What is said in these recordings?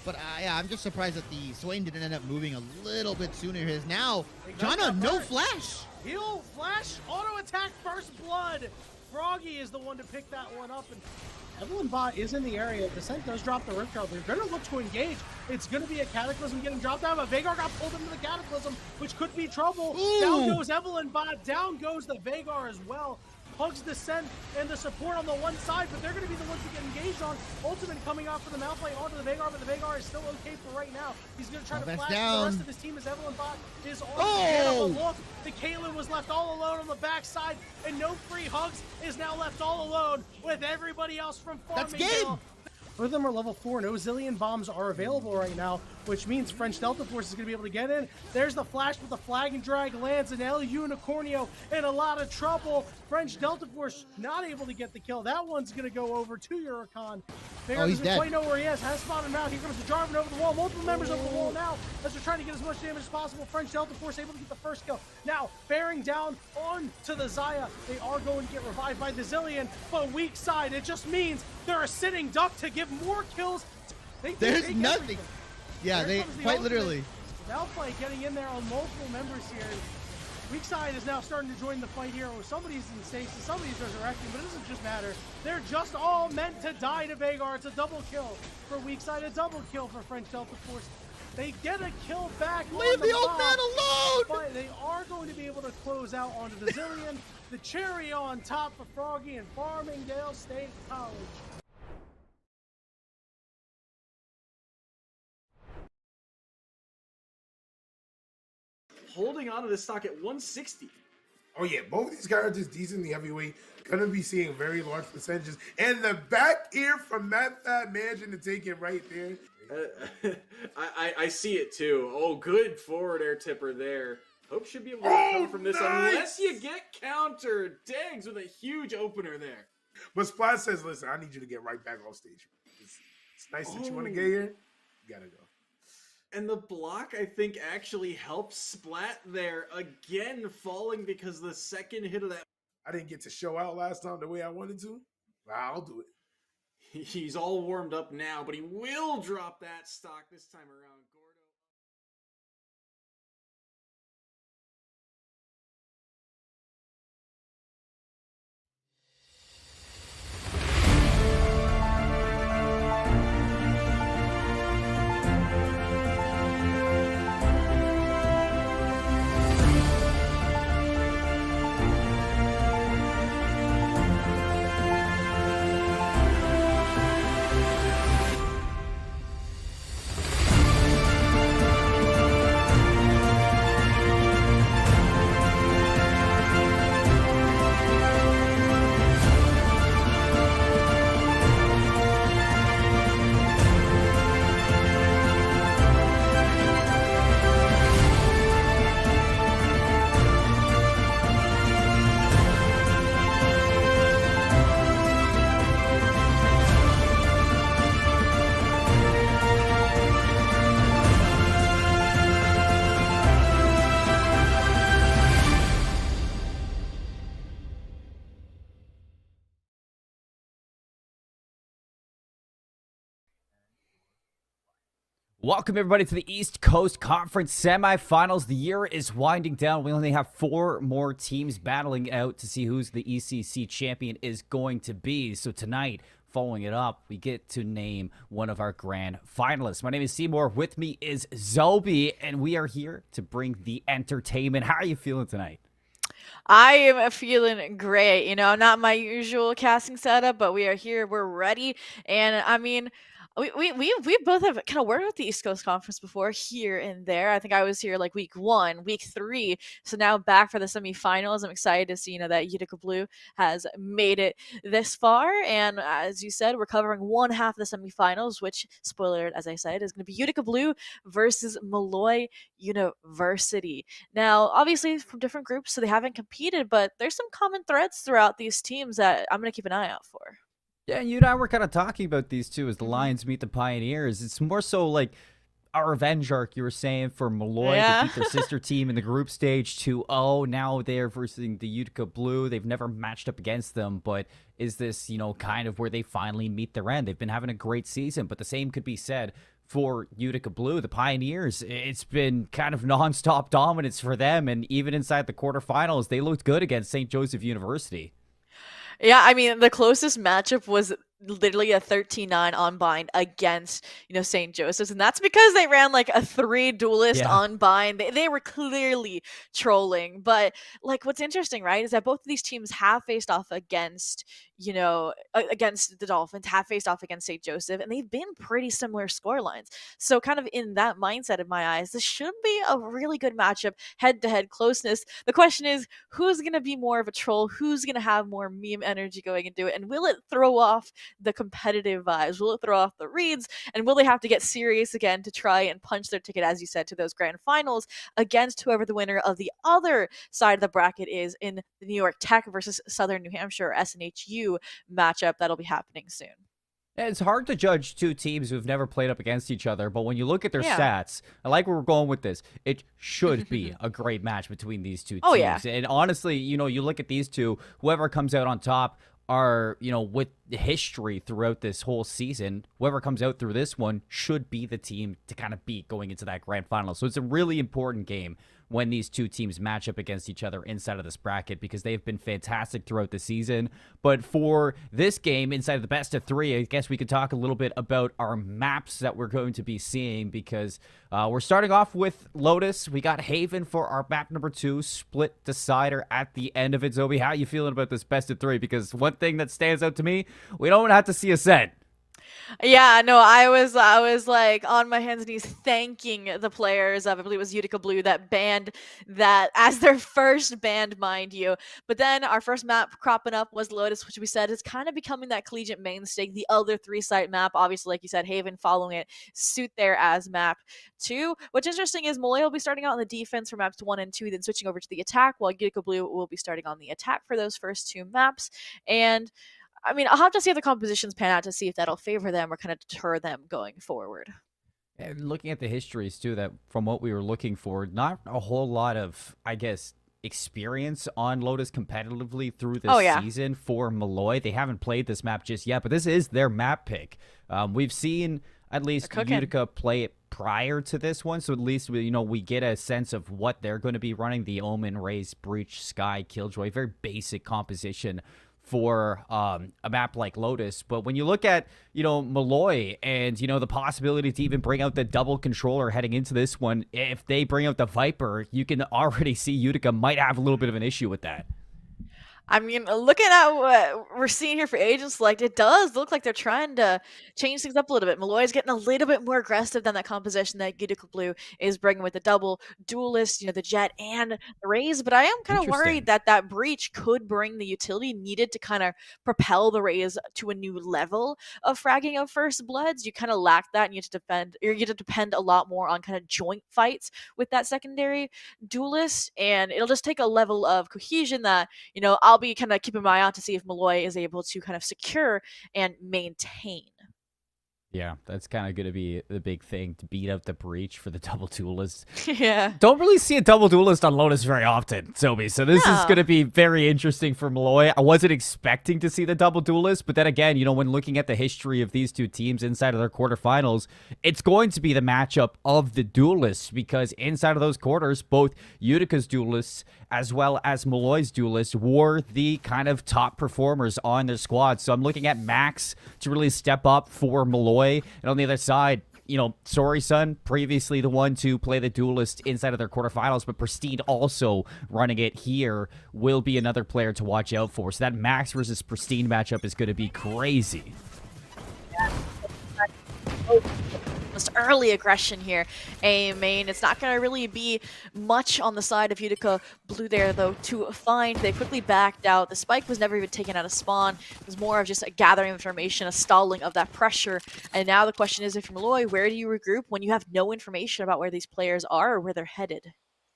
But yeah, I'm just surprised that the Swain didn't end up moving a little bit sooner. His now, Jana, no flash. Heal, flash, auto attack, first blood. Froggy is the one to pick that one up, and Evelyn Bot is in the area. Descent does drop the Rift Trail. They're going to look to engage. It's going to be a Cataclysm getting dropped down, but Vagar got pulled into the Cataclysm, which could be trouble. Ooh. Down goes Evelyn Bot. Down goes the Vagar as well. Hugs Descent and the support on the one side, but they're going to be the ones to get engaged on. Ultimate coming out for the Malphite onto the Vagar, but the Vagar is still okay for right now. He's going to try to flash the rest of his team as Evelyn Bot is on the end. Look, the Caitlyn was left all alone on the backside, and no free hugs is now left all alone with everybody else from Farmingdale. That's game! Both of them are level 4. No Zillion bombs are available right now, which means French Delta Force is going to be able to get in. There's the flash, but the flag and drag lands, and El Unicornio in a lot of trouble. French Delta Force not able to get the kill. That one's going to go over to Huracan. Vagar he's doesn't dead. quite know where he is. Has spotted him out. Here comes the Jarvan over the wall. Multiple members over the wall now as they're trying to get as much damage as possible. French Delta Force able to get the first kill. Now, bearing down on to the Xayah. They are going to get revived by the Zillion, but weak side. It just means they're a sitting duck to give more kills. There's nothing. Yeah, Here they comes the quite ultimate. literally. Malphite getting in there on multiple members here. Weak side is now starting to join the fight here. Somebody's in stasis, somebody's resurrecting, but it doesn't just matter. They're just all meant to die to Vagar. It's a double kill for weak side, a double kill for French Delta Force. They get a kill back. Leave the old man alone! But they are going to be able to close out onto the Zillion. The cherry on top for Froggy and Farmingdale State College. Holding on to this stock at 160. Oh yeah, both of these characters decently heavyweight. Gonna be seeing very large percentages. And the back ear from that fat mansion to take it right there. I see it too. Oh, good forward air tipper there. Hope should be able to recover from this unless you get countered. Dags with a huge opener there. But Splat says, listen, I need you to get right back off stage. It's nice that you want to get here. You gotta go. And the block, I think, actually helps Splat there. Again, falling because the second hit of that. I didn't get to show out last time the way I wanted to. I'll do it. He's all warmed up now, but he will drop that stock this time around. Gordo. Welcome everybody to the East Coast Conference Semifinals. The year is winding down. We only have 4 more teams battling out to see who's the ECC champion is going to be. So tonight, following it up, we get to name one of our grand finalists. My name is Seymour. With me is Zobi, and we are here to bring the entertainment. How are you feeling tonight? I am feeling great. You know, not my usual casting setup, but we are here. We're ready. And I mean, we both have kind of worked with the East Coast Conference before, here and there. I think I was here like week 1, week 3. So now back for the semifinals. I'm excited to see, you know, that Utica Blue has made it this far. And as you said, we're covering one half of the semifinals, which, spoiler alert, as I said, is going to be Utica Blue versus Molloy University. Now, obviously from different groups, so they haven't competed, but there's some common threads throughout these teams that I'm going to keep an eye out for. Yeah, you and I were kind of talking about these two as the Lions meet the Pioneers. It's more so like our revenge arc, you were saying, for Molloy to beat their sister team in the group stage 2-0. Now they're versus the Utica Blue. They've never matched up against them, but is this, you know, kind of where they finally meet their end? They've been having a great season, but the same could be said for Utica Blue, the Pioneers, it's been kind of nonstop dominance for them. And even inside the quarterfinals, they looked good against St. Joseph University. Yeah, I mean, the closest matchup was literally a 13-9 unbind against, St. Joseph's. And that's because they ran like a 3 duelist unbind. They were clearly trolling. But like what's interesting, right, is that both of these teams have faced off against, against the Dolphins, have faced off against St. Joseph, and they've been pretty similar scorelines. So kind of in that mindset in my eyes, this should be a really good matchup, head-to-head closeness. The question is, who's going to be more of a troll? Who's going to have more meme energy going into it? And will it throw off the competitive vibes? Will it throw off the reads? And will they have to get serious again to try and punch their ticket, as you said, to those grand finals against whoever the winner of the other side of the bracket is in the New York Tech versus Southern New Hampshire or SNHU matchup that'll be happening soon? It's hard to judge two teams who've never played up against each other, but when you look at their stats, I like where we're going with this. It should be a great match between these two teams. Oh, yeah. And honestly, you look at these two, whoever comes out on top are, with history throughout this whole season, whoever comes out through this one should be the team to kind of beat going into that grand final. So it's a really important game when these two teams match up against each other inside of this bracket, because they've been fantastic throughout the season. But for this game, inside of the best of 3, I guess we could talk a little bit about our maps that we're going to be seeing, because we're starting off with Lotus. We got Haven for our map number 2, split decider at the end of it. Zoe, how are you feeling about this best of 3? Because one thing that stands out to me, we don't have to see a set. Yeah, no, I was like on my hands and knees thanking the players of, I believe it was Utica Blue, that banned that as their first band, mind you. But then our first map cropping up was Lotus, which we said is kind of becoming that collegiate mainstay. The other 3-site map, obviously, like you said, Haven following it suit there as map 2. What's interesting is Molloy will be starting out on the defense for maps 1 and 2, then switching over to the attack, while Utica Blue will be starting on the attack for those first 2 maps. And I mean, I'll have to see if the compositions pan out to see if that'll favor them or kind of deter them going forward. And looking at the histories, too, that from what we were looking for, not a whole lot of, I guess, experience on Lotus competitively through this season for Molloy. They haven't played this map just yet, but this is their map pick. We've seen at least Utica play it prior to this one, so at least we get a sense of what they're going to be running. The Omen, Raze, Breach, Sky, Killjoy, very basic composition for a map like Lotus. But when you look at, Molloy and, the possibility to even bring out the double controller heading into this one, if they bring out the Viper, you can already see Utica might have a little bit of an issue with that. I mean, looking at what we're seeing here for Agent Select, it does look like they're trying to change things up a little bit. Molloy is getting a little bit more aggressive than that composition that Utica Blue is bringing with the double duelist, the Jet and the Raze. But I am kind of worried that Breach could bring the utility needed to kind of propel the Raze to a new level of fragging of First Bloods. You kind of lack that, and you have to depend a lot more on kind of joint fights with that secondary duelist, and it'll just take a level of cohesion that, I'll be kind of keeping my eye out to see if Molloy is able to kind of secure and maintain. Yeah, that's kind of going to be the big thing, to beat out the Breach for the double duelist. Yeah. Don't really see a double duelist on Lotus very often, Sobi. So this is going to be very interesting for Molloy. I wasn't expecting to see the double duelist, but then again, when looking at the history of these two teams inside of their quarterfinals, it's going to be the matchup of the duelists, because inside of those quarters, both Utica's duelists as well as Molloy's duelists were the kind of top performers on their squad. So I'm looking at Max to really step up for Molloy. And on the other side, Sorry Son, previously the one to play the duelist inside of their quarterfinals, but Pristine also running it here will be another player to watch out for. So that Max versus Pristine matchup is going to be crazy. Most early aggression here. Main. It's not going to really be much on the side of Utica Blue there, though, to find. They quickly backed out. The spike was never even taken out of spawn. It was more of just a gathering of information, a stalling of that pressure. And now the question is, if you're Molloy, where do you regroup when you have no information about where these players are or where they're headed?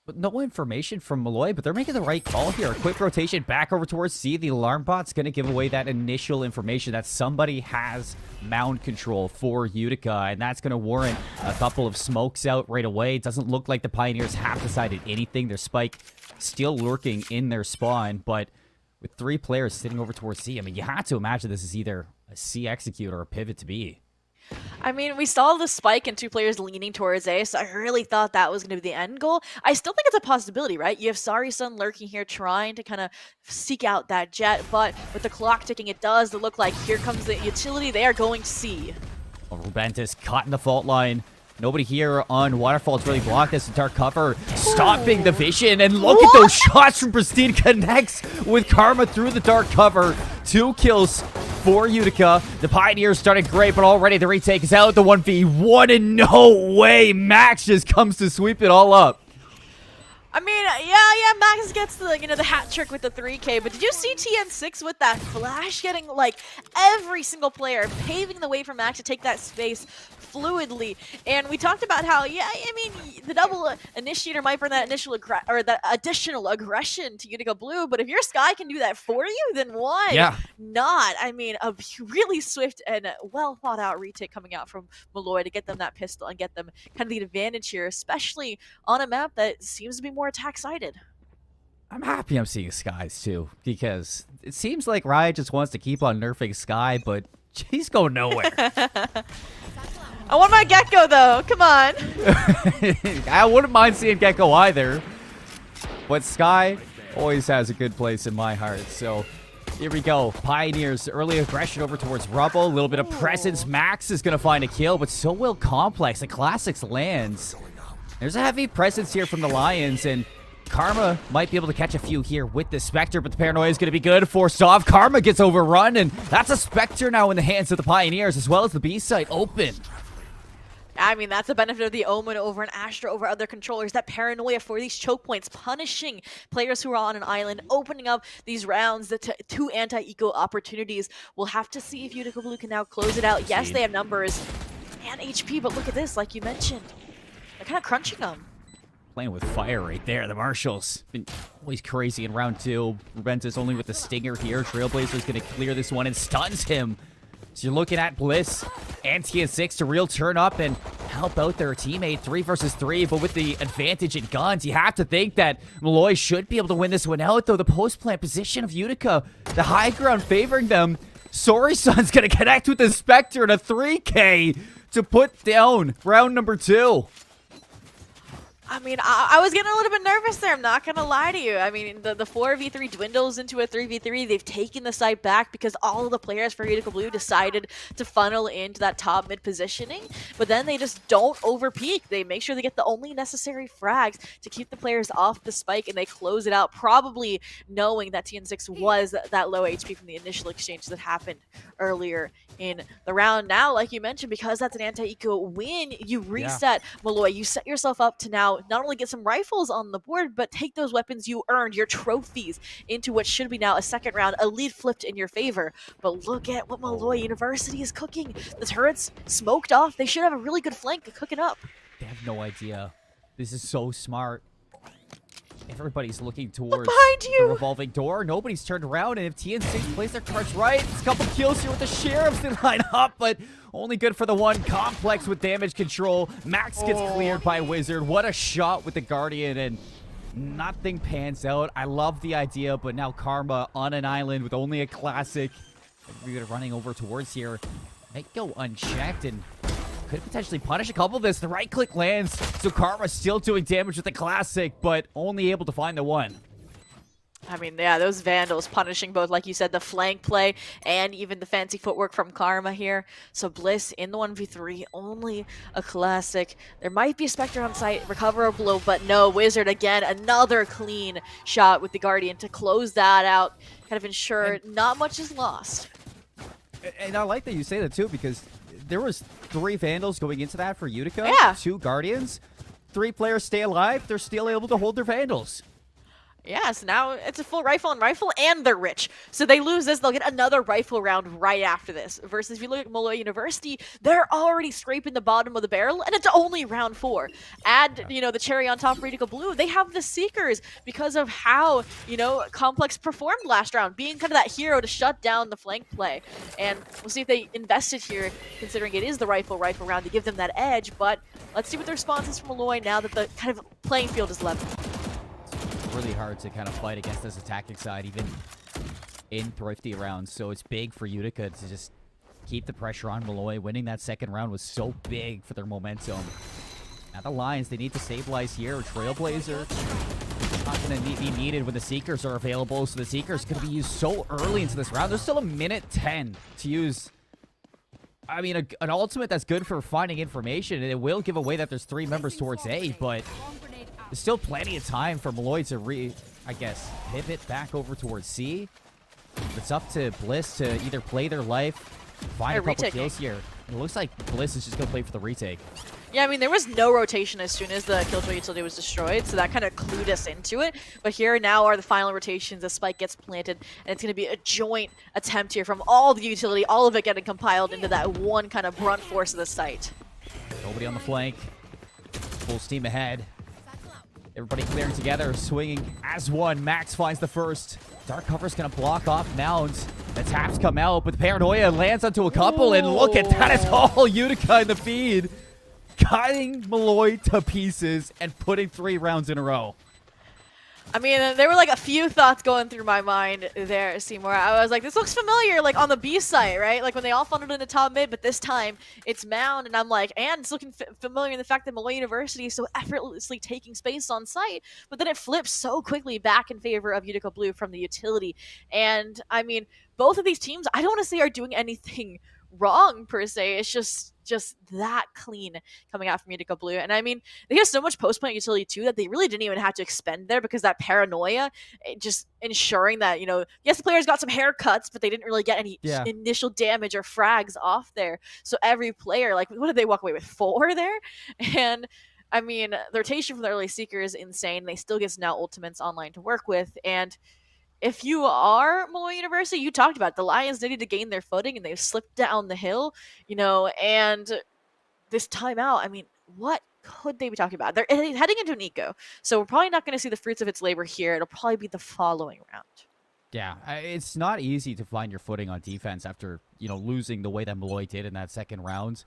But no information from Molloy, but they're making the right call here. A quick rotation back over towards C. The alarm bot's going to give away that initial information that somebody has mound control for Utica, and that's going to warrant a couple of smokes out right away. It doesn't look like the Pioneers have decided anything. Their spike still lurking in their spawn, but with 3 players sitting over towards C, I mean, you have to imagine this is either a C execute or a pivot to B. I mean, we saw the spike and 2 players leaning towards A, so I really thought that was going to be the end goal. I still think it's a possibility, right? You have Sari-san lurking here trying to kind of seek out that jet, but with the clock ticking, it does look like here comes the utility. They are going C. Well, Rubentis caught in the fault line. Nobody here on Waterfall to really block this entire cover, stopping the vision. And look at those shots from Pristine. Connects with Karma through the dark cover. 2 kills for Utica. The Pioneers started great, but already the retake is out. The 1v1, and no way Max just comes to sweep it all up. I mean, yeah, Max gets the, the hat trick with the 3K, but did you see TN6 with that flash getting, like, every single player paving the way for Max to take that space fluidly? And we talked about how, yeah, I mean, the double initiator might bring that that additional aggression to Utica Blue, but if your Sky can do that for you, then why not? I mean, a really swift and well thought out retake coming out from Molloy to get them that pistol and get them kind of the advantage here, especially on a map that seems to be more attack-sided. I'm happy I'm seeing Skies too, because it seems like Riot just wants to keep on nerfing Sky, but he's going nowhere. I want my Gecko, though. Come on. I wouldn't mind seeing Gecko either, but Sky always has a good place in my heart. So here we go. Pioneers, early aggression over towards Rubble. A little bit of presence. Max is going to find a kill, but so will Complex. The Classics lands. There's a heavy presence here from the Lions, and Karma might be able to catch a few here with the Spectre, but the Paranoia is going to be good. Forced off. Karma gets overrun, and that's a Spectre now in the hands of the Pioneers, as well as the B site open. I mean, that's the benefit of the Omen over an Astra over other controllers. That Paranoia for these choke points, punishing players who are on an island, opening up these rounds, the 2 anti-eco opportunities. We'll have to see if Utica Blue can now close it out. Yes, they have numbers and HP, but look at this, like you mentioned. They're kind of crunching them. Playing with fire right there. The Marshals been always crazy in round 2. Rubentis only with the Stinger here. Trailblazer's going to clear this one and stuns him. So you're looking at Bliss and TN6 to real turn up and help out their teammate 3 versus 3, but with the advantage in guns, you have to think that Molloy should be able to win this one out, though the post-plant position of Utica, the high ground favoring them. Sori-san's going to connect with the Spectre and a 3K to put down round number 2. I mean, I was getting a little bit nervous there. I'm not going to lie to you. I mean, the 4v3 dwindles into a 3v3. They've taken the site back because all of the players for Utica Blue decided to funnel into that top mid positioning. But then they just don't overpeak. They make sure they get the only necessary frags to keep the players off the spike, and they close it out, probably knowing that TN6 was that low HP from the initial exchange that happened earlier in the round. Now, like you mentioned, because that's an anti-eco win, you reset Molloy. You set yourself up to now not only get some rifles on the board, but take those weapons you earned, your trophies, into what should be now a second round, a lead flipped in your favor. But look at what Molloy University is cooking. The turrets smoked off. They should have a really good flank cooking up. They have no idea. This is so smart. Everybody's looking towards the revolving door. Nobody's turned around, and if TN6 plays their cards right, it's a couple kills here with the Sheriffs to line up, but only good for the one. Complex with damage control. Max gets cleared by Wizard. What a shot with the Guardian, and nothing pans out. I love the idea, but now Karma on an island with only a Classic. We're running over towards here. Might go unchecked, and could potentially punish a couple of this. The right click lands, so Karma's still doing damage with the Classic, but only able to find the one. I mean, yeah, those Vandals punishing both, like you said, the flank play and even the fancy footwork from Karma here. So Bliss in the 1v3, only a Classic. There might be a Spectre on site, recoverable, but no. Wizard again, another clean shot with the Guardian to close that out, kind of ensure not much is lost. And I like that you say that too, because there was 3 Vandals going into that for Utica. Yeah. 2 Guardians. 3 players stay alive. They're still able to hold their Vandals. Yeah, so now it's a full rifle, and they're rich. So they lose this, they'll get another rifle round right after this. Versus if you look at Molloy University, they're already scraping the bottom of the barrel, and it's only round 4. Add, the cherry on top for Utica Blue, they have the Seekers because of how, Complex performed last round, being kind of that hero to shut down the flank play. And we'll see if they invested here, considering it is the rifle round to give them that edge. But let's see what the response is from Molloy now that the kind of playing field is level. Really hard to kind of fight against this attacking side, even in thrifty rounds. So it's big for Utica to just keep the pressure on Molloy. Winning that second round was so big for their momentum. Now the Lions, they need to stabilize here. Trailblazer not going to be needed when the Seekers are available, so the Seekers going to be used so early into this round. There's still a minute 10 to use. I mean, an ultimate that's good for finding information, and it will give away that there's 3 members towards A, but there's still plenty of time for Molloy to pivot back over towards C. It's up to Bliss to either play their life, find a couple kills here. It looks like Bliss is just going to play for the retake. Yeah, I mean, there was no rotation as soon as the Killjoy utility was destroyed, so that kind of clued us into it. But here now are the final rotations as Spike gets planted, and it's going to be a joint attempt here from all the utility, all of it getting compiled into that one kind of brunt force of the site. Nobody on the flank. Full steam ahead. Everybody clearing together, swinging as one. Max finds the first. Dark cover's going to block off Mounds. The taps come out, but the Paranoia lands onto a couple, and look at that. It's all Utica in the feed. Cutting Molloy to pieces and putting 3 rounds in a row. I mean, there were like a few thoughts going through my mind there, Seymour. I was like, this looks familiar, like on the B site, right? Like when they all funneled into top mid, but this time it's Mound, and I'm like, and it's looking familiar in the fact that Molloy University is so effortlessly taking space on site, but then it flips so quickly back in favor of Utica Blue from the utility. And I mean, both of these teams, I don't want to say are doing anything wrong per se. It's just that clean coming out from Utica Blue. And I mean, they have so much post-plant utility too that they really didn't even have to expend there, because that Paranoia, just ensuring that, you know, yes, the players got some haircuts, but they didn't really get any initial damage or frags off there. So every player, like, what did they walk away with? 4 there? And I mean, the rotation from the early Seeker is insane. They still get now ultimates online to work with. And if you are Molloy University, you talked about it. The Lions needed to gain their footing, and they've slipped down the hill, you know, and this timeout, I mean, what could they be talking about? They're heading into an eco, so we're probably not going to see the fruits of its labor here. It'll probably be the following round. Yeah, it's not easy to find your footing on defense after, you know, losing the way that Molloy did in that second round.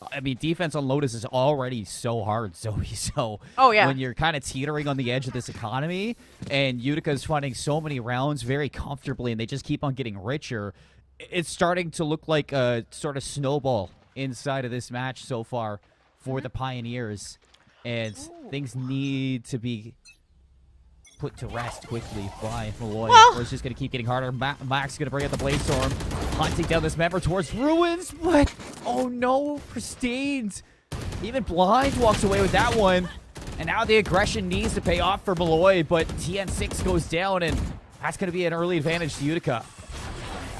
I mean, defense on Lotus is already so hard, Zoe. So when you're kind of teetering on the edge of this economy, and Utica's finding so many rounds very comfortably, and they just keep on getting richer, it's starting to look like a sort of snowball inside of this match so far for the Pioneers. And things need to be put to rest quickly by Molloy. Or it's just going to keep getting harder. Max going to bring out the Blade Storm, hunting down this member towards Ruins, but oh no, Pristines. Even Blind walks away with that one, and now the aggression needs to pay off for Molloy, but TN6 goes down, and that's going to be an early advantage to Utica.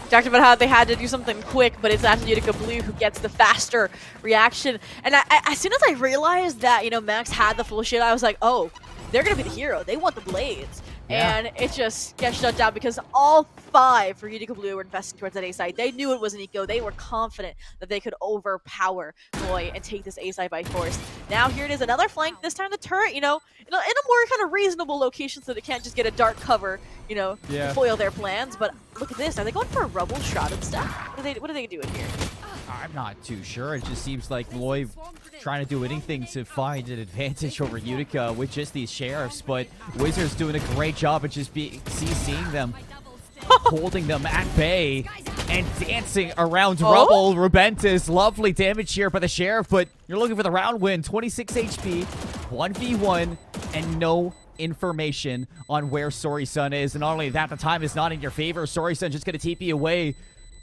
Talked about how they had to do something quick, but it's actually Utica Blue who gets the faster reaction. And as soon as I realized that, you know, Max had the full shit, I was like, oh, they're going to be the hero. They want the blades. Yeah. And it just gets shut down because all 5 for Utica Blue were investing towards that A side. They knew it was an eco. They were confident that they could overpower Molloy and take this A side by force. Now here it is, another flank. This time the turret, you know, in a more kind of reasonable location so they can't just get a dark cover, you know, to foil their plans. But look at this. Are they going for a rubble shrouded stuff? What are they doing here? I'm not too sure. It just seems like Molloy trying to do anything to find an advantage over Utica with just these sheriffs, but Wizards doing a great job at just CCing them, holding them at bay, and dancing around Rubble. Rubentus, lovely damage here by the Sheriff, but you're looking for the round win. 26 HP, 1v1, and no information on where Sori-Sun is. And not only that, the time is not in your favor. Sori-Sun just going to TP away.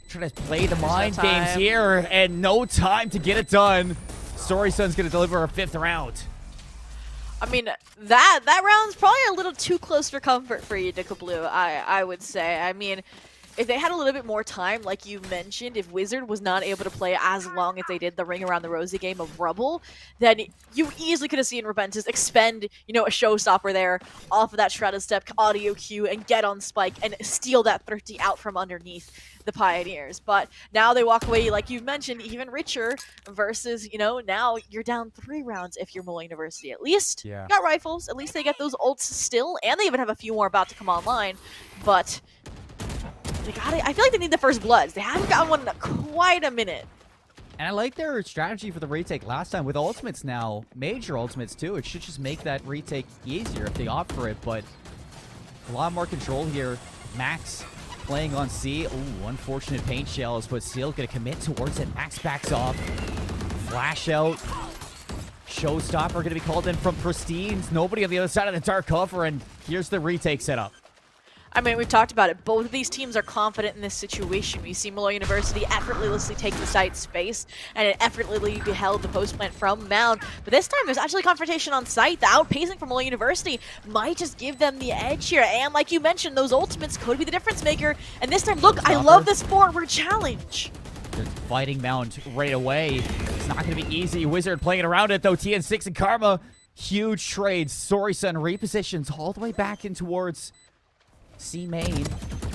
Trying to play the mind games here, and no time to get it done. Sori-Sun's going to deliver a 5th round. I mean, that round's probably a little too close for comfort for Utica Blue, I would say. I mean, if they had a little bit more time, like you mentioned, if Wizard was not able to play as long as they did the Ring Around the Rosie game of Rubble, then you easily could have seen Rubentus expend, you know, a showstopper there off of that Shrouded Step audio cue and get on Spike and steal that 30 out from underneath the Pioneers. But now they walk away, like you've mentioned, even richer versus, you know, now you're down 3 rounds if you're Molloy University. At least you got rifles. At least they get those ults still, and they even have a few more about to come online. But I feel like they need the first bloods. They haven't gotten one in quite a minute. And I like their strategy for the retake last time with ultimates now, major ultimates too. It should just make that retake easier if they opt for it, but a lot more control here. Max playing on C. Ooh, unfortunate paint shells, but still gonna commit towards it. Max backs off. Flash out. Showstopper gonna be called in from Pristine's. Nobody on the other side of the dark cover, and here's the retake setup. I mean, we've talked about it. Both of these teams are confident in this situation. We see Molloy University effortlessly take the site space, and it effortlessly beheld the post plant from Mound. But this time, there's actually confrontation on site. The outpacing from Molloy University might just give them the edge here. And like you mentioned, those ultimates could be the difference maker. And this time, look, I love this forward challenge. They're fighting Mound right away. It's not going to be easy. Wizard playing around it, though. TN6 and Karma. Huge trades. Sorry-Sun repositions all the way back in towards C main.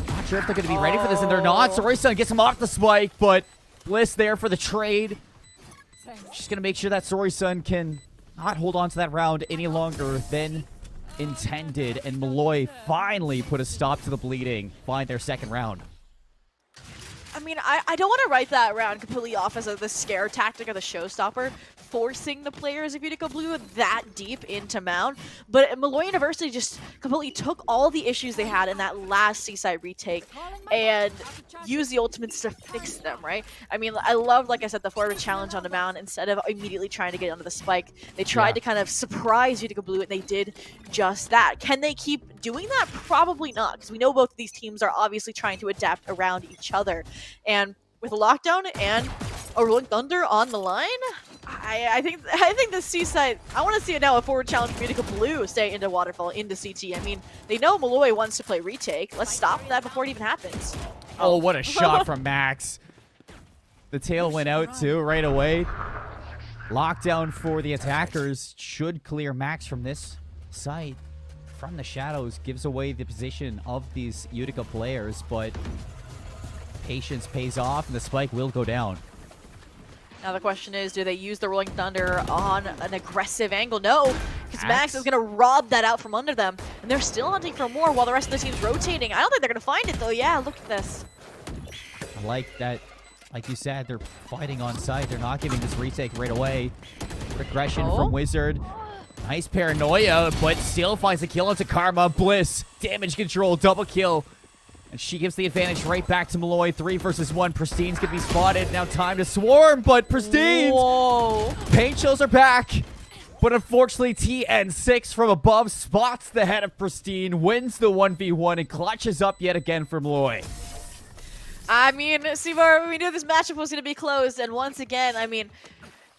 Not sure if they're going to be ready for this, and they're not. Sorry-Sun gets him off the spike, but Bliss there for the trade. She's going to make sure that Sorry-Sun can not hold on to that round any longer than intended. And Molloy finally put a stop to the bleeding. Find their second round. I mean, I don't want to write that round completely off as the scare tactic of the showstopper, forcing the players of Utica Blue that deep into Mound. But Molloy University just completely took all the issues they had in that last Seaside retake and used the ultimates to fix them, right? I mean, I love, like I said, the forward challenge on the Mound. Instead of immediately trying to get onto the spike, they tried to kind of surprise Utica Blue, and they did just that. Can they keep doing that? Probably not, because we know both of these teams are obviously trying to adapt around each other. And with a lockdown and a Rolling Thunder on the line, I think the Seaside, I want to see it now, a forward challenge for Utica Blue stay into Waterfall, into CT. I mean, they know Molloy wants to play retake. Let's stop that before it even happens. Oh, what a shot from Max. The tail went out too right away. Lockdown for the attackers should clear Max from this site. From the shadows, gives away the position of these Utica players, but patience pays off, and the spike will go down. Now the question is, do they use the Rolling Thunder on an aggressive angle? No, because Max is going to rob that out from under them, and they're still hunting for more while the rest of the team's rotating. I don't think they're going to find it, though. Yeah, look at this. I like that. Like you said, they're fighting on site. They're not giving this retake right away. Regression from Wizard. Nice paranoia, but still finds a kill onto Karma. Bliss, damage control, double kill. And she gives the advantage right back to Molloy. 3 versus 1. Pristine's gonna be spotted. Now time to swarm, but Pristine's paint chills are back. But unfortunately, TN6 from above spots the head of Pristine, wins the 1v1, and clutches up yet again for Molloy. I mean, Seymour, we knew this matchup was going to be close, and once again, I mean,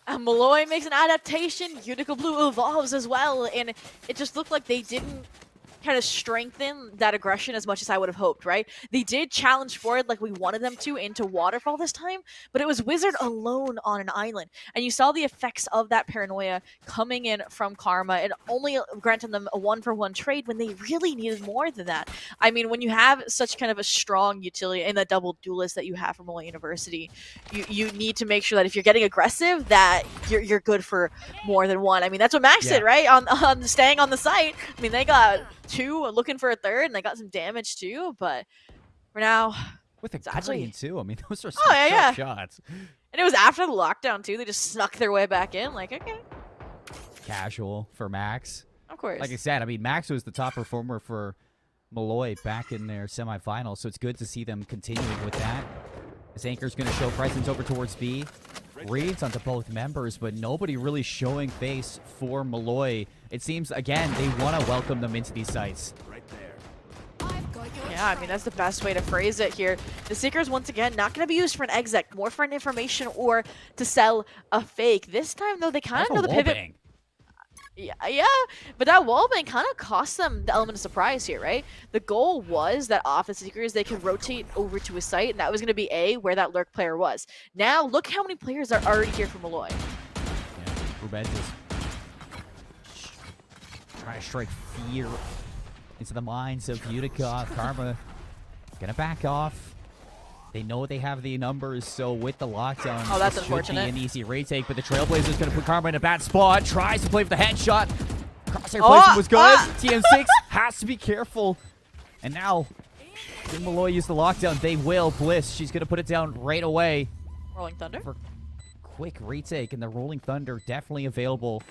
Molloy makes an adaptation, Utica Blue evolves as well, and it just looked like they didn't kind of strengthen that aggression as much as I would have hoped, right? They did challenge forward like we wanted them to into Waterfall this time, but it was Wizard alone on an island. And you saw the effects of that paranoia coming in from Karma and only granting them a 1-for-1 trade when they really needed more than that. I mean, when you have such kind of a strong utility in the double duelist that you have from Molloy University, you need to make sure that if you're getting aggressive, that you're good for more than one. I mean, that's what Max did, right? On staying on the site. I mean, they got 2 looking for a 3rd, and they got some damage too, but for now, with a Guardian too. I mean, those are some sharp shots. And it was after the lockdown too. They just snuck their way back in, like, okay. Casual for Max. Of course. Like I said, I mean, Max was the top performer for Molloy back in their semifinals, so it's good to see them continuing with that. This Anchor's going to show presence over towards B. Reads onto both members, but nobody really showing face for Molloy. It seems, again, they want to welcome them into these sites. Yeah, I mean, that's the best way to phrase it here. The Seekers, once again, not going to be used for an exec, more for an information or to sell a fake. This time, though, they kind of know the pivot. Bang. Yeah, but that wallbang kind of cost them the element of surprise here, right? The goal was that off the Seekers, they could rotate over to a site, and that was going to be A, where that lurk player was. Now, look how many players are already here for Molloy. Yeah, Rubens is trying to strike fear into the minds of Utica. Karma gonna back off. They know they have the numbers, so with the lockdown, that's should unfortunate. be an easy retake, but the Trailblazer's going to put Karma in a bad spot, tries to play for the headshot. Crosshair placement was good. TM6 has to be careful. And now, when Molloy use the lockdown, they will. Bliss, she's going to put it down right away. Rolling Thunder. For quick retake, and the Rolling Thunder definitely available.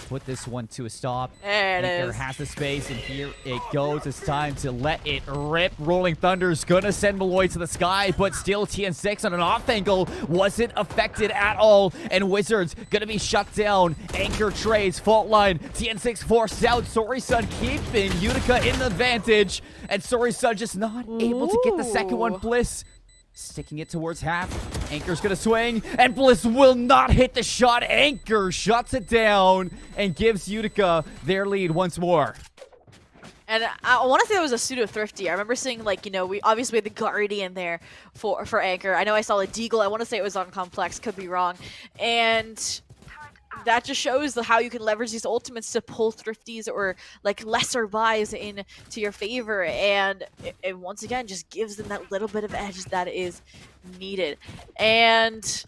Put this one to a stop. There it Anchor is. has the space, and here it goes. It's time to let it rip. Rolling Thunder's gonna send Molloy to the sky, but still TN6 on an off angle wasn't affected at all. And Wizards gonna be shut down. Anchor trades, fault line. TN6 forced out. Sorry-Sun keeping Utica in the advantage. And Sorry-Sun just not able to get the second one. Ooh. Bliss sticking it towards half. Anchor's gonna swing, and Bliss will not hit the shot. Anchor shuts it down and gives Utica their lead once more. And I want to say that was a pseudo thrifty. I remember seeing, like, you know, we obviously had the Guardian there for Anchor. I know I saw a Deagle. I want to say it was on Complex. Could be wrong. And that just shows how you can leverage these ultimates to pull thrifties or like lesser buys in to your favor, and it once again just gives them that little bit of edge that is needed. And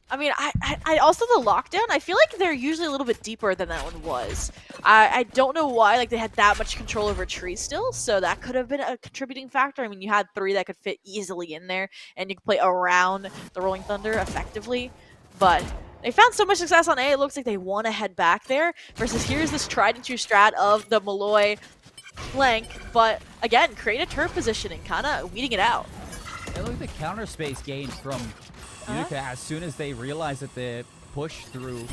I mean, I also the lockdown, I feel like they're usually a little bit deeper than that one was. I don't know why, like, they had that much control over trees still, so that could have been a contributing factor. I mean, you had 3 that could fit easily in there, and you could play around the Rolling Thunder effectively, but they found so much success on A, it looks like they want to head back there, versus here's this tried and true strat of the Molloy flank, but again, create a turret positioning, kind of weeding it out. And look at the counter space gained from Utica as soon as they realized that the push through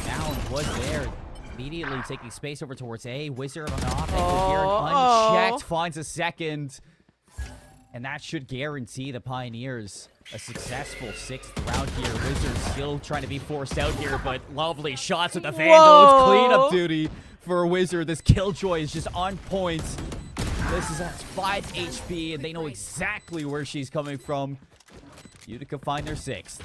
down was there. Immediately taking space over towards A. Wizard on the offense here, unchecked, finds a second. And that should guarantee the Pioneers a successful 6th round here. Wizards still trying to be forced out here, but lovely shots with the Vandals. Cleanup duty for Wizard. This Killjoy is just on point. This is at 5 HP, and they know exactly where she's coming from. Utica find their 6th.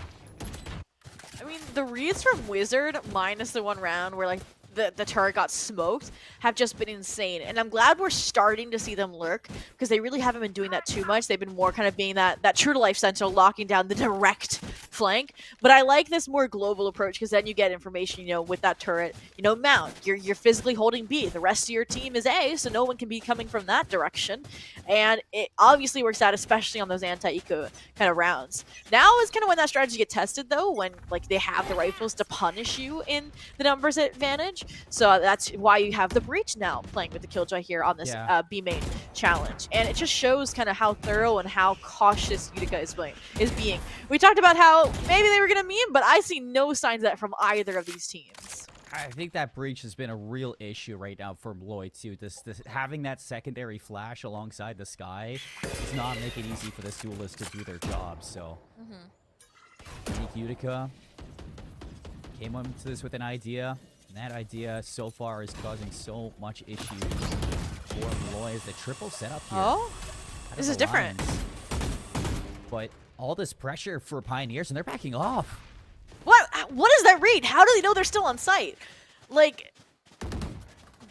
I mean, the reads from Wizard, minus the 1 round where, like, the turret got smoked, have just been insane. And I'm glad we're starting to see them lurk, because they really haven't been doing that too much. They've been more kind of being that true-to-life Sentinel, locking down the direct flank. But I like this more global approach, because then you get information, you know, with that turret, you know, mount. You're physically holding B. The rest of your team is A, so no one can be coming from that direction. And it obviously works out, especially on those anti-eco kind of rounds. Now is kind of when that strategy gets tested, though, when, like, they have the rifles to punish you in the numbers advantage. So that's why you have the Breach now playing with the Killjoy here on this B main challenge. And it just shows kind of how thorough and how cautious Utica is being. We talked about how maybe they were going to meme, but I see no signs of that from either of these teams. I think that Breach has been a real issue right now for Molloy, too. This having that secondary flash alongside the sky does not make it easy for this duelist to do their job. So, Unique Utica came into this with an idea. And that idea so far is causing so much issues for Molloy as the triple setup here. Oh, this is different. But all this pressure for Pioneers, and they're backing off. What is that read? How do they know they're still on site? Like,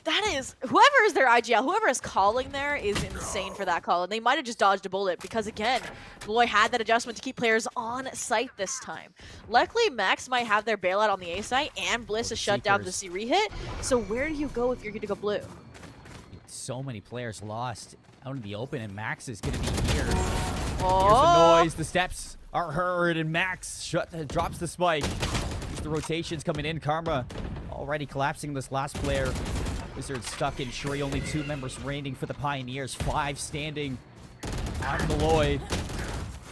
that is, whoever is their IGL, whoever is calling there is insane for that call. And they might have just dodged a bullet because, again, Molloy had that adjustment to keep players on site this time. Luckily, Max might have their bailout on the A site, and Bliss is shut down to see rehit. So where do you go if you're going to go blue? So many players lost out in the open, and Max is going to be here. Oh. Here's the noise. The steps are heard, and Max drops the spike. The rotations coming in. Karma already collapsing this last player. Wizards stuck in Shuri. Only 2 members remaining for the Pioneers. 5 standing on Molloy.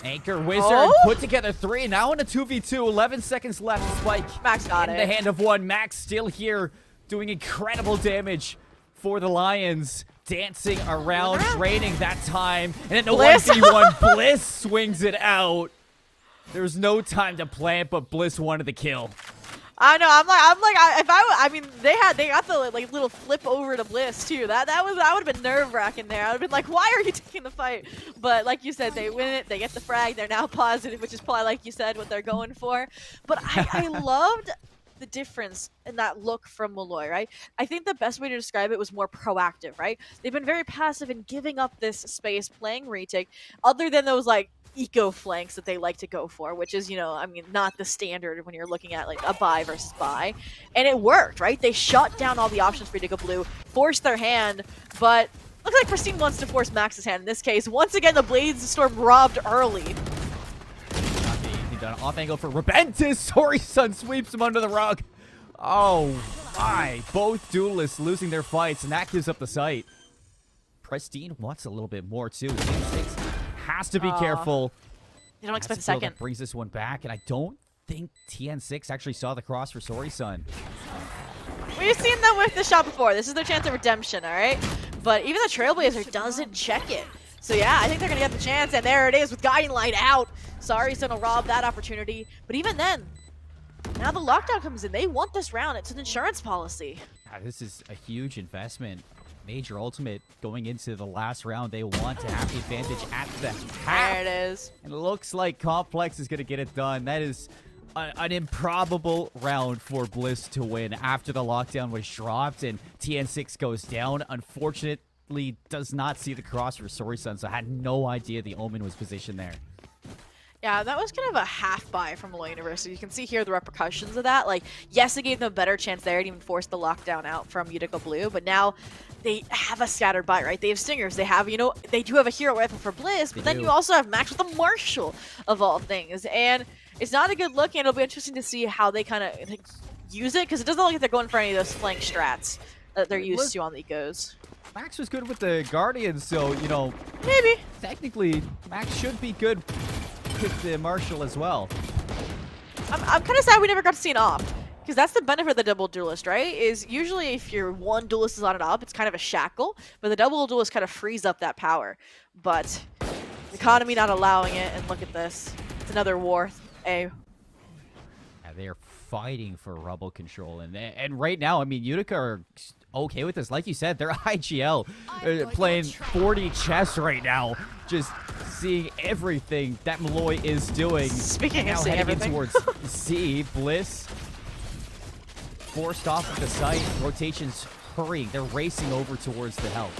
Anchor Wizard put together 3. Now in a 2v2. 11 seconds left. Spike Max got in it. the hand of 1. Max still here doing incredible damage for the Lions. Dancing around, draining that time. And in the 1v1, Bliss swings it out. There's no time to plant, but Bliss wanted the kill. I know. I mean, they got the like little flip over to Bliss too. That would have been nerve wracking there. I would have been like, why are you taking the fight? But like you said, they win it. They get the frag. They're now positive, which is probably, like you said, what they're going for. But I loved the difference in that look from Molloy, right? I think the best way to describe it was more proactive, right? They've been very passive in giving up this space, playing retake, other than those like eco flanks that they like to go for, which is, you know, I mean, not the standard when you're looking at like a buy versus buy. And it worked, right? They shut down all the options for Utica Blue, forced their hand, but looks like Pristine wants to force Max's hand in this case. Once again, the Blades Storm robbed early. Not being done. Off angle for Rebentis. Sorry, Sun sweeps him under the rug. Oh my. Both duelists losing their fights, and that gives up the site. Pristine wants a little bit more, too. Team 6 has to be careful. You don't expect a That's kill second. that brings this one back, and I don't think TN6 actually saw the cross for Sorry Sun. We've seen them with the shot before. This is their chance of redemption, all right? But even the Trailblazer doesn't check it. So yeah, I think they're going to get the chance, and there it is with Guiding Light out. Sorry Sun will rob that opportunity. But even then, now the lockdown comes in. They want this round. It's an insurance policy. This is a huge investment. Major ultimate going into the last round. They want to have the advantage at the half. There it is. And it looks like Complex is going to get it done. That is an improbable round for Bliss to win after the lockdown was dropped and TN6 goes down. Unfortunately, does not see the cross for Sorry Sun, so I had no idea the Omen was positioned there. Yeah, that was kind of a half buy from Molloy University. You can see here the repercussions of that. Like, yes, it gave them a better chance there. It even forced the lockdown out from Utica Blue, but now they have a scattered buy, right? They have Stingers. They have, they do have a hero rifle for Bliss, but then you also have Max with a Marshall, of all things. And it's not a good look, and it'll be interesting to see how they kind of use it, because it doesn't look like they're going for any of those flank strats that they're used to on the Ecos. Max was good with the Guardians, so, Maybe. technically, Max should be good with the Marshall as well. I'm kind of sad we never got to see an op, because that's the benefit of the double duelist, right? Is usually if your one duelist is on an op, it's kind of a shackle, but the double duelist kind of frees up that power. But economy not allowing it, and look at this. It's another war. Yeah, they're fighting for rubble control, and right now, I mean, Utica are okay with this. Like you said, they're IGL playing 40 chess right now, just seeing everything that Molloy is doing. Speaking now of seeing heading everything. in towards C, Bliss forced off of the site. Rotations hurrying. They're racing over towards the help.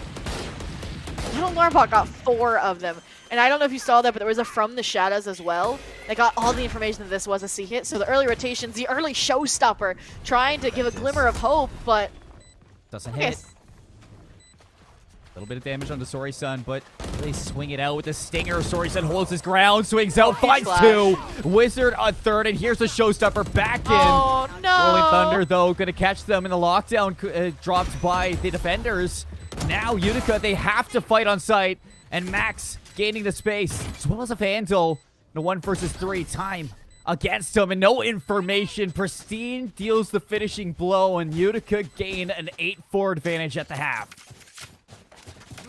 Little Larbot got 4 of them. And I don't know if you saw that, but there was a From the Shadows as well. They got all the information that this was a C hit. So the early rotations, the early showstopper, trying to give a glimmer of hope, but doesn't hit. A little bit of damage on the Sorry Sun, but they swing it out with the Stinger. Sorry Sun holds his ground, swings out, finds 2. Wizard on 3rd, and here's the showstopper back in. Oh, no. Rolling Thunder, though, going to catch them in the lockdown, dropped by the defenders. Now Utica, they have to fight on site, and Max gaining the space, as well as a Vandal. The 1 versus 3 time against him, and no information. Pristine deals the finishing blow, and Utica gain an 8-4 advantage at the half.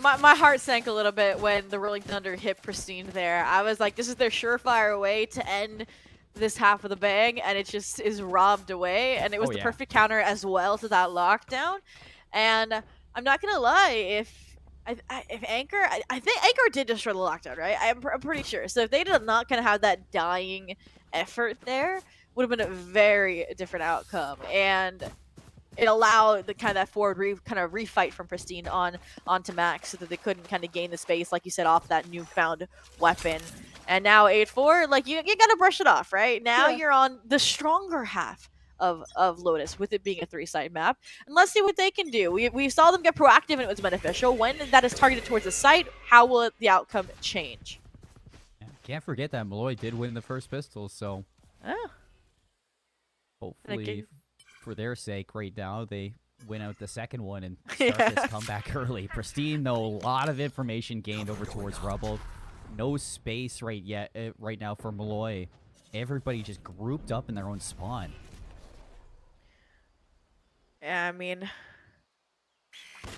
My heart sank a little bit when the Rolling Thunder hit Pristine there. I was like, this is their surefire way to end this half of the bang, and it just is robbed away. And it was the perfect counter as well to that lockdown. And I'm not gonna lie, if Anchor, I think Anchor did destroy the lockdown, right? I'm pretty sure. So if they did not kind of have that dying effort there, would have been a very different outcome. And it allowed the kind of that forward refight from Pristine onto Max, so that they couldn't kind of gain the space, like you said, off that newfound weapon. And now 8-4, like you gotta brush it off, right? Now you're on the stronger half of Lotus, with it being a 3-side map. And let's see what they can do. We saw them get proactive and it was beneficial. When that is targeted towards the site, how will the outcome change? Yeah, can't forget that Molloy did win the first pistol, so hopefully for their sake right now they win out the second one and start this comeback early. Pristine, though, a lot of information gained over towards Rubble. No space right now for Molloy. Everybody just grouped up in their own spawn. Yeah, I mean,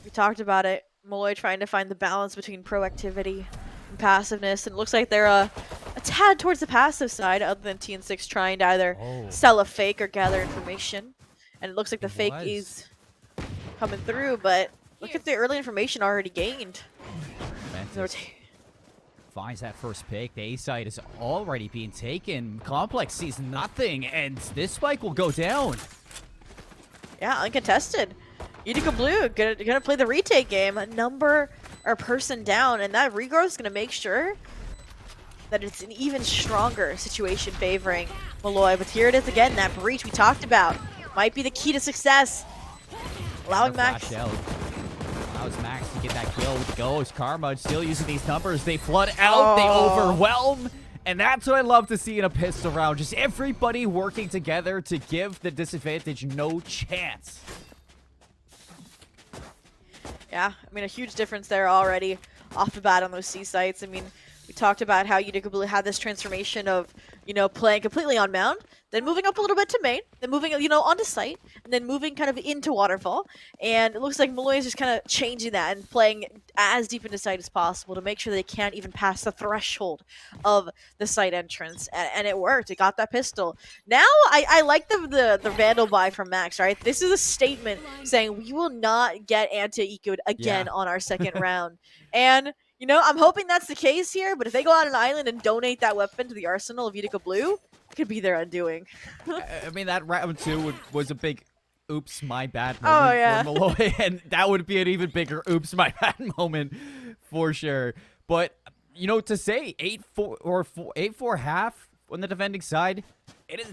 we talked about it. Molloy trying to find the balance between proactivity and passiveness, and it looks like they're a tad towards the passive side, other than TN6 trying to either sell a fake or gather information. And it looks like the fake is coming through, but look at the early information already gained. Finds that first pick. The A side is already being taken. Complex sees nothing, and this spike will go down. Yeah, uncontested. Utica Blue gonna play the retake game. A number or person down, and that regrowth is gonna make sure that it's an even stronger situation favoring Molloy. But here it is again, that breach we talked about might be the key to success. Allowing Max. Allows Max to get that kill with the Ghost. Karma still using these numbers. They flood out, they overwhelm, And that's what I love to see in a pistol round. Just everybody working together to give the disadvantage no chance. Yeah, I mean, a huge difference there already off the bat on those C sites. I mean, we talked about how Utica Blue had this transformation of, playing completely on mound, then moving up a little bit to main, then moving, onto site, and then moving kind of into waterfall. And it looks like Molloy is just kind of changing that and playing as deep into site as possible to make sure they can't even pass the threshold of the site entrance. And it worked. It got that pistol. Now, I like the Vandal buy from Max, right? This is a statement saying we will not get anti-eco'd again on our second round. And I'm hoping that's the case here, but if they go out an island and donate that weapon to the arsenal of Utica Blue, it could be their undoing. I mean, that round 2 was a big oops, my bad moment for Molloy, and that would be an even bigger oops, my bad moment for sure. But, to say 8-4 or 8-4 half on the defending side,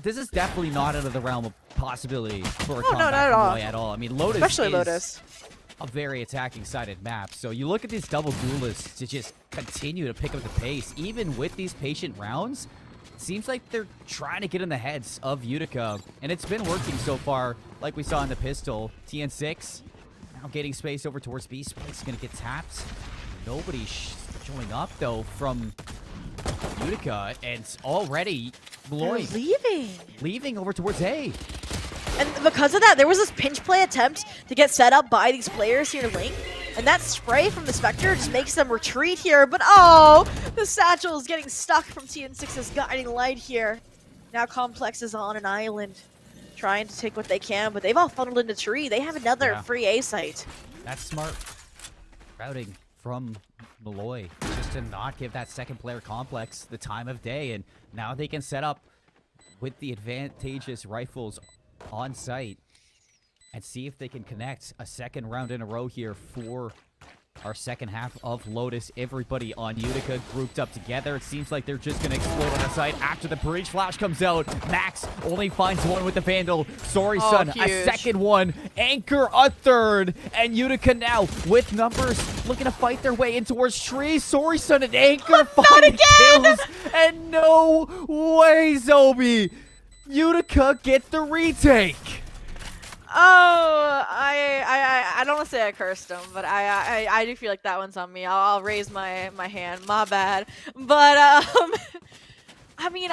this is definitely not out of the realm of possibility for a comeback from Molloy at all. I mean, Lotus Especially is Lotus. a very attacking-sided map. So you look at these double duelists to just continue to pick up the pace. Even with these patient rounds, it seems like they're trying to get in the heads of Utica. And it's been working so far, like we saw in the pistol. TN6 now getting space over towards B. Spike's going to get tapped. Nobody showing up, though, from Utica. And already, Molloy leaving over towards A. And because of that, there was this pinch play attempt to get set up by these players here link. And that spray from the Spectre just makes them retreat here. But the Satchel is getting stuck from TN6's guiding light here. Now Complex is on an island trying to take what they can, but they've all funneled into tree. They have another free A site. That's smart routing from Molloy, just to not give that second player Complex the time of day. And now they can set up with the advantageous rifles on site and see if they can connect a second round in a row here for our second half of Lotus. Everybody on Utica grouped up together. It seems like they're just going to explode on the site after the breach flash comes out. Max only finds one with the Vandal. Sorry, son, huge. a second one. Anchor a third. And Utica now with numbers looking to fight their way in towards Tree. Sorry, son, and Anchor finding kills. And no way, Zobi. Utica get the retake. I don't want to say I cursed him, but I do feel like that one's on me. I'll raise my hand. My bad. But I mean,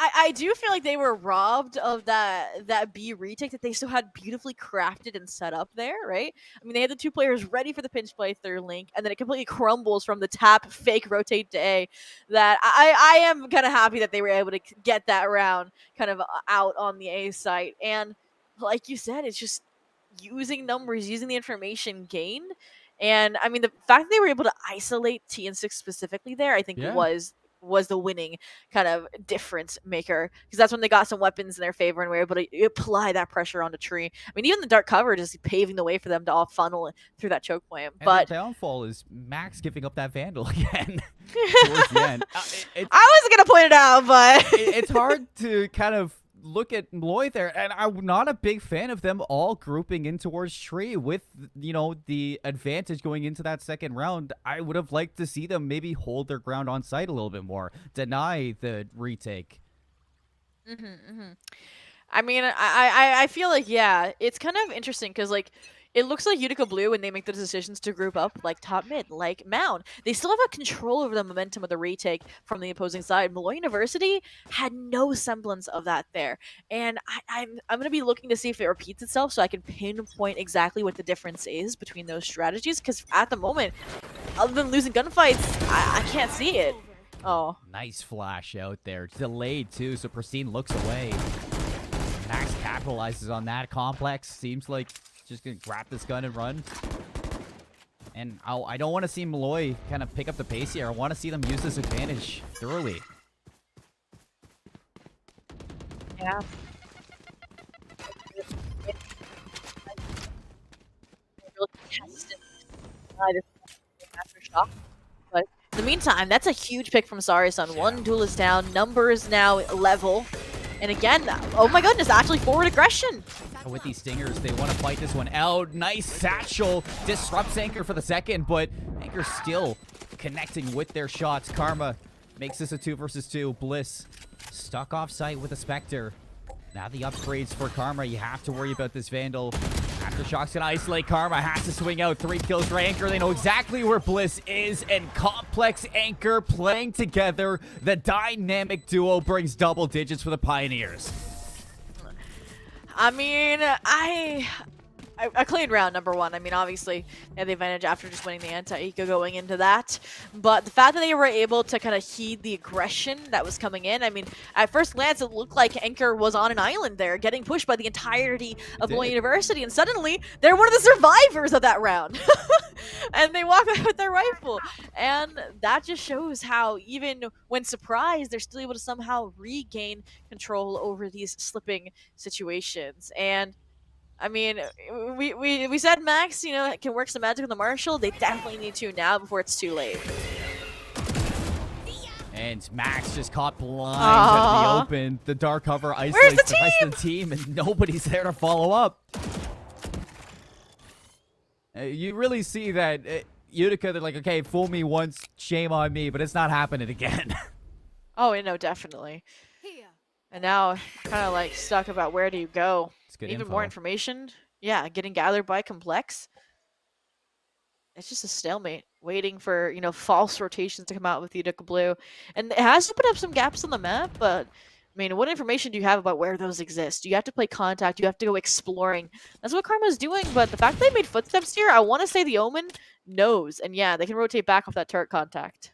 I do feel like they were robbed of that B retake that they still had beautifully crafted and set up there, right? I mean, they had the two players ready for the pinch play third link, and then it completely crumbles from the tap fake rotate to A. That I am kind of happy that they were able to get that round kind of out on the A site. And like you said, it's just using numbers, using the information gained. And I mean, the fact that they were able to isolate TN6 specifically there, I think was the winning kind of difference maker, because that's when they got some weapons in their favor and were able to apply that pressure onto Tree. I mean, even the dark cover just paving the way for them to all funnel through that choke point. But the downfall is Max giving up that Vandal again towards the end. I wasn't gonna point it out, but it's hard to kind of look at Molloy there, and I'm not a big fan of them all grouping in towards Tree with, the advantage going into that second round. I would have liked to see them maybe hold their ground on site a little bit more, deny the retake. I mean, I feel like, it's kind of interesting because, like, it looks like Utica Blue, when they make the decisions to group up like top mid, like Mound, they still have a control over the momentum of the retake from the opposing side. Molloy University had no semblance of that there. And I'm going to be looking to see if it repeats itself so I can pinpoint exactly what the difference is between those strategies. Because at the moment, other than losing gunfights, I can't see it. Oh. Nice flash out there. Delayed too, so Pristine looks away. Max capitalizes on that. Complex seems like just gonna grab this gun and run. And I don't want to see Molloy kind of pick up the pace here. I want to see them use this advantage thoroughly. Yeah. But in the meantime, that's a huge pick from Sari-san. One duelist down, numbers now level. And again, oh my goodness, actually forward aggression. With these stingers, they want to fight this one out. Nice satchel. Disrupts Anchor for the second, but Anchor still connecting with their shots. Karma Makes this a 2 versus 2. Bliss stuck off site with a Spectre. Now the upgrades for Karma. You have to worry about this Vandal. Aftershock's gonna isolate Karma. Has to swing out. 3 kills for Anchor. They know exactly where Bliss is. And Complex Anchor playing together. The dynamic duo brings double digits for the Pioneers. I mean, I cleaned round number 1. I mean, obviously, they had the advantage after just winning the anti-eco going into that. But the fact that they were able to kind of heed the aggression that was coming in, I mean, at first glance, it looked like Anchor was on an island there, getting pushed by the entirety of Molloy University. And suddenly, they're one of the survivors of that round. And they walk away with their rifle. And that just shows how, even when surprised, they're still able to somehow regain control over these slipping situations. And I mean, we said Max, you know, can work some magic on the Marshall. They definitely need to now before it's too late. And Max just caught blind out in the open. The dark cover isolates the rest of the team, and nobody's there to follow up. You really see that Utica, they're like, okay, fool me once, shame on me, but it's not happening again. Oh, you know, definitely. And now, kind of like stuck about where do you go. Even more information, yeah, getting gathered by Complex. It's just a stalemate, waiting for, you know, false rotations to come out with Utica Blue. And it has opened up some gaps on the map, but, I mean, what information do you have about where those exist? You have to play contact, you have to go exploring. That's what Karma's doing, but the fact that they made footsteps here, I want to say the Omen knows. And yeah, they can rotate back off that turret contact.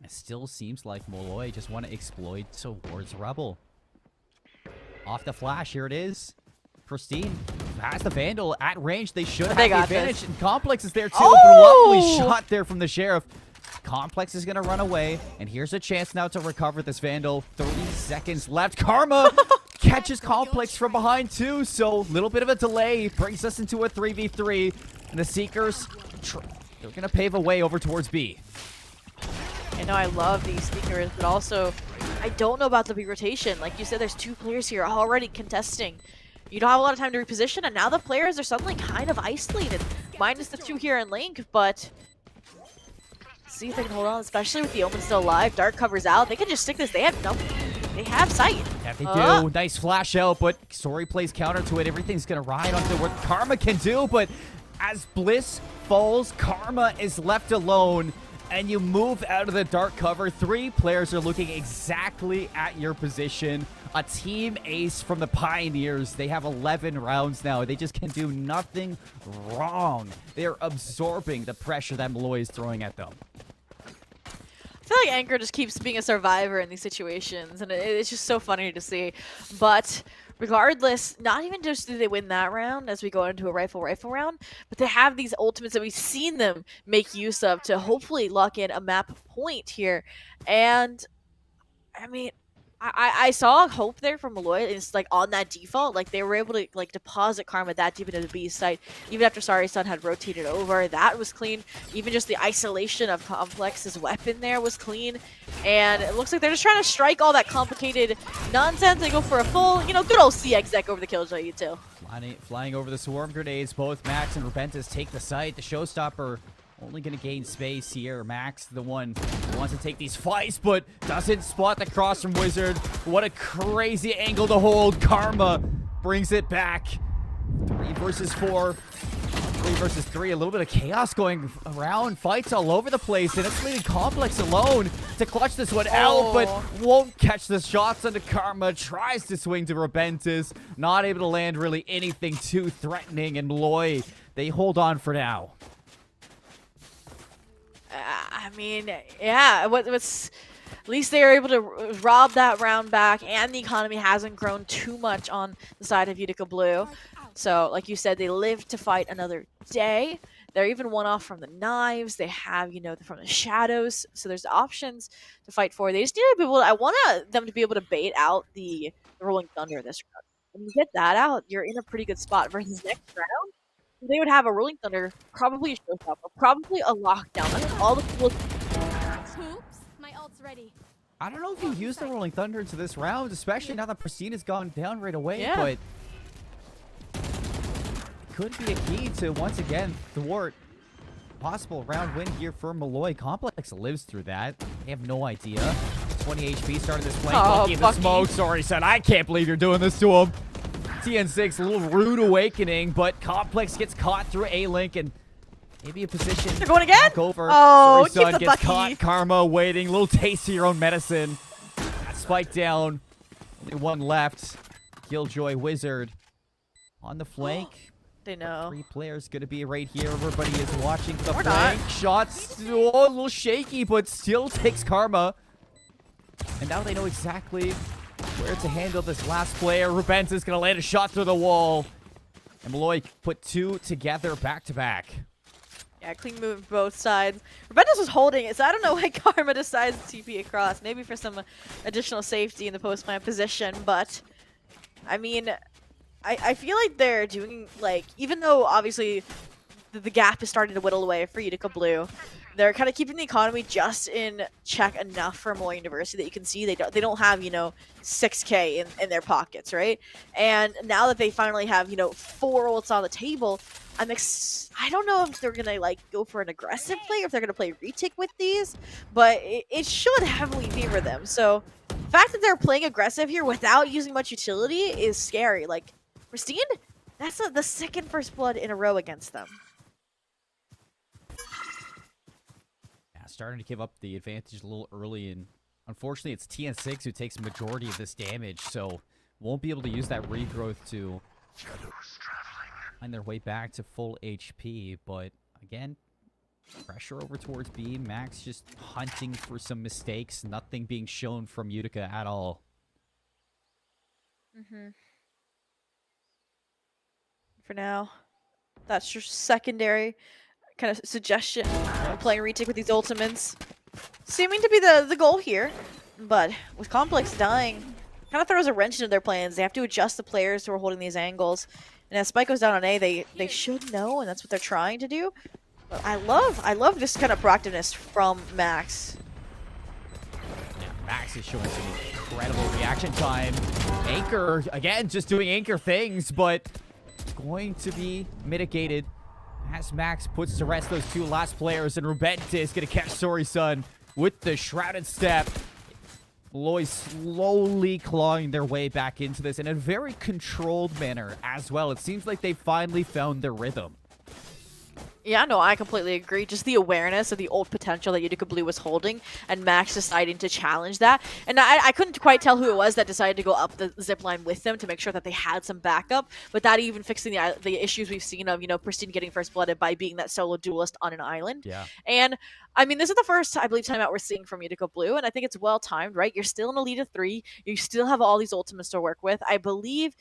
It still seems like Molloy just want to exploit towards Rebel. Off the flash, here it is. Pristine has the Vandal at range. They should have the advantage. And Complex is there too. Lovely shot there from the Sheriff. Complex is going to run away. And here's a chance now to recover this Vandal. 30 seconds left. Karma catches Complex from behind too. So little bit of a delay brings us into a 3v3. And the Seekers, they're going to pave a way over towards B. I know I love these Seekers, but also I don't know about the big rotation. Like you said, there's 2 players here already contesting. You don't have a lot of time to reposition, and now the players are suddenly kind of isolated. Minus the 2 here in Link, but see if they can hold on, especially with the Omen still alive. Dark covers out. They can just stick this. They have nothing. They have sight. Yeah, they do. Nice flash out, but Sori plays counter to it. Everything's going to ride onto what Karma can do, but as Bliss falls, Karma is left alone. And you move out of the dark cover. 3 players are looking exactly at your position. A team ace from the Pioneers. They have 11 rounds now. They just can do nothing wrong. They're absorbing the pressure that Molloy is throwing at them. I feel like Anchor just keeps being a survivor in these situations, and it's just so funny to see. But regardless, not even just do they win that round as we go into a rifle round, but they have these ultimates that we've seen them make use of to hopefully lock in a map point here. And I mean, I saw hope there from Molloy. It's like on that default, like they were able to like deposit Karma that deep into the B site, even after Sari-san had rotated over. That was clean. Even just the isolation of Complex's weapon there was clean. And it looks like they're just trying to strike all that complicated nonsense. They go for a full, you know, good old CX deck over the Killjoy U2. Flying over the swarm grenades, both Max and Repentis take the site. The Showstopper only going to gain space here. Max, the one who wants to take these fights, but doesn't spot the cross from Wizard. What a crazy angle to hold. Karma brings it back. 3 versus 4. 3 versus 3. A little bit of chaos going around. Fights all over the place, and it's leaving Complex alone to clutch this one out, but won't catch the shots onto Karma. Tries to swing to Repentis. Not able to land really anything too threatening, and Molloy, they hold on for now. I mean, yeah, what's at least they were able to rob that round back, and the economy hasn't grown too much on the side of Utica Blue. So, like you said, they live to fight another day. They're even one off from the knives. They have, you know, from the shadows. So there's options to fight for. They just need to be able to, I want them to be able to bait out the Rolling Thunder this round. When you get that out, you're in a pretty good spot versus next round. They would have a Rolling Thunder, probably a Showstopper, probably a Lockdown. That's all the cool. Oops, my ult's ready. I don't know if you use the Rolling Thunder into this round, especially now that Pristine has gone down right away, but could be a key to, once again, thwart possible round win here for Molloy. Complex lives through that. They have no idea. 20 HP starting this flank. Oh, Bucky in the Bucky. smoke. Sorry, son. I can't believe you're doing this to him. TN6, a little rude awakening, but Complex gets caught through A-Link and maybe a position. They're going again? Back over. Oh, Sorry, keep son the gets Bucky. caught. Karma waiting. A little taste of your own medicine. That spike down. Only one left. Killjoy Wizard on the flank. They know. 3 players gonna be right here. Everybody is watching the Or flank. not. Shots, oh, a little shaky, but still takes Karma. And now they know exactly where to handle this last player. Rubens is gonna land a shot through the wall. And Molloy put 2 together back to back. Yeah, clean move both sides. Rubentus was holding it, so I don't know why Karma decides to TP across. Maybe for some additional safety in the post-plant position, but I mean, I feel like they're doing, like, even though obviously the gap is starting to whittle away for Utica Blue, they're kind of keeping the economy just in check enough for Molloy University that you can see they don't have, you know, 6K in their pockets, right? And now that they finally have, you know, 4 ults on the table, I don't know if they're gonna like go for an aggressive play or if they're gonna play retake with these, but it should heavily favor them. So the fact that they're playing aggressive here without using much utility is scary. Like Pristine, that's the second first blood in a row against them. Yeah, starting to give up the advantage a little early, and unfortunately it's TN6 who takes majority of this damage, so won't be able to use that regrowth to find their way back to full HP. But again, pressure over towards B. Max just hunting for some mistakes, nothing being shown from Utica at all. For now, that's your secondary kind of suggestion. Playing retake with these ultimates, seeming to be the goal here, but with Complex dying, kind of throws a wrench into their plans. They have to adjust the players who are holding these angles. And as Spike goes down on A, they should know, and that's what they're trying to do. But I love this kind of proactiveness from Max. Yeah, Max is showing some incredible reaction time. Anchor, again, just doing Anchor things, but going to be mitigated as Max puts to rest those 2 last players, and Rubenta is going to catch Sori-san with the Shrouded Step. Molloy slowly clawing their way back into this in a very controlled manner as well. It seems like they finally found their rhythm. Yeah, no, I completely agree. Just the awareness of the old potential that Utica Blue was holding, and Max deciding to challenge that. And I couldn't quite tell who it was that decided to go up the zip line with them to make sure that they had some backup. But that even fixing the issues we've seen of, you know, Pristine getting first blooded by being that solo duelist on an island. Yeah. And I mean, this is the first, I believe, timeout we're seeing from Utica Blue, and I think it's well timed, right? You're still in a lead of 3. You still have all these ultimates to work with. I believe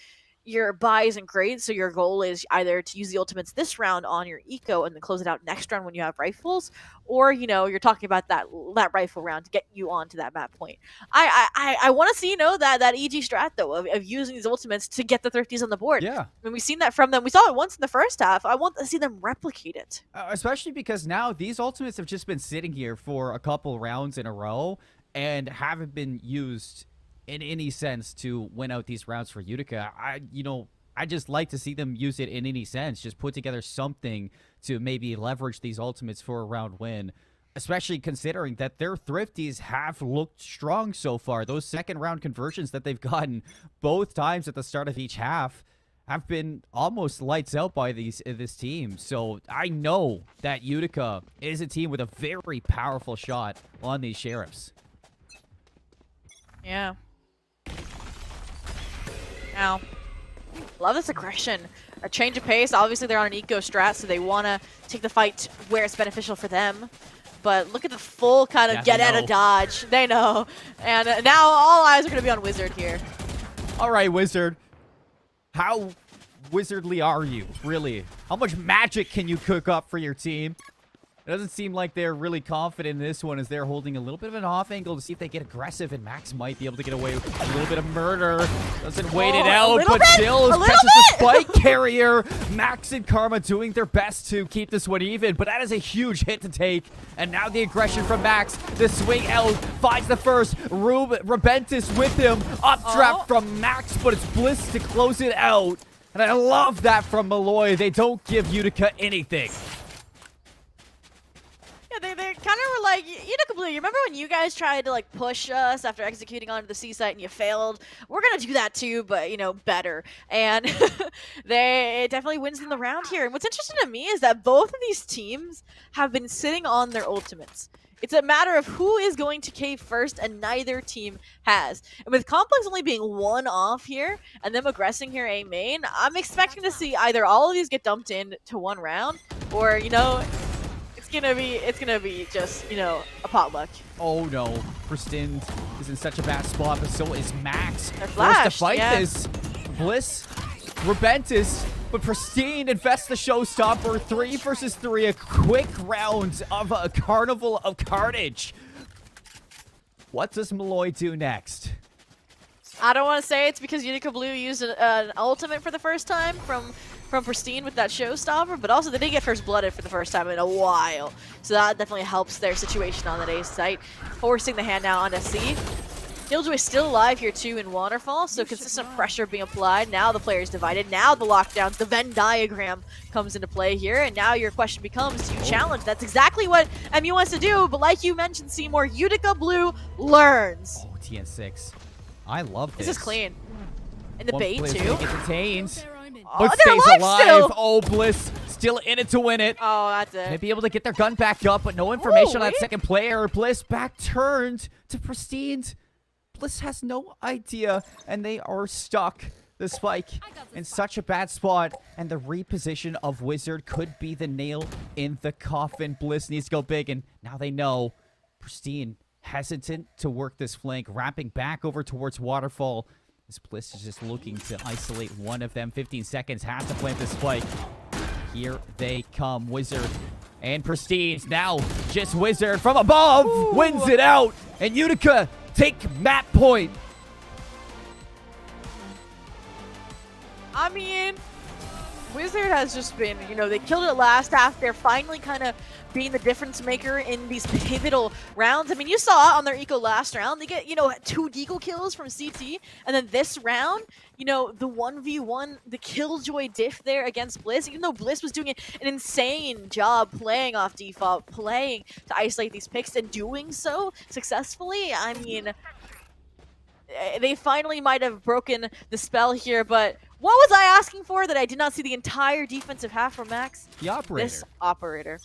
your buy isn't great, so your goal is either to use the ultimates this round on your eco and then close it out next round when you have rifles, or, you know, you're talking about that rifle round to get you onto that map point. I want to see, you know, that EG strat though of using these ultimates to get the thrifties on the board. Yeah. I mean, we've seen that from them. We saw it once in the first half. I want to see them replicate it. Especially because now these ultimates have just been sitting here for a couple rounds in a row and haven't been used in any sense to win out these rounds for Utica. I just like to see them use it in any sense. Just put together something to maybe leverage these ultimates for a round win, especially considering that their thrifties have looked strong so far. Those second round conversions that they've gotten both times at the start of each half have been almost lights out by this team. So I know that Utica is a team with a very powerful shot on these Sheriffs. Yeah. Now, love this aggression. A change of pace. Obviously, they're on an eco strat, so they want to take the fight where it's beneficial for them. But look at the full kind of get out of dodge. They know. And now all eyes are going to be on Wizard here. All right, Wizard. How wizardly are you, really? How much magic can you cook up for your team? It doesn't seem like they're really confident in this one as they're holding a little bit of an off angle to see if they get aggressive, and Max might be able to get away with a little bit of murder. Doesn't wait it out, but still catches the spike carrier. Max and Karma doing their best to keep this one even, but that is a huge hit to take. And now the aggression from Max. The swing out finds the first. Rubentus with him. Updraft from Max, but it's Bliss to close it out. And I love that from Molloy. They don't give Utica anything. like, Utica Blue, you remember when you guys tried to, like, push us after executing onto the C site and you failed? We're gonna do that too, but, you know, better. And it definitely wins them the round here. And what's interesting to me is that both of these teams have been sitting on their ultimates. It's a matter of who is going to cave first, and neither team has. And with Complex only being one off here, and them aggressing here A main, I'm expecting to see either all of these get dumped into one round, or, you know, it's gonna be just, you know, a potluck. Oh no, Pristine is in such a bad spot, but so is Max. They're Forced to flashed, fight yeah. this. Bliss, Rebentis, but Pristine invests the showstopper. 3 versus 3, a quick round of a carnival of carnage. What does Molloy do next? I don't want to say it's because Utica Blue used an ultimate for the first time from Pristine with that showstopper, but also they did get first blooded for the first time in a while. So that definitely helps their situation on that A site, forcing the hand now onto C. Killjoy still alive here too in Waterfall, so consistent pressure being applied. Now the player's divided. Now the lockdowns, the Venn diagram comes into play here, and now your question becomes, do you challenge? That's exactly what MU wants to do, but like you mentioned, Seymour, Utica Blue learns. Oh, TN6. I love this. This is clean. And the One bait Bliss too. gonna get detained, Oh, but they're stays alive alive. still. Oh, Bliss still in it to win it. Oh, that's it. May be able to get their gun back up, but no information on that wait. second player. Bliss back turned to Pristine. Bliss has no idea, and they are stuck. The spike in such a bad spot, and the reposition of Wizard could be the nail in the coffin. Bliss needs to go big, and now they know. Pristine hesitant to work this flank, wrapping back over towards Waterfall. This Bliss is just looking to isolate one of them. 15 seconds, has to plant this spike. Here they come, Wizard and Pristine. Now, just Wizard from above wins it out, and Utica take map point. I mean, Wizard has just been, you know, they killed it last half. They're finally kind of being the difference maker in these pivotal rounds. I mean, you saw on their eco last round, they get, you know, 2 deagle kills from CT. And then this round, you know, the 1v1, the Killjoy diff there against Bliss, even though Bliss was doing an insane job playing off default, playing to isolate these picks and doing so successfully. I mean, they finally might have broken the spell here, but what was I asking for that I did not see the entire defensive half from Max? The operator. This operator.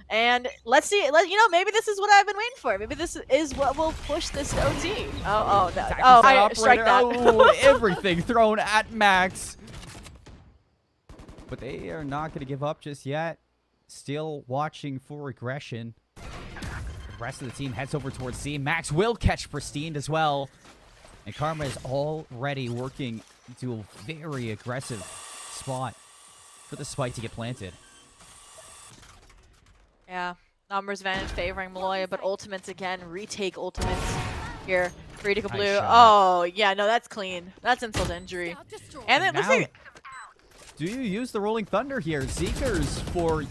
And let's see, you know, maybe this is what I've been waiting for. Maybe this is what will push this to OT. I strike that. Oh, everything thrown at Max. But they are not going to give up just yet. Still watching for aggression. The rest of the team heads over towards C. Max will catch Pristine as well. And Karma is already working into a very aggressive spot for the spike to get planted. Yeah, numbers advantage favoring Molloy, but ultimates again, retake ultimates here for Utica Blue. shot. Oh, yeah, no, that's clean. That's insult to injury. And it looks Now, like... do you use the Rolling Thunder here? Zeekers for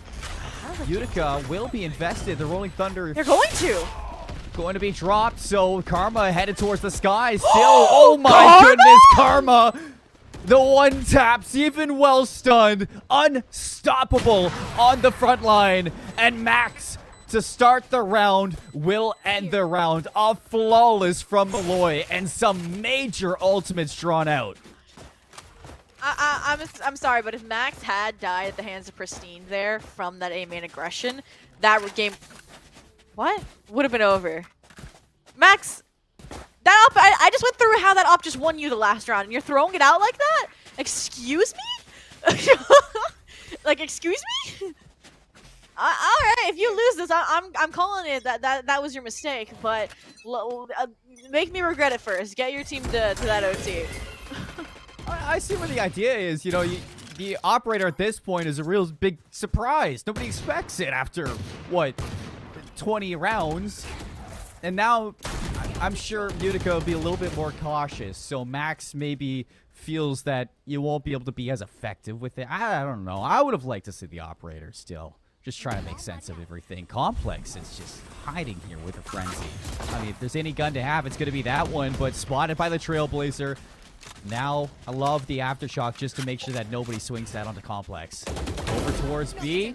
Utica will be invested. The Rolling Thunder They're going to. going to be dropped, so Karma headed towards the sky still. Oh my goodness, Karma! The one taps, even well stunned, unstoppable on the front line, and Max to start the round will end the round. A flawless from Molloy and some major ultimates drawn out. I'm sorry, but if Max had died at the hands of Pristine there from that A-main aggression, that game would have been over. Max, that op, I just went through how that op just won you the last round, and you're throwing it out like that? Excuse me? Like, excuse me? All right, if you lose this, I'm calling it that was your mistake, but make me regret it first. Get your team to that OT. I see where the idea is. You know, the operator at this point is a real big surprise. Nobody expects it after, what, 20 rounds? And now I'm sure Utica will be a little bit more cautious. So Max maybe feels that you won't be able to be as effective with it. I don't know. I would have liked to see the operator still. Just trying to make sense of everything. Complex is just hiding here with a frenzy. I mean, if there's any gun to have, it's going to be that one. But spotted by the Trailblazer. Now, I love the Aftershock just to make sure that nobody swings that onto Complex. Over towards B.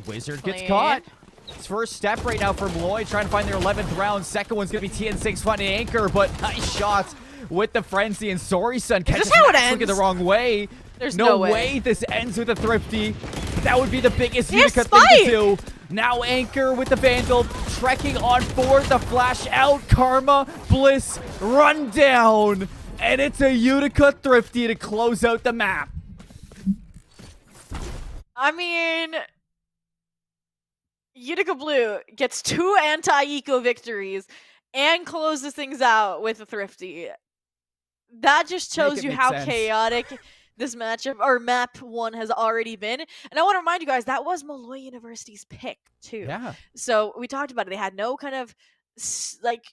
Wizard gets caught. It's first step right now for Molloy, trying to find their 11th round. Second one's going to be TN6 finding Anchor, but nice shots with the Frenzy, and Sorry-Sun catches how it Max looking ends? the wrong way. There's no no way this ends with a Thrifty. That would be the biggest Here's Utica thing to Spike! do. Now Anchor with the Vandal, trekking on forward, the flash out, Karma, Bliss, run down, and it's a Utica Thrifty to close out the map. I mean, Utica Blue gets 2 anti-eco victories and closes things out with a Thrifty. That just Make shows it you make how sense. chaotic this matchup or map 1 has already been. And I want to remind you guys, that was Molloy University's pick too. Yeah. So we talked about it. They had no kind of like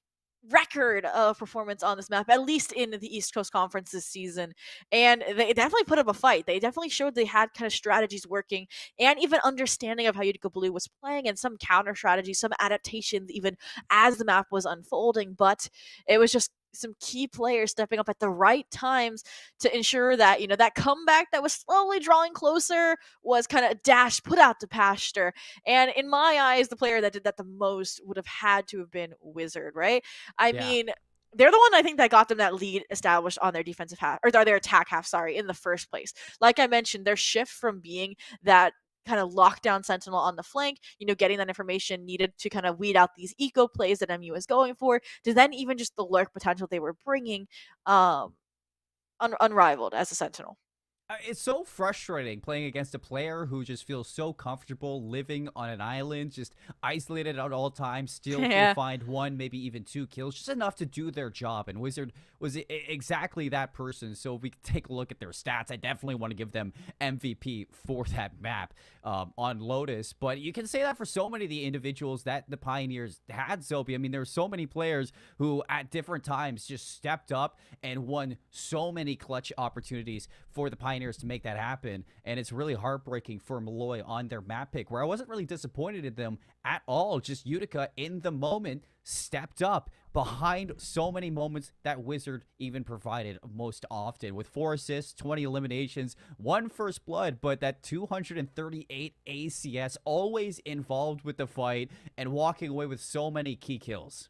record of performance on this map, at least in the East Coast Conference this season. And they definitely put up a fight. They definitely showed they had kind of strategies working and even understanding of how Utica Blue was playing and some counter strategies, some adaptations even as the map was unfolding. But it was just some key players stepping up at the right times to ensure that, you know, that comeback that was slowly drawing closer was kind of put out to pasture. And in my eyes, the player that did that the most would have had to have been Wizard, right? I mean, they're the one I think that got them that lead established on their defensive half, or their attack half, sorry, in the first place. Like I mentioned, their shift from being that kind of lockdown sentinel on the flank, you know, getting that information needed to kind of weed out these eco plays that MU is going for, to then even just the lurk potential they were bringing, unrivaled as a sentinel. It's so frustrating playing against a player who just feels so comfortable living on an island, just isolated at all times, still will find 1, maybe even 2 kills, just enough to do their job. And Wizard was exactly that person. So if we take a look at their stats, I definitely want to give them MVP for that map on Lotus. But you can say that for so many of the individuals that the Pioneers had, Soapy. I mean, there were so many players who at different times just stepped up and won so many clutch opportunities for the Pioneers to make that happen. And it's really heartbreaking for Molloy on their map pick, where I wasn't really disappointed in them at all. Just Utica in the moment stepped up behind so many moments that Wizard even provided most often, with 4 assists, 20 eliminations, 1 first blood, but that 238 ACS, always involved with the fight and walking away with so many key kills.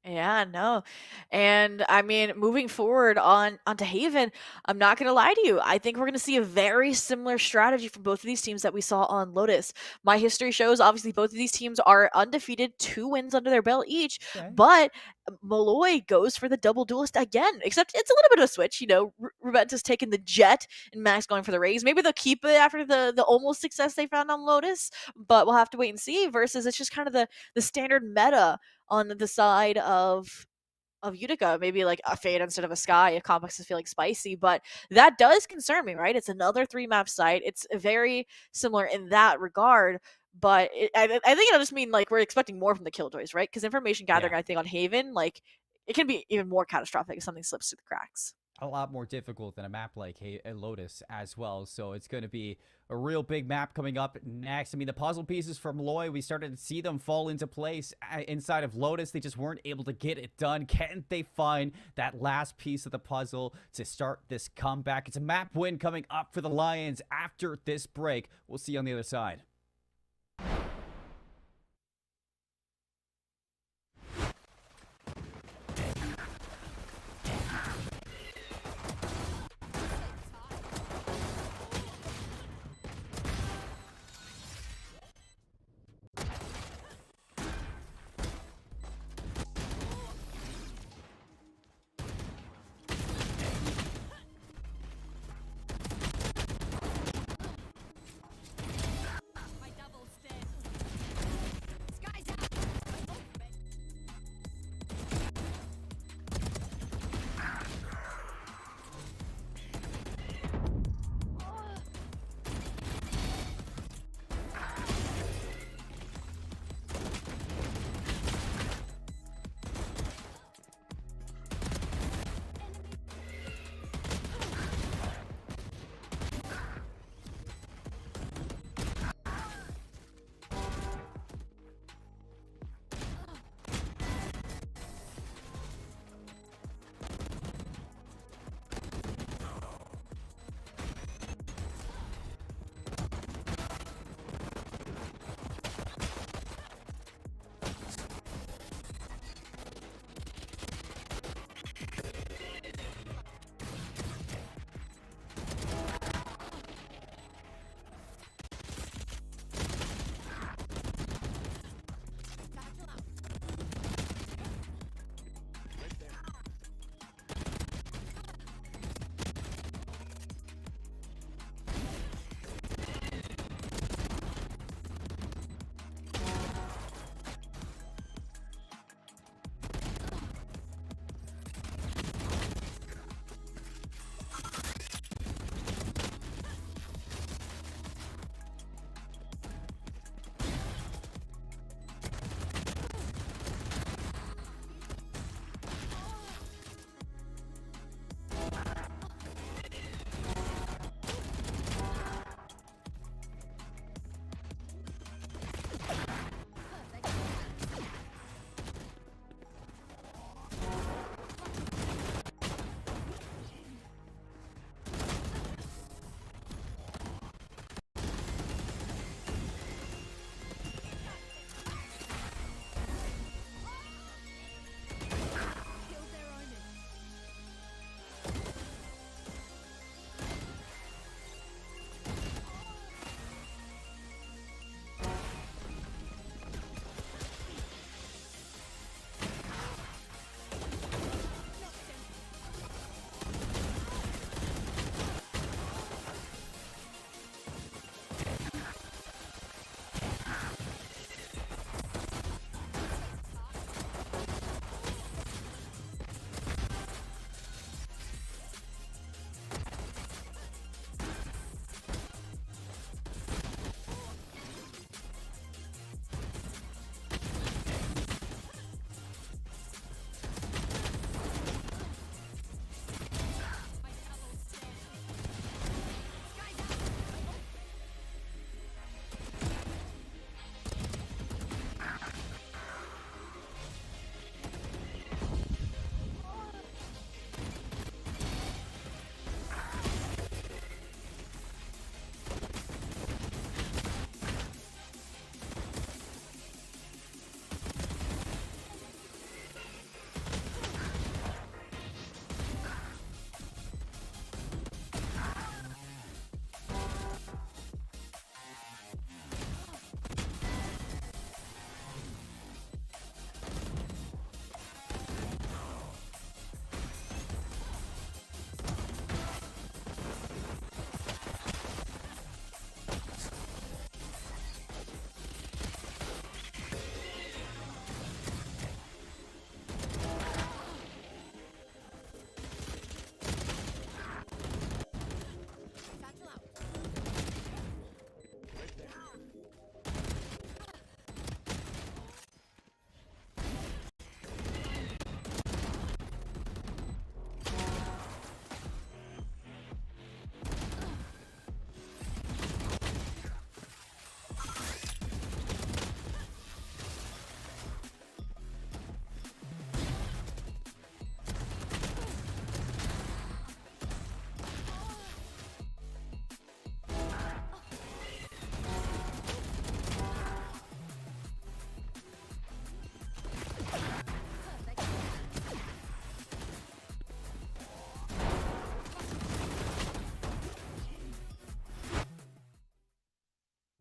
Yeah, no. And I mean, moving forward onto Haven, I'm not gonna lie to you. I think we're gonna see a very similar strategy from both of these teams that we saw on Lotus. My history shows obviously both of these teams are undefeated, 2 wins under their belt each, but Molloy goes for the double duelist again, except it's a little bit of a switch. You know, Rubentus taking the Jet and Max going for the Raze. Maybe they'll keep it after the almost success they found on Lotus, but we'll have to wait and see. Versus it's just kind of the standard meta on the side of Utica, maybe like a Fade instead of a Sky if complexes feel like spicy, but that does concern me, right? It's another 3-map site. It's very similar in that regard, but I think it'll just mean like we're expecting more from the Killjoys, right? Because information gathering, I think on Haven, like it can be even more catastrophic if something slips through the cracks. A lot more difficult than a map like Lotus as well. So it's going to be a real big map coming up next. I mean, the puzzle pieces from Molloy, we started to see them fall into place inside of Lotus. They just weren't able to get it done. Can they find that last piece of the puzzle to start this comeback? It's a map win coming up for the Lions after this break. We'll see you on the other side.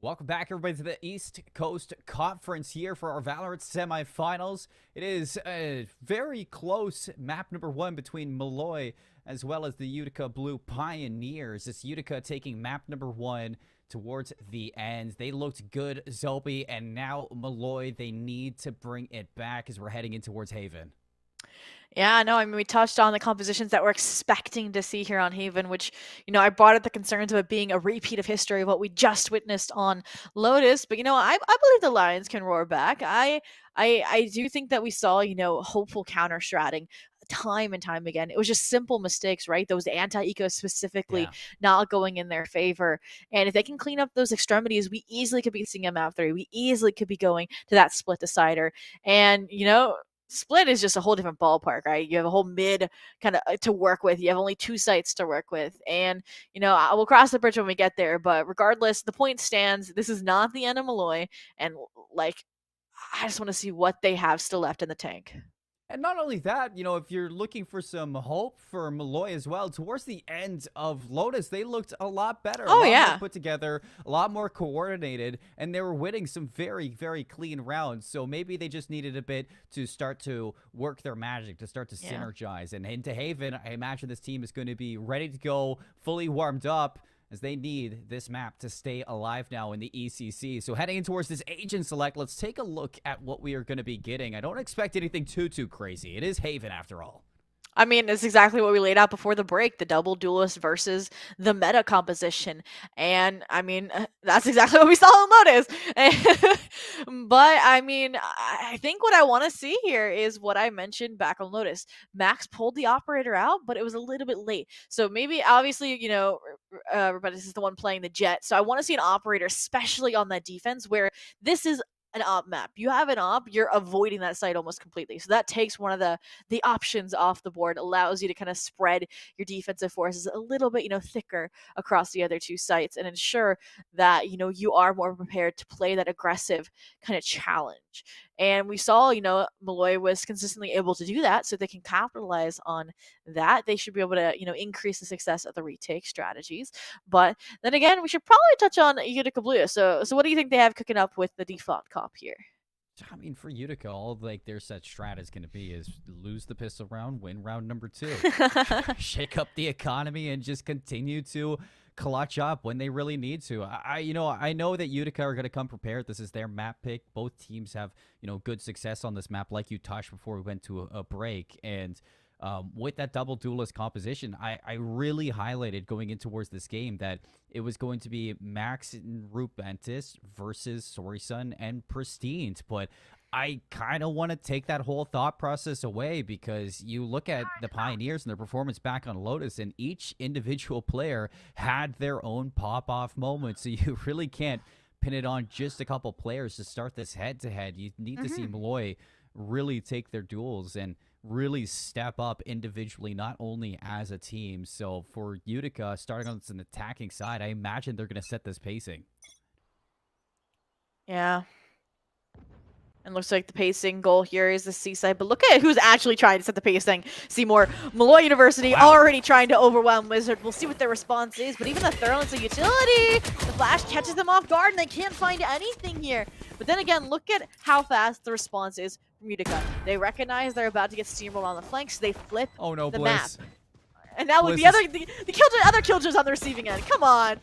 Welcome back, everybody, to the East Coast Conference here for our Valorant semifinals. It is a very close map number 1 between Molloy as well as the Utica Blue Pioneers. This Utica taking map number 1 towards the end. They looked good, Zobi, and now Molloy, they need to bring it back as we're heading in towards Haven. Yeah, no, I mean, we touched on the compositions that we're expecting to see here on Haven, which, I brought up the concerns of it being a repeat of history of what we just witnessed on Lotus. But, I believe the Lions can roar back. I do think that we saw, hopeful counter-stratting time and time again. It was just simple mistakes, right? Those anti-ecos specifically not going in their favor. And if they can clean up those extremities, we easily could be seeing a map 3. We easily could be going to that split decider. And, split is just a whole different ballpark, right? You have a whole mid kind of to work with. You have only 2 sites to work with. And, we'll cross the bridge when we get there. But regardless, the point stands. This is not the end of Molloy. And, I just want to see what they have still left in the tank. And not only that, if you're looking for some hope for Molloy as well, towards the end of Lotus, they looked a lot better. Oh, a lot yeah. more put together, a lot more coordinated, and they were winning some very, very clean rounds. So maybe they just needed a bit to start to work their magic, to start to synergize. And into Haven, I imagine this team is going to be ready to go, fully warmed up, as they need this map to stay alive now in the ECC. So heading in towards this agent select, let's take a look at what we are going to be getting. I don't expect anything too crazy. It is Haven after all. I mean, it's exactly what we laid out before the break, the double duelist versus the meta composition. And, I mean, that's exactly what we saw in Lotus. But, I mean, I think what I want to see here is what I mentioned back on Lotus. Max pulled the operator out, but it was a little bit late. So maybe, obviously, Robotics is the one playing the jet. So I want to see an operator, especially on that defense, where this is an op map. You have an op, you're avoiding that site almost completely. So that takes one of the options off the board, allows you to kind of spread your defensive forces a little bit, thicker across the other 2 sites and ensure that, you are more prepared to play that aggressive kind of challenge. And we saw, Molloy was consistently able to do that, so they can capitalize on that. They should be able to, increase the success of the retake strategies. But then again, we should probably touch on Utica Blue. So what do you think they have cooking up with the default comp here? I mean, for Utica, all their set strat is going to be is lose the pistol round, win round number 2. Shake up the economy and just continue to clutch up when they really need to. I know that Utica are going to come prepared. This is their map pick. Both teams have, good success on this map, like you touched before we went to a break. And with that double duelist composition, I really highlighted going in towards this game that it was going to be Max and Rubentis versus Sorisun and Pristine. But I kind of want to take that whole thought process away, because you look at the Pioneers and their performance back on Lotus, and each individual player had their own pop-off moment. So you really can't pin it on just a couple players to start this head-to-head. You need to see Molloy really take their duels and really step up individually, not only as a team. So for Utica, starting on an attacking side, I imagine they're going to set this pacing. Yeah. And looks like the pacing goal here is the C-side. But look at who's actually trying to set the pacing. Seymour, Molloy University already trying to overwhelm Wizard. We'll see what their response is. But even the Thurland's a utility. The flash catches them off guard, and they can't find anything here. But then again, look at how fast the response is from Utica. They recognize they're about to get steamrolled on the flanks, so they flip the map. And now look, the other Killjoys on the receiving end. Come on.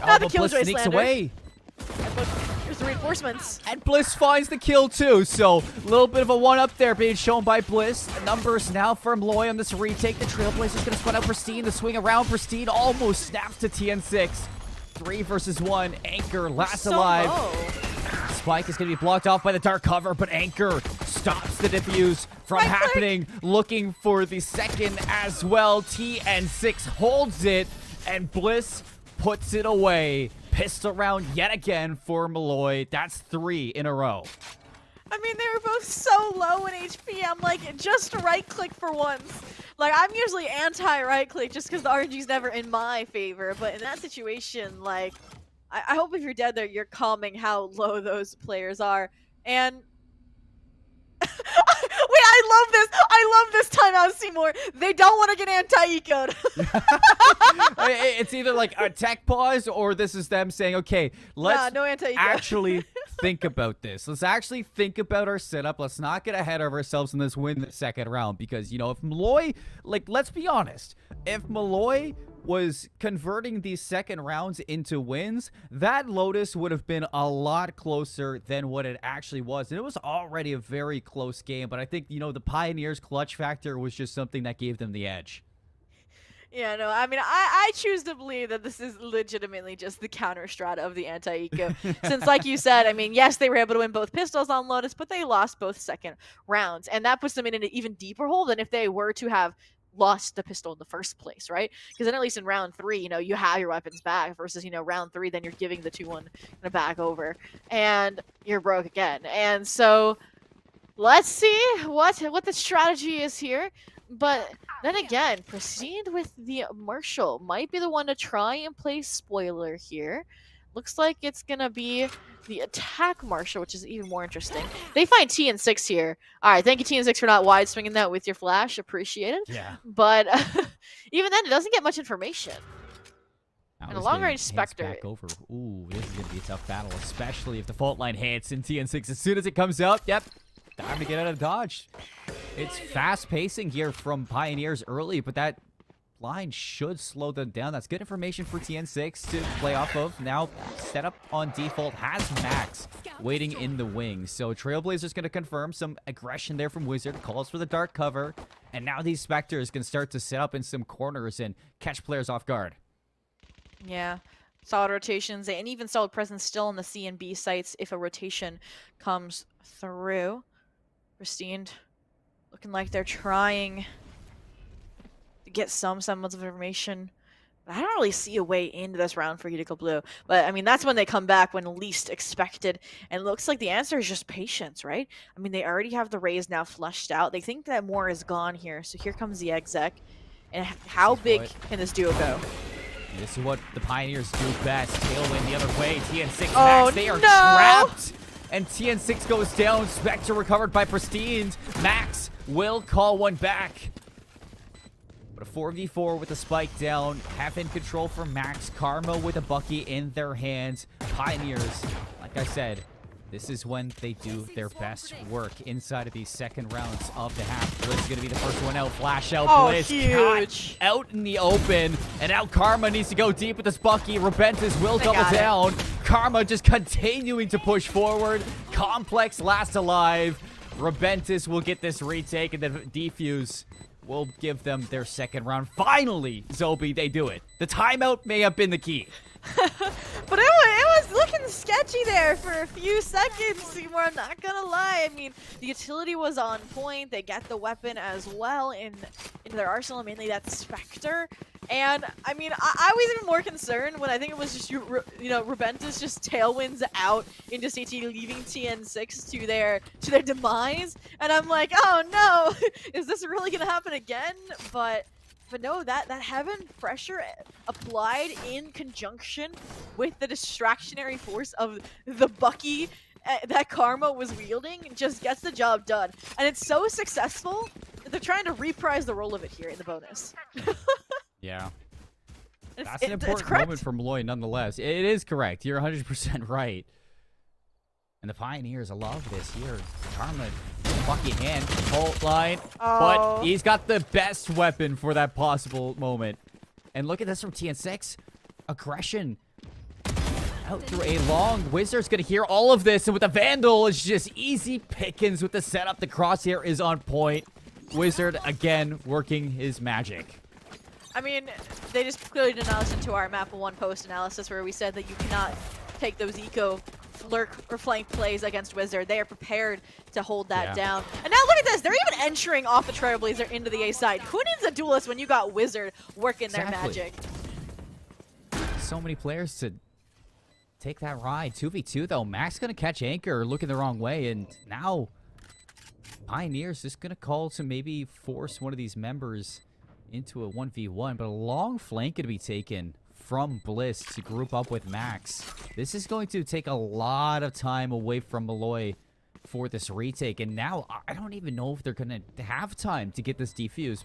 Now the Killjoy sneaks slander. away. And look, here's the reinforcements. And Bliss finds the kill too, so a little bit of a one-up there being shown by Bliss. The numbers now for Molloy on this retake. The Trailblazer's going to split out Pristine. The swing around Pristine almost snaps to TN6. 3 versus 1. Anchor last alive. Spike is going to be blocked off by the dark cover, but Anchor stops the defuse from happening. Looking for the second as well. TN6 holds it, and Bliss puts it away. Pistol round yet again for Molloy. That's 3 in a row. I mean, they were both so low in HP. I'm like, just right-click for once. Like, I'm usually anti-right-click just because the RNG's never in my favor. But in that situation, like, I hope if you're dead there, you're calming how low those players are. And wait, I love this. I love this timeout, Seymour. They don't want to get anti-eco'd. It's either like a tech pause or this is them saying, okay, let's no anti-eco. actually think about this. Let's actually think about our setup. Let's not get ahead of ourselves in this win the second round because, you know, if Molloy, like, let's be honest, if Molloy was converting these second rounds into wins, that Lotus would have been a lot closer than what it actually was. And it was already a very close game, but I think, you know, the Pioneers' clutch factor was just something that gave them the edge. Yeah, no, I mean, I choose to believe that this is legitimately just the counter strat of the anti-eco. Since, like you said, I mean, yes, they were able to win both pistols on Lotus, but they lost both second rounds. And that puts them in an even deeper hole than if they were to have lost the pistol in the first place, right? Because then at least in round 3, you know, you have your weapons back versus, you know, round 3, then you're giving the 2-1 back over and you're broke again. And so let's see what the strategy is here. But then again, proceed with the Marshall. Might be the one to try and play spoiler here. Looks like it's going to be the attack Marshall, which is even more interesting. They find TN6 here. All right, thank you, TN6, for not wide swinging that with your flash. Appreciate it. Yeah. But even then, it doesn't get much information. Now And a he's long-range getting Spectre. back over. Ooh, this is going to be a tough battle, especially if the fault line hits and TN6 as soon as it comes up. Yep, time to get out of dodge. It's fast pacing here from Pioneers early, but that line should slow them down. That's good information for TN6 to play off of. Now, setup on default has Max waiting in the wings. So Trailblazer's going to confirm some aggression there from Wizard. Calls for the dark cover. And now these Spectres can start to set up in some corners and catch players off guard. Yeah. Solid rotations and even solid presence still on the C and B sites if a rotation comes through. Pristine looking like they're trying to get some semblance of information. But I don't really see a way into this round for Utica Blue. But, I mean, that's when they come back when least expected. And it looks like the answer is just patience, right? I mean, they already have the Rays now flushed out. They think that more is gone here. So here comes the exec. And how big can this duo go? And this is what the Pioneers do best. Tailwind the other way. TN6 Oh, Max, they are no! trapped. And TN6 goes down. Spectre recovered by Pristine. Max will call one back. But a 4v4 with a spike down. Have in control for Max. Karma with a Bucky in their hands. Pioneers, like I said, this is when they do their best work inside of these second rounds of the half. Blitz is going to be the first one out. Flash out. Oh, Blitz huge. caught out in the open. And now Karma needs to go deep with this Bucky. Rebentis will double got it. down. Karma just continuing to push forward. Complex last alive. Rebentis will get this retake, and then Defuse will give them their second round. Finally, Zobi, they do it. The timeout may have been the key. But it was looking sketchy there for a few seconds, Seymour. I'm not gonna lie. I mean, the utility was on point. They get the weapon as well into their arsenal, mainly that Spectre. And I mean, I was even more concerned when I think it was just Rebentis just tailwinds out into CT, leaving TN6 to their demise. And I'm like, oh no, is this really gonna happen again? But no, that Heaven pressure applied in conjunction with the distractionary force of the Bucky that Karma was wielding just gets the job done. And it's so successful that they're trying to reprise the role of it here in the bonus. Yeah. It's, That's an important moment for Molloy nonetheless. It is correct. You're 100% right. And the Pioneers, I love this here. Karma, Bucky hand, ult line. Oh. But he's got the best weapon for that possible moment. And look at this from TN6. Aggression. Out through a long. Wizard's going to hear all of this. And with the Vandal, it's just easy pickings with the setup. The crosshair is on point. Wizard, again, working his magic. I mean, they just clearly did not listen to our Map 1 post analysis where we said that you cannot take those eco lurk or flank plays against Wizard. They are prepared to hold that down. And now look at this. They're even entering off the Trailblazer into the A side. Who needs a duelist when you got Wizard working their magic? So many players to take that ride. 2v2 though. Max gonna catch anchor, looking the wrong way, and now Pioneers just gonna call to maybe force one of these members into a 1v1, but a long flank to be taken from Bliss to group up with Max. This is going to take a lot of time away from Molloy for this retake. And now I don't even know if they're going to have time to get this defused.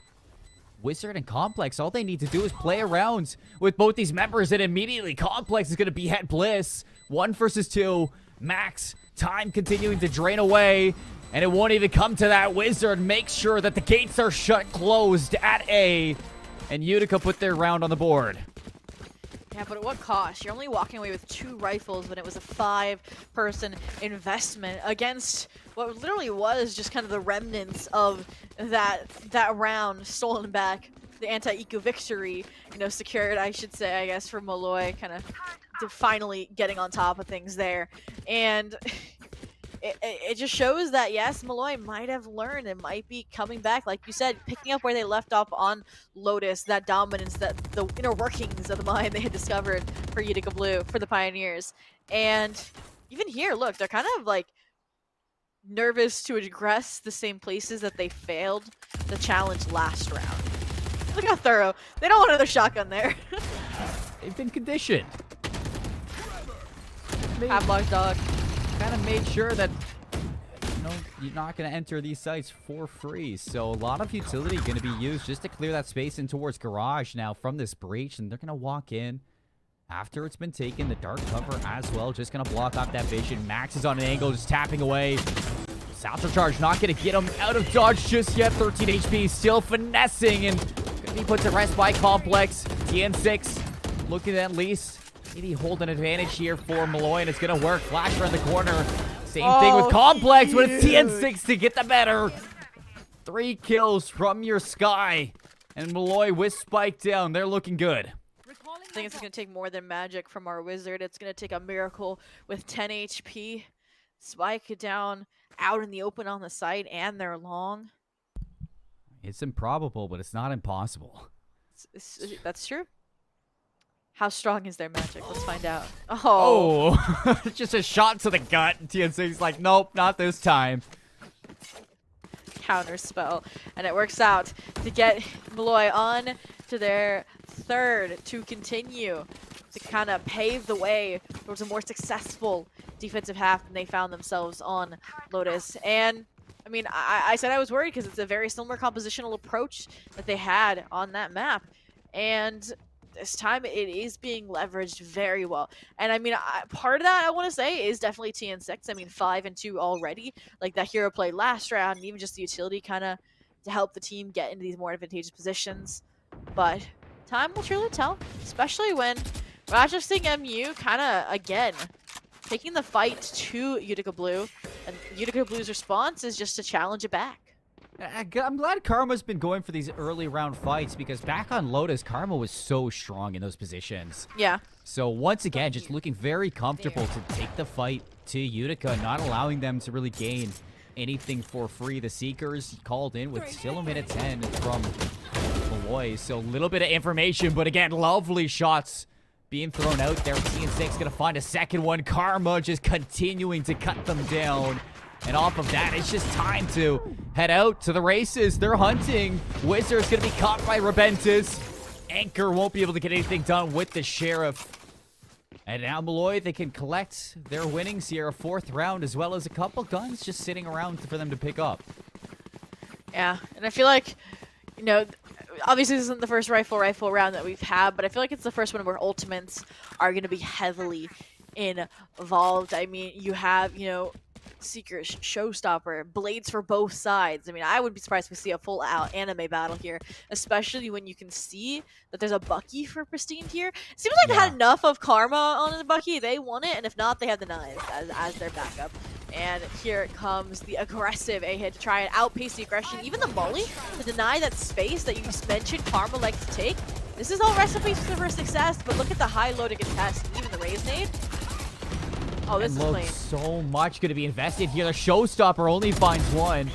Wizard and Complex, all they need to do is play around with both these members, and immediately Complex is going to behead Bliss. 1 versus 2. Max, time continuing to drain away, and it won't even come to that. Wizard makes sure that the gates are closed at A, and Utica put their round on the board. Yeah, but at what cost? You're only walking away with 2 rifles when it was a 5-person investment against what literally was just kind of the remnants of that round stolen back. The anti-eco victory, you know, secured, I should say, I guess, for Molloy, kind of finally getting on top of things there. And it just shows that, yes, Molloy might have learned and might be coming back, like you said, picking up where they left off on Lotus, that dominance, that the inner workings of the mine they had discovered for Utica Blue, for the Pioneers. And even here, look, they're kind of like nervous to address the same places that they failed the challenge last round. Look how thorough. They don't want another shotgun there. They've been conditioned. Padlock dog. Kind of made sure that, you know, you're not going to enter these sites for free. So a lot of utility going to be used just to clear that space in towards garage now from this breach. And they're going to walk in after it's been taken. The dark cover as well, just going to block off that vision. Max is on an angle, just tapping away. Salto charge not going to get him out of dodge just yet. 13 HP, still finessing, and going to be put to rest by Complex. TN6 looking at least maybe hold an advantage here for Molloy, and it's going to work. Flash around the corner. Same thing with Complex, but it's TN6 to get the better. 3 kills from your Sky, and Molloy with Spike down. They're looking good. I think it's going to take more than magic from our Wizard. It's going to take a miracle with 10 HP. Spike down out in the open on the site, and they're long. It's improbable, but it's not impossible. That's true. How strong is their magic? Let's find out. Oh. Just a shot to the gut. TN6's like, nope, not this time. Counter spell, and it works out to get Molloy on to their 3rd to continue to kind of pave the way towards a more successful defensive half than they found themselves on Lotus. And I mean, I said I was worried because it's a very similar compositional approach that they had on that map, and this time it is being leveraged very well. And I mean, part of that I want to say is definitely TN6. I mean, 5 and 2 already, like that hero play last round, and even just the utility kind of to help the team get into these more advantageous positions. But time will truly tell, especially when we're not just seeing MU kind of, again, taking the fight to Utica Blue, and Utica Blue's response is just to challenge it back. I'm glad Karma's been going for these early round fights, because back on Lotus, Karma was so strong in those positions. Yeah. So once again, just looking very comfortable to take the fight to Utica, not allowing them to really gain anything for free. The Seekers called in with still a minute 10 from Molloy. So a little bit of information, but again, lovely shots being thrown out there. TN6 gonna find a second one. Karma just continuing to cut them down. And off of that, it's just time to head out to the races. They're hunting. Wizard's going to be caught by Rebentis. Anchor won't be able to get anything done with the Sheriff. And now Molloy, they can collect their winnings here. A 4th round, as well as a couple guns just sitting around for them to pick up. Yeah, and I feel like, you know, obviously this isn't the first rifle round that we've had, but I feel like it's the first one where ultimates are going to be heavily involved. I mean, you have, you know, Seekers, Showstopper, blades for both sides. I mean, I would be surprised if we see a full-out anime battle here, especially when you can see that there's a Bucky for Pristine here. It seems like they had enough of Karma on the Bucky. They want it, and if not, they have the knives as their backup. And here comes the aggressive A-hit to try and outpace the aggression. Even the Molly to deny that space that you just mentioned Karma likes to take. This is all recipes for success, but look at the high low to contest, even the raise nade. Oh, this is clean. So much going to be invested here. The Showstopper only finds one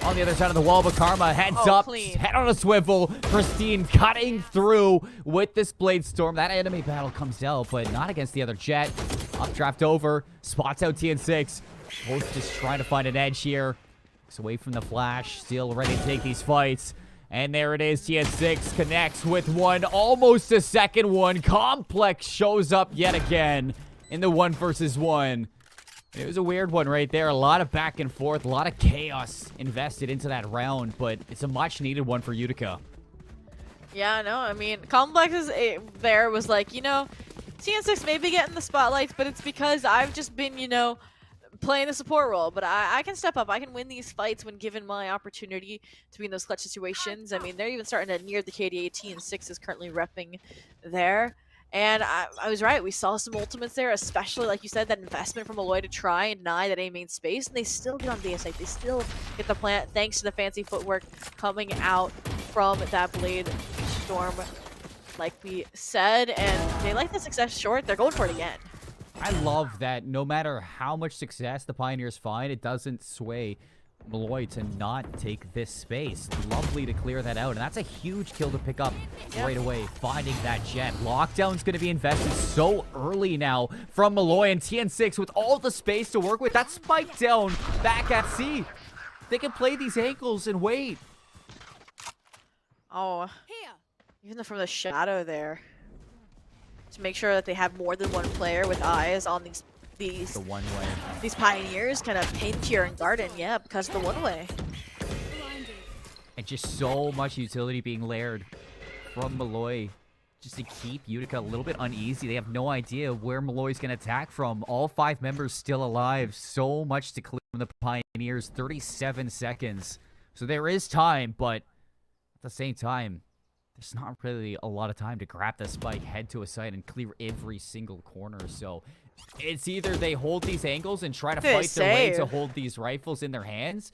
on the other side of the wall, but Karma heads up, clean. head on a swivel. Pristine cutting through with this Blade Storm. That enemy battle comes out, but not against the other Jet. Updraft over, spots out TN6. Both just trying to find an edge here. It's away from the flash, still ready to take these fights. And there it is, TN6 connects with one, almost a second one. Complex shows up yet again in the 1 versus 1. It was a weird one right there. A lot of back and forth, a lot of chaos invested into that round, but it's a much needed one for Utica. Yeah, no, I mean, Complex there was like, you know, TN6 may be getting the spotlights, but it's because I've just been, you know, playing the support role. But I can step up. I can win these fights when given my opportunity to be in those clutch situations. I mean, they're even starting to near the KDA. TN6 is currently repping there. And I was right. We saw some ultimates there, especially, like you said, that investment from Molloy to try and deny that A main space. And they still get on the site. They still get the plant thanks to the fancy footwork coming out from that Blade Storm, like we said. And they like the success short. They're going for it again. I love that no matter how much success the Pioneers find, it doesn't sway Molloy to not take this space. Lovely to clear that out, and that's a huge kill to pick up right away, finding that jet. Lockdown's going to be invested so early now from Molloy, and TN6 with all the space to work with. That spike down back at C. They can play these ankles and wait. Oh, even from the shadow there. To make sure that they have more than one player with eyes on these The one way. These Pioneers kind of pinned here in Garden, yeah, because of the one way. And just so much utility being layered from Molloy just to keep Utica a little bit uneasy. They have no idea where Molloy's going to attack from. All 5 members still alive. So much to clear from the Pioneers. 37 seconds. So there is time, but at the same time, there's not really a lot of time to grab the spike, head to a site, and clear every single corner. So it's either they hold these angles and try to fight their way to hold these rifles in their hands,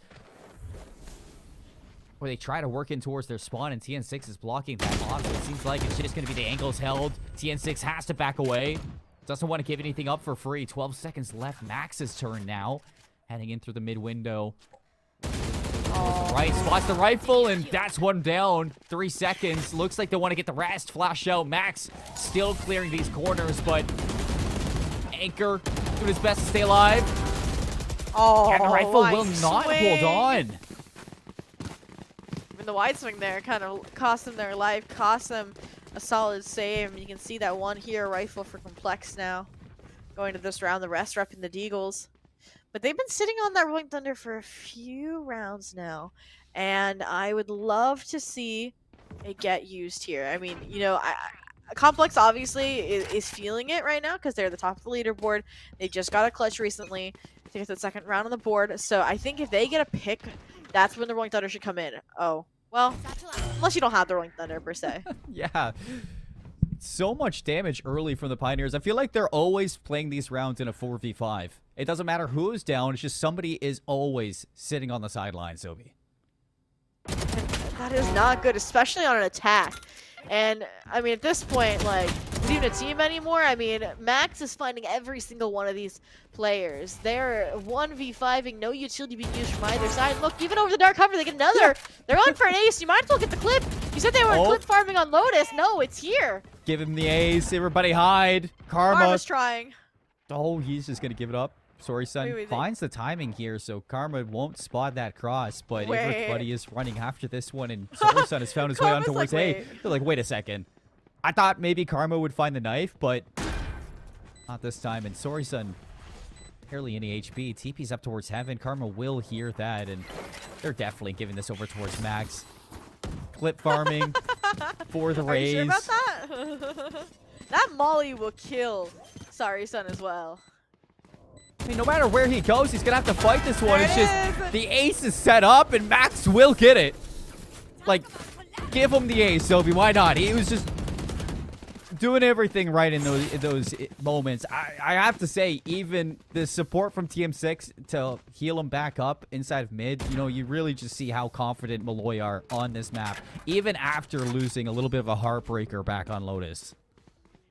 or they try to work in towards their spawn, and TN6 is blocking that off. So it seems like it's just going to be the angles held. TN6 has to back away. Doesn't want to give anything up for free. 12 seconds left. Max's turn now. Heading in through the mid window. Right, spots the rifle, and that's one down. 3 seconds. Looks like they want to get the rest. Flash out. Max still clearing these corners, but Anchor doing his best to stay alive. Oh, And the rifle will not hold on. Even the wide swing there kind of cost them their life, cost them a solid save. You can see that one here rifle for Complex now. Going to this round, the rest repping the Deagles. But they've been sitting on that Rolling Thunder for a few rounds now. And I would love to see it get used here. I mean, you know, Complex obviously is feeling it right now because they're at the top of the leaderboard. They just got a clutch recently to get the second round on the board. So I think if they get a pick, that's when the Rolling Thunder should come in. Oh, well, unless you don't have the Rolling Thunder per se. Yeah. So much damage early from the Pioneers. I feel like they're always playing these rounds in a 4v5. It doesn't matter who's down. It's just somebody is always sitting on the sidelines, Sobi. That is not good, especially on an attack. And, I mean, at this point, like, is it even a team anymore? I mean, Max is finding every single one of these players. They're 1v5ing, no utility being used from either side. Look, even over the dark cover, they get another. They're on for an ace. You might as well get the clip. You said they were clip farming on Lotus. No, it's here. Give him the ace. Everybody hide. Karma's trying. Oh, he's just going to give it up. Sorry, son. Finds the timing here, so Karma won't spot that cross, but everybody is running after this one, and Sorry, son has found his way on towards A. They're like, wait a second. I thought maybe Karma would find the knife, but not this time. And Sorry, son, barely any HP. TP's up towards Heaven. Karma will hear that, and they're definitely giving this over towards Max. Clip farming for the raise. Are you sure about that? That Molly will kill Sorry, son as well. I mean, no matter where he goes, he's going to have to fight this one. It's just the ace is set up, and Max will get it. Like, give him the ace, Sophie. Why not? He was just doing everything right in those moments. I have to say, even the support from TM6 to heal him back up inside of mid, you know, you really just see how confident Molloy are on this map, even after losing a little bit of a heartbreaker back on Lotus.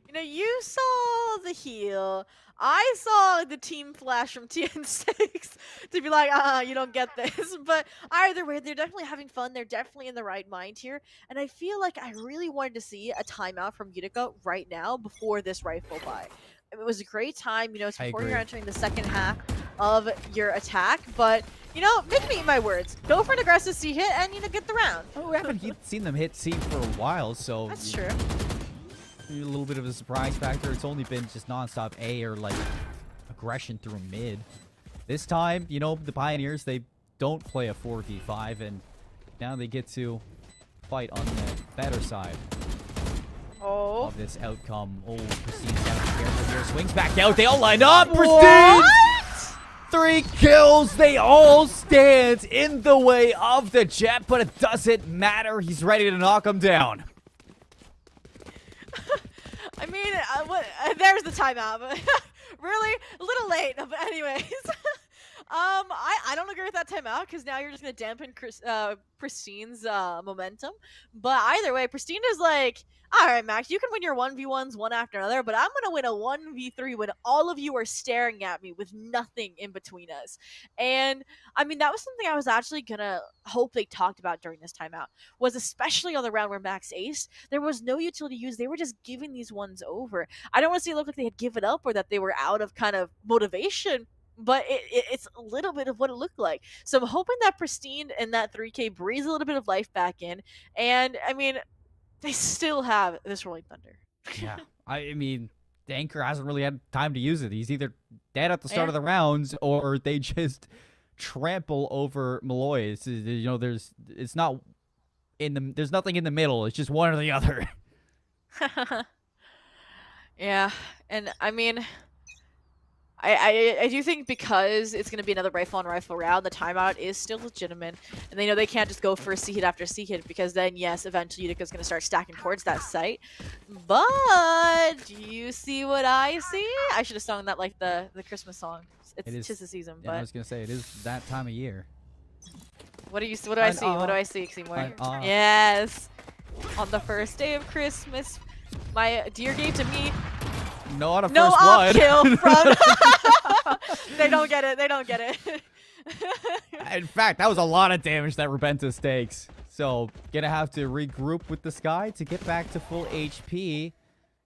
You know, you saw the heal. I saw the team flash from TN6 to be like, you don't get this. But either way, they're definitely having fun. They're definitely in the right mind here. And I feel like I really wanted to see a timeout from Utica right now before this rifle buy. It was a great time, you know, it's before you're entering the second half of your attack. But, you know, make me eat my words. Go for an aggressive C hit and, you know, get the round. Oh, we haven't seen them hit C for a while, so... That's true. A little bit of a surprise factor. It's only been just nonstop A or like aggression through mid. This time, you know, the Pioneers, they don't play a 4v5, and now they get to fight on the better side of this outcome. Oh, Pristine's got to be careful here. Swings back out. They all line up. Pristine! 3 kills. They all stand in the way of the Jet, but it doesn't matter. He's ready to knock him down. I mean, there's the timeout, but really a little late. But anyways, I don't agree with that timeout because now you're just gonna dampen Pristine's momentum. But either way, Pristine is like, all right, Max, you can win your 1v1s one after another, but I'm gonna win a 1v3 when all of you are staring at me with nothing in between us. And I mean, that was something I was actually gonna hope they talked about during this timeout, was especially on the round where Max aced, there was no utility used. They were just giving these ones over. I don't want to say it looked like they had given up or that they were out of kind of motivation, but it's a little bit of what it looked like. So I'm hoping that Pristine and that 3K breathes a little bit of life back in. And I mean, they still have this Rolling Thunder. Yeah, I mean, the Anchor hasn't really had time to use it. He's either dead at the start of the rounds or they just trample over Molloy. It's, you know, there's nothing in the middle. It's just one or the other. Yeah, and I mean, I do think because it's going to be another rifle on rifle round, the timeout is still legitimate, and they know they can't just go for a C hit after C hit because then, yes, eventually Utica is going to start stacking towards that site. But do you see what I see? I should have sung that like the Christmas song. It's just the season. Yeah, but I was gonna say it is that time of year. What do I see? What do I see, Seymour? Yes, on the first day of Christmas, my dear gave to me. No, on a no first blood. Kill from. They don't get it. They don't get it. In fact, that was a lot of damage that Rubentus takes. So, gonna have to regroup with the Sky to get back to full HP.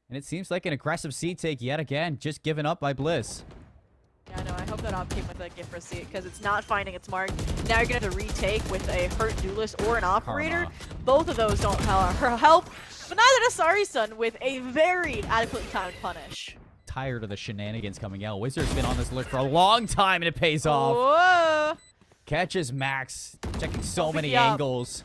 And it seems like an aggressive C take yet again, just given up by Bliss. Yeah, no, I hope that op came with a gift receipt because it's not finding its mark. Now you're gonna have to retake with a hurt duelist or an operator. Both of those don't help. But neither does Sari-san with a very adequately timed punish. Tired of the shenanigans coming out. Wizard's been on this alert for a long time and it pays off. Whoa. Catches Max, checking so many angles.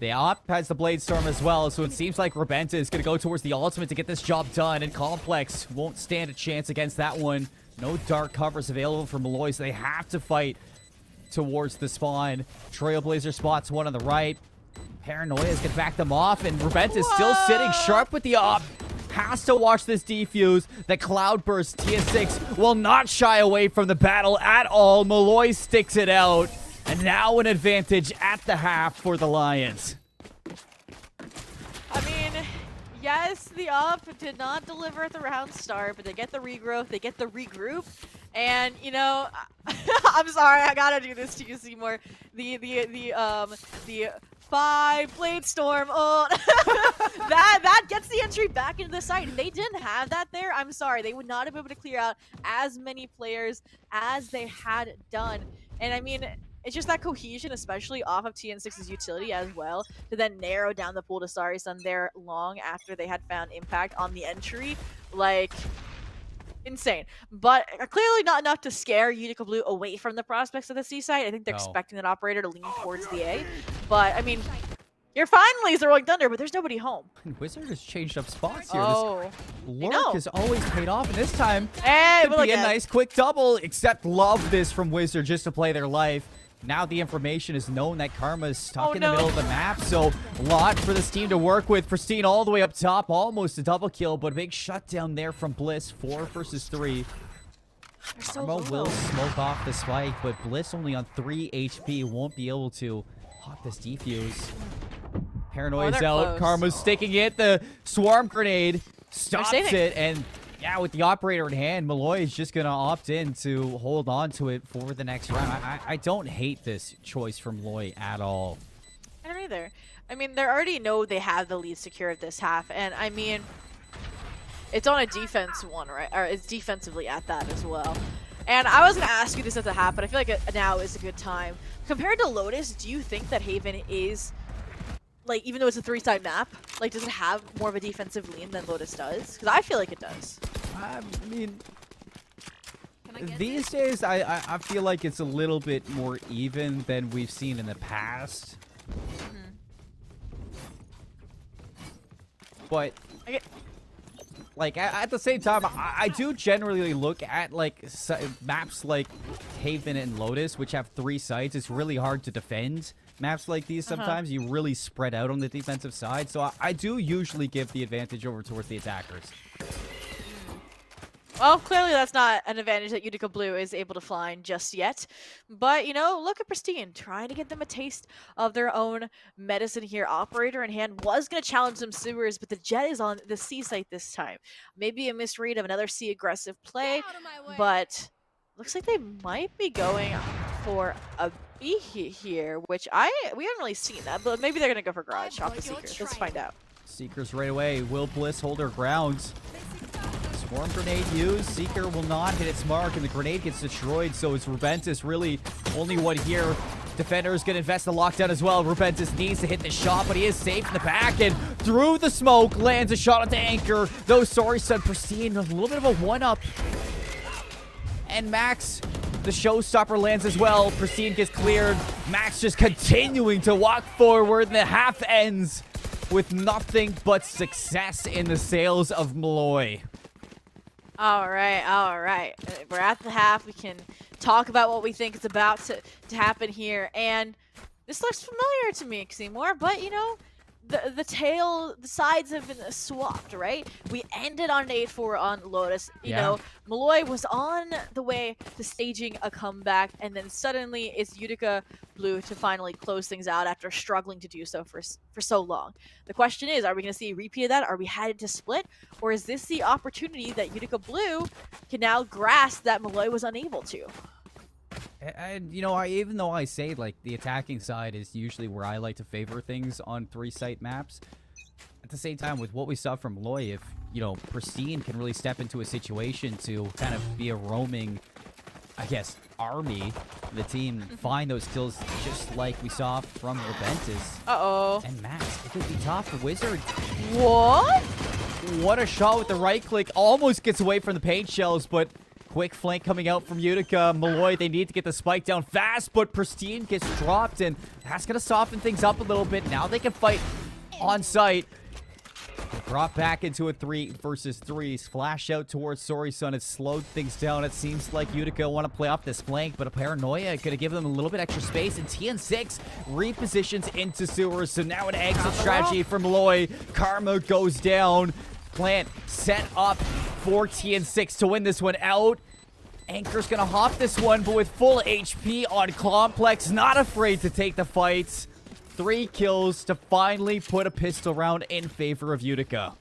The op has the Blade Storm as well, so it seems like Rebenta is going to go towards the ultimate to get this job done, and Complex won't stand a chance against that one. No dark covers available for Molloy, so they have to fight towards the spawn. Trailblazer spots one on the right. Paranoia is going to back them off, and Rebenta is still sitting sharp with the op. Has to watch this defuse. The Cloudburst TS6 will not shy away from the battle at all. Molloy sticks it out, and now an advantage at the half for the Lions. I mean, yes, the op did not deliver at the round start, but they get the regrowth, they get the regroup, and you know, I'm sorry, I gotta do this to you, Seymour. The 5 Blade Storm. Oh, that gets the entry back into the site. If they didn't have that there, I'm sorry, they would not have been able to clear out as many players as they had done. And I mean, it's just that cohesion, especially off of TN6's utility as well, to then narrow down the pool to Sari-san there long after they had found impact on the entry. Like, insane. But clearly not enough to scare Utica Blue away from the prospects of the C site. I think they're expecting that operator to lean towards the A. But, I mean, you're finally the Rolling Thunder, but there's nobody home. Wizard has changed up spots here. Oh, this lurk has always paid off, and this time hey, could be a nice quick double, except love this from Wizard just to play their life. Now the information is known that Karma is stuck in the middle of the map, so a lot for this team to work with. Pristine all the way up top, almost a double kill, but a big shutdown there from Bliss. 4 versus 3. Karma will smoke off the spike, but Bliss only on 3 HP won't be able to pop this defuse. Paranoia's out. Close. Karma's sticking it. The swarm grenade stops it, and yeah, with the operator in hand, Molloy is just going to opt in to hold on to it for the next round. I don't hate this choice from Molloy at all. I don't either. I mean, they already know they have the lead secured this half, and I mean, it's on a defense one, right? Or it's defensively at that as well. And I was going to ask you this at the half, but I feel like now is a good time. Compared to Lotus, do you think that Haven is, like, even though it's a 3-side map, like, does it have more of a defensive lean than Lotus does? Because I feel like it does. I mean, These days, I feel like it's a little bit more even than we've seen in the past. But like at the same time, I do generally look at like maps like Haven and Lotus, which have 3 sites. It's really hard to defend maps like these. Sometimes you really spread out on the defensive side, so I do usually give the advantage over towards the attackers. Well, clearly that's not an advantage that Utica Blue is able to find just yet. But, you know, look at Pristine, trying to get them a taste of their own medicine here. Operator in hand was going to challenge some sewers, but the Jet is on the C site this time. Maybe a misread of another C aggressive play, but looks like they might be going for a B here, which we haven't really seen that, but maybe they're going to go for Garage off the Seekers. Let's find out. Seekers right away. Will Bliss hold her ground? Swarm grenade used. Seeker will not hit its mark, and the grenade gets destroyed, so it's Rubentus really only one here. Defender is going to invest the lockdown as well. Rubentus needs to hit the shot, but he is safe in the back, and through the smoke lands a shot onto Anchor. Though Sorry Son Pristine, a little bit of a one-up. And Max, the showstopper, lands as well. Pristine gets cleared. Max just continuing to walk forward, and the half ends with nothing but success in the sails of Molloy. All right. We're at the half. We can talk about what we think is about to happen here. And this looks familiar to me, Seymour, but, you know, the sides have been swapped, right? We ended on an 8-4 on Lotus. You know, Molloy was on the way to staging a comeback, and then suddenly it's Utica Blue to finally close things out after struggling to do so for so long. The question is, are we going to see a repeat of that? Are we headed to split? Or is this the opportunity that Utica Blue can now grasp that Molloy was unable to? And, you know, even though I say, like, the attacking side is usually where I like to favor things on 3-site maps, at the same time, with what we saw from Molloy, if, you know, Pristine can really step into a situation to kind of be a roaming, I guess, army, the team find those kills just like we saw from Rubentus. Uh-oh. And Max, it could be tough. Wizard. What? What a shot with the right click. Almost gets away from the paint shells, but quick flank coming out from Utica. Molloy, they need to get the spike down fast, but Pristine gets dropped, and that's going to soften things up a little bit. Now they can fight on site. Brought back into a 3 versus 3. Flash out towards Sorry Son. It slowed things down. It seems like Utica want to play off this flank, but a Paranoia going to give them a little bit extra space, and TN6 repositions into sewers. So now an exit strategy for Molloy. Karma goes down. Plant set up for TN6 to win this one out. Anchor's gonna hop this one, but with full HP on Complex, not afraid to take the fights. 3 kills to finally put a pistol round in favor of Utica.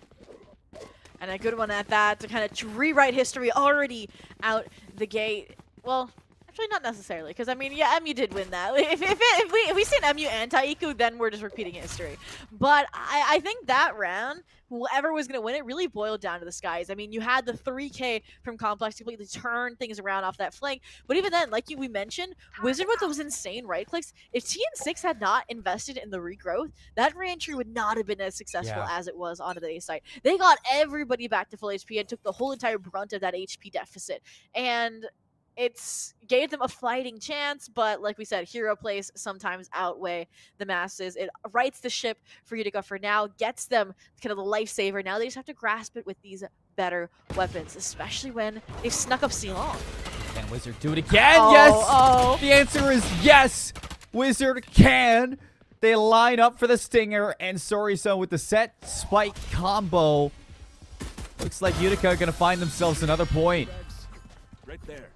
And a good one at that to kind of rewrite history already out the gate. Well, actually not necessarily, because I mean, yeah, MU did win that. If we seen MU anti-Iku, then we're just repeating history. But I think that round, whoever was going to win it really boiled down to the skies. I mean, you had the 3K from Complex to completely turn things around off that flank. But even then, like we mentioned, Wizard with those insane right clicks, if TN6 had not invested in the regrowth, that reentry would not have been as successful as it was onto the A site. They got everybody back to full HP and took the whole entire brunt of that HP deficit. And it's gave them a fighting chance, but like we said, hero plays sometimes outweigh the masses. It rights the ship for Utica for now, gets them kind of the lifesaver. Now they just have to grasp it with these better weapons, especially when they've snuck up Ceylon. Can Wizard do it again? Yes! The answer is yes! Wizard can! They line up for the Stinger, and Sorry Son with the set spike combo. Looks like Utica are going to find themselves another point. Right there.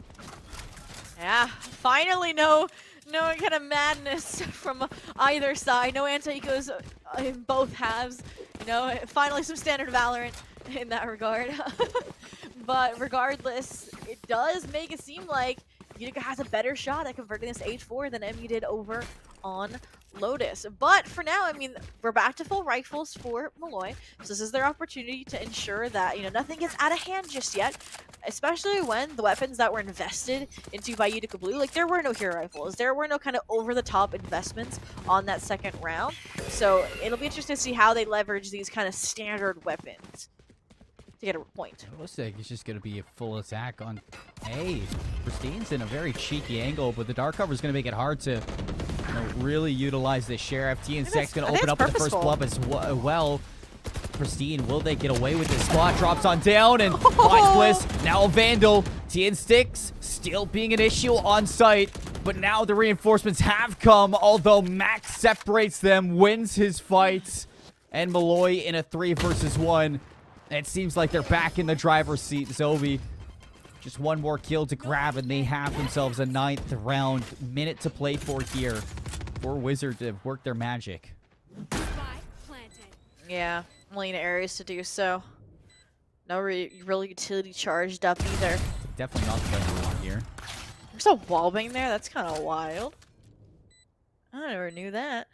Yeah, finally no kind of madness from either side. No anti-ecos in both halves. You know, finally some standard Valorant in that regard. But regardless, it does make it seem like Utica has a better shot at converting this H4 than MU did over on Lotus. But for now, I mean, we're back to full rifles for Molloy. So this is their opportunity to ensure that, you know, nothing gets out of hand just yet. Especially when the weapons that were invested into by Utica Blue, like there were no hero rifles. There were no kind of over-the-top investments on that second round. So it'll be interesting to see how they leverage these kind of standard weapons to get a point. It looks like it's just going to be a full attack on A. Pristine's in a very cheeky angle, but the dark cover is going to make it hard to really utilize this Sheriff. TNSEC's going to open up with the first blood as well. Pristine, will they get away with this? Spot drops on down and finds Bliss. Now a Vandal. TNSticks still being an issue on site, but now the reinforcements have come, although Max separates them, wins his fights, and Molloy in a 3 versus 1. It seems like they're back in the driver's seat. Zovi, just one more kill to grab, and they have themselves a 9th round. Minute to play for here for Wizard to work their magic. Yeah, Lena Ares to do so. No real utility charged up either. Definitely not the best one here. There's a wallbang there. That's kind of wild. I never knew that.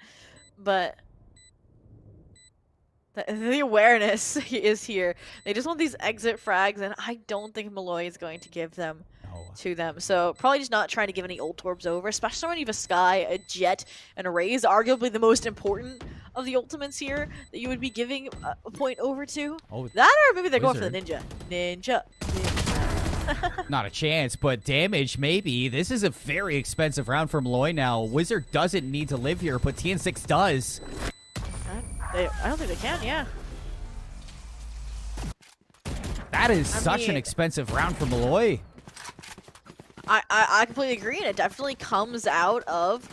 But the awareness is here. They just want these exit frags, and I don't think Molloy is going to give them to them. So probably just not trying to give any ult torbs over, especially when you have a Sky, a Jet, and a Raze, arguably the most important of the ultimates here that you would be giving a point over to. Oh, that or maybe they're Wizard. going for the Ninja. Not a chance, but damage maybe. This is a very expensive round for Molloy now. Wizard doesn't need to live here, but TN6 does. I don't think they can, yeah. That is such an expensive round for Molloy. I completely agree, and it definitely comes out of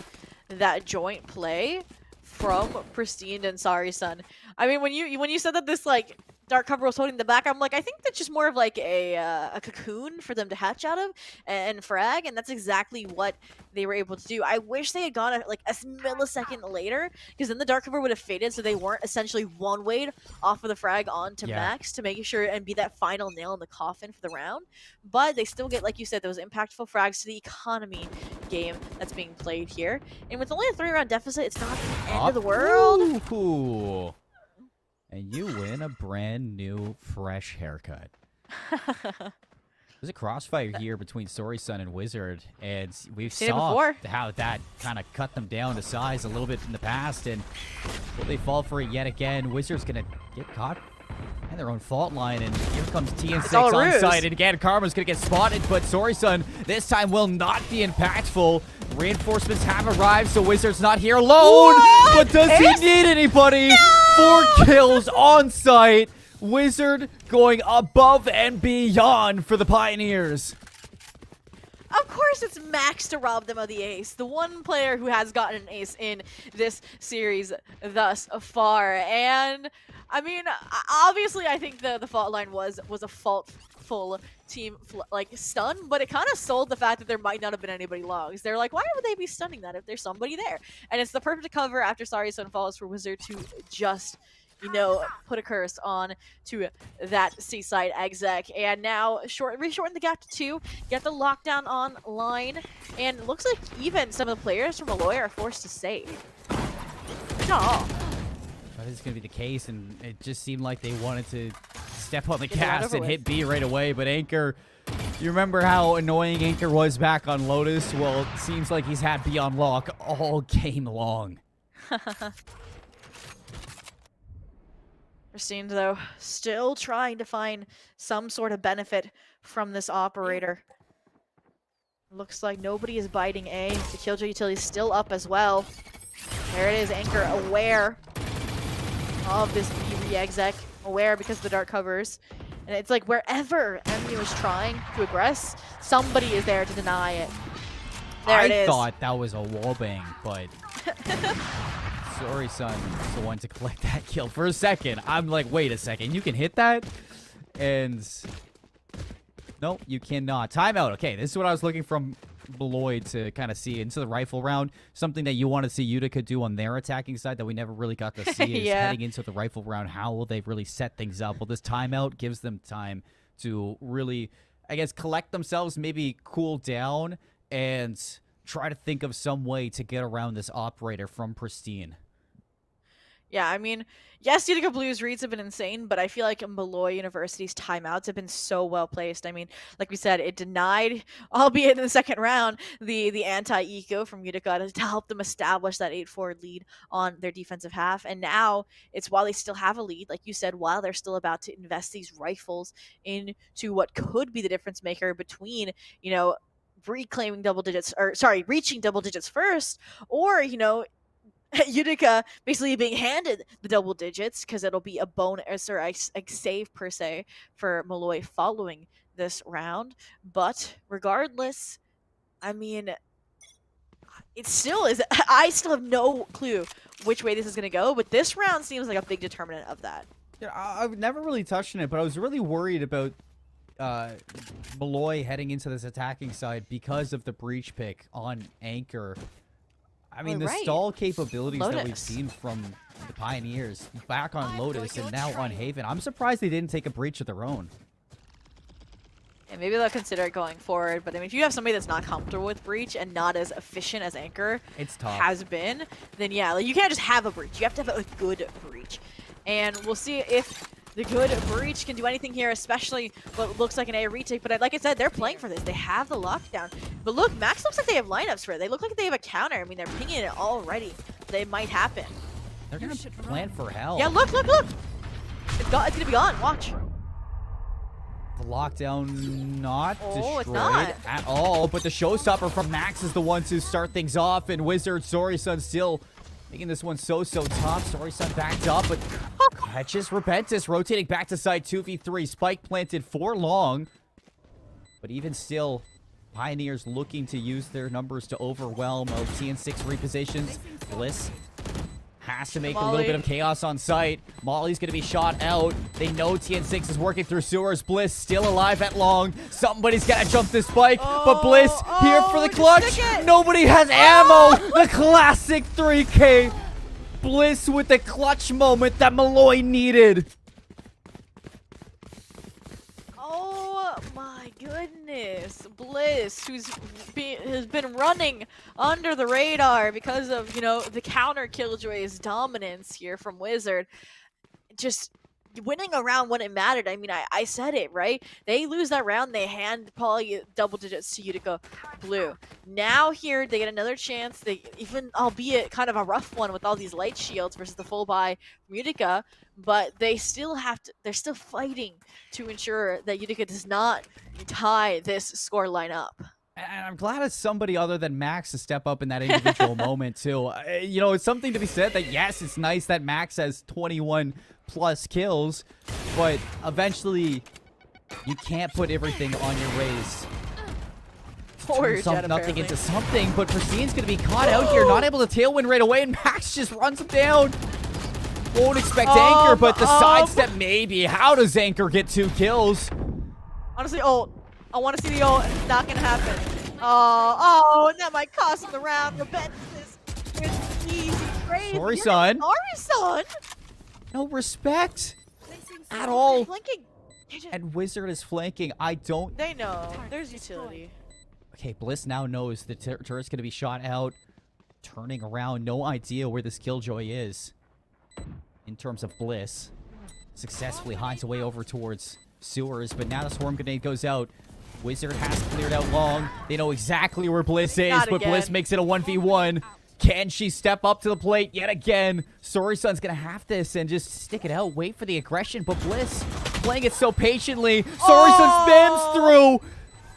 that joint play from Pristine and Sorry Sun. I mean, when you said that this like dark cover was holding the back, I'm like, I think that's just more of like a cocoon for them to hatch out of and frag, and that's exactly what they were able to do. I wish they had gone like a millisecond later, because then the dark cover would have faded, so they weren't essentially one-wayed off of the frag onto Max to make sure and be that final nail in the coffin for the round. But they still get, like you said, those impactful frags to the economy game that's being played here. And with only a 3-round deficit, it's not the end of the world. Cool. And you win a brand new, fresh haircut. There's a crossfire here between Sorry Sun and Wizard, and we've saw how that kind of cut them down to size a little bit in the past, and will they fall for it yet again? Wizard's going to get caught in their own fault line, and here comes TN6 on site, and again, Karma's going to get spotted, but Sorry Sun this time will not be impactful. Reinforcements have arrived, so Wizard's not here alone, but does he need anybody? 4 kills on site. Wizard going above and beyond for the Pioneers. Of course it's Max to rob them of the ace. The one player who has gotten an ace in this series thus far. And, I mean, obviously I think the fault line was a faultful team like stun, but it kind of sold the fact that there might not have been anybody logs. They're like, why would they be stunning that if there's somebody there? And it's the perfect cover after Sorry Sun falls for Wizard to just, you know, put a curse on to that seaside exec. And now reshorten the gap to 2, get the lockdown online, and looks like even some of the players from Molloy are forced to save. Not all. That is going to be the case, and it just seemed like they wanted to step on the gas and hit B right away, but Anchor, you remember how annoying Anchor was back on Lotus? Well, it seems like he's had B on lock all game long. Pristine, though, still trying to find some sort of benefit from this operator. Looks like nobody is biting A. The Killjoy utility is still up as well. There it is, Anchor aware of this B re-exec. Aware because of the dark covers. And it's like wherever MU is trying to aggress, somebody is there to deny it. There it is. I thought that was a wallbang, but Sorry Sun is the one to collect that kill. For a second, I'm like, wait a second, you can hit that? And no, you cannot. Timeout. Okay, this is what I was looking from Molloy to kind of see into the rifle round. Something that you want to see Utica do on their attacking side that we never really got to see is heading into the rifle round. How will they really set things up? Well, this timeout gives them time to really, I guess, collect themselves, maybe cool down, and try to think of some way to get around this operator from Pristine. Yeah, I mean, yes, Utica Blues reads have been insane, but I feel like Molloy University's timeouts have been so well placed. I mean, like we said, it denied, albeit in the second round, the anti-eco from Utica to help them establish that 8-4 lead on their defensive half. And now it's while they still have a lead, like you said, while they're still about to invest these rifles into what could be the difference maker between, reclaiming double digits, or sorry, reaching double digits first, or, Utica basically being handed the double digits because it'll be a bonus or a save per se for Molloy following this round. But regardless, I mean, it still is. I still have no clue which way this is going to go, but this round seems like a big determinant of that. Yeah, I've never really touched on it, but I was really worried about Molloy heading into this attacking side because of the breach pick on Anchor. I mean, the stall capabilities that we've seen from the Pioneers back on Lotus and now on Haven. I'm surprised they didn't take a breach of their own. And maybe they'll consider it going forward. But I mean, if you have somebody that's not comfortable with breach and not as efficient as Anchor has been, then yeah, like, you can't just have a breach. You have to have a good breach. And we'll see if the good breach can do anything here, especially what looks like an A retake. But like I said, they're playing for this. They have the lockdown. But look, Max looks like they have lineups for it. They look like they have a counter. I mean, they're pinging it already. They might happen. They're going to plan for hell. Yeah, look. It's going to be gone. Watch. The lockdown not destroyed it's not at all. But the showstopper from Max is the one to start things off. And Wizard, Sorisun still making this one so tough. Sorisun backed up, but catches Repentis, rotating back to side 2v3. Spike planted for long. But even still, Pioneers looking to use their numbers to overwhelm. TN6 repositions. Bliss has to make a little bit of chaos on site. Molly's going to be shot out. They know TN6 is working through sewers. Bliss still alive at long. Somebody's got to jump this spike, but Bliss here for the clutch. Nobody has ammo. The classic 3K. Bliss with the clutch moment that Molloy needed. Oh my goodness. Bliss, has been running under the radar because of, the counter Killjoy's dominance here from Wizard. Just winning a round when it mattered. I mean, I said it, right? They lose that round, they hand probably double digits to Utica Blue. Now here, they get another chance. They even, albeit kind of a rough one with all these light shields versus the full buy from Utica, but they're still fighting to ensure that Utica does not tie this score line up. And I'm glad it's somebody other than Max to step up in that individual moment, too. It's something to be said that, yes, it's nice that Max has 21 plus kills, but eventually you can't put everything on your raise. Nothing into something, but Pristine's going to be caught out here, not able to tailwind right away, and Max just runs him down. Won't expect Anchor, but the sidestep maybe. How does Anchor get 2 kills? Honestly, ult. I want to see the ult. It's not going to happen. Oh, and that might cost him the round. Repentis with easy trade. Sorry, son. No respect at all. Flanking. And Wizard is flanking. They know. There's utility. Okay, Bliss now knows the turret's going to be shot out. Turning around. No idea where this Killjoy is in terms of Bliss. Successfully hides away over towards sewers, but now the swarm grenade goes out. Wizard has cleared out long. They know exactly where Bliss is, but Bliss makes it a 1v1. Can she step up to the plate yet again? Sorisun's going to have this and just stick it out, wait for the aggression, but Bliss playing it so patiently. Sorisun spams through.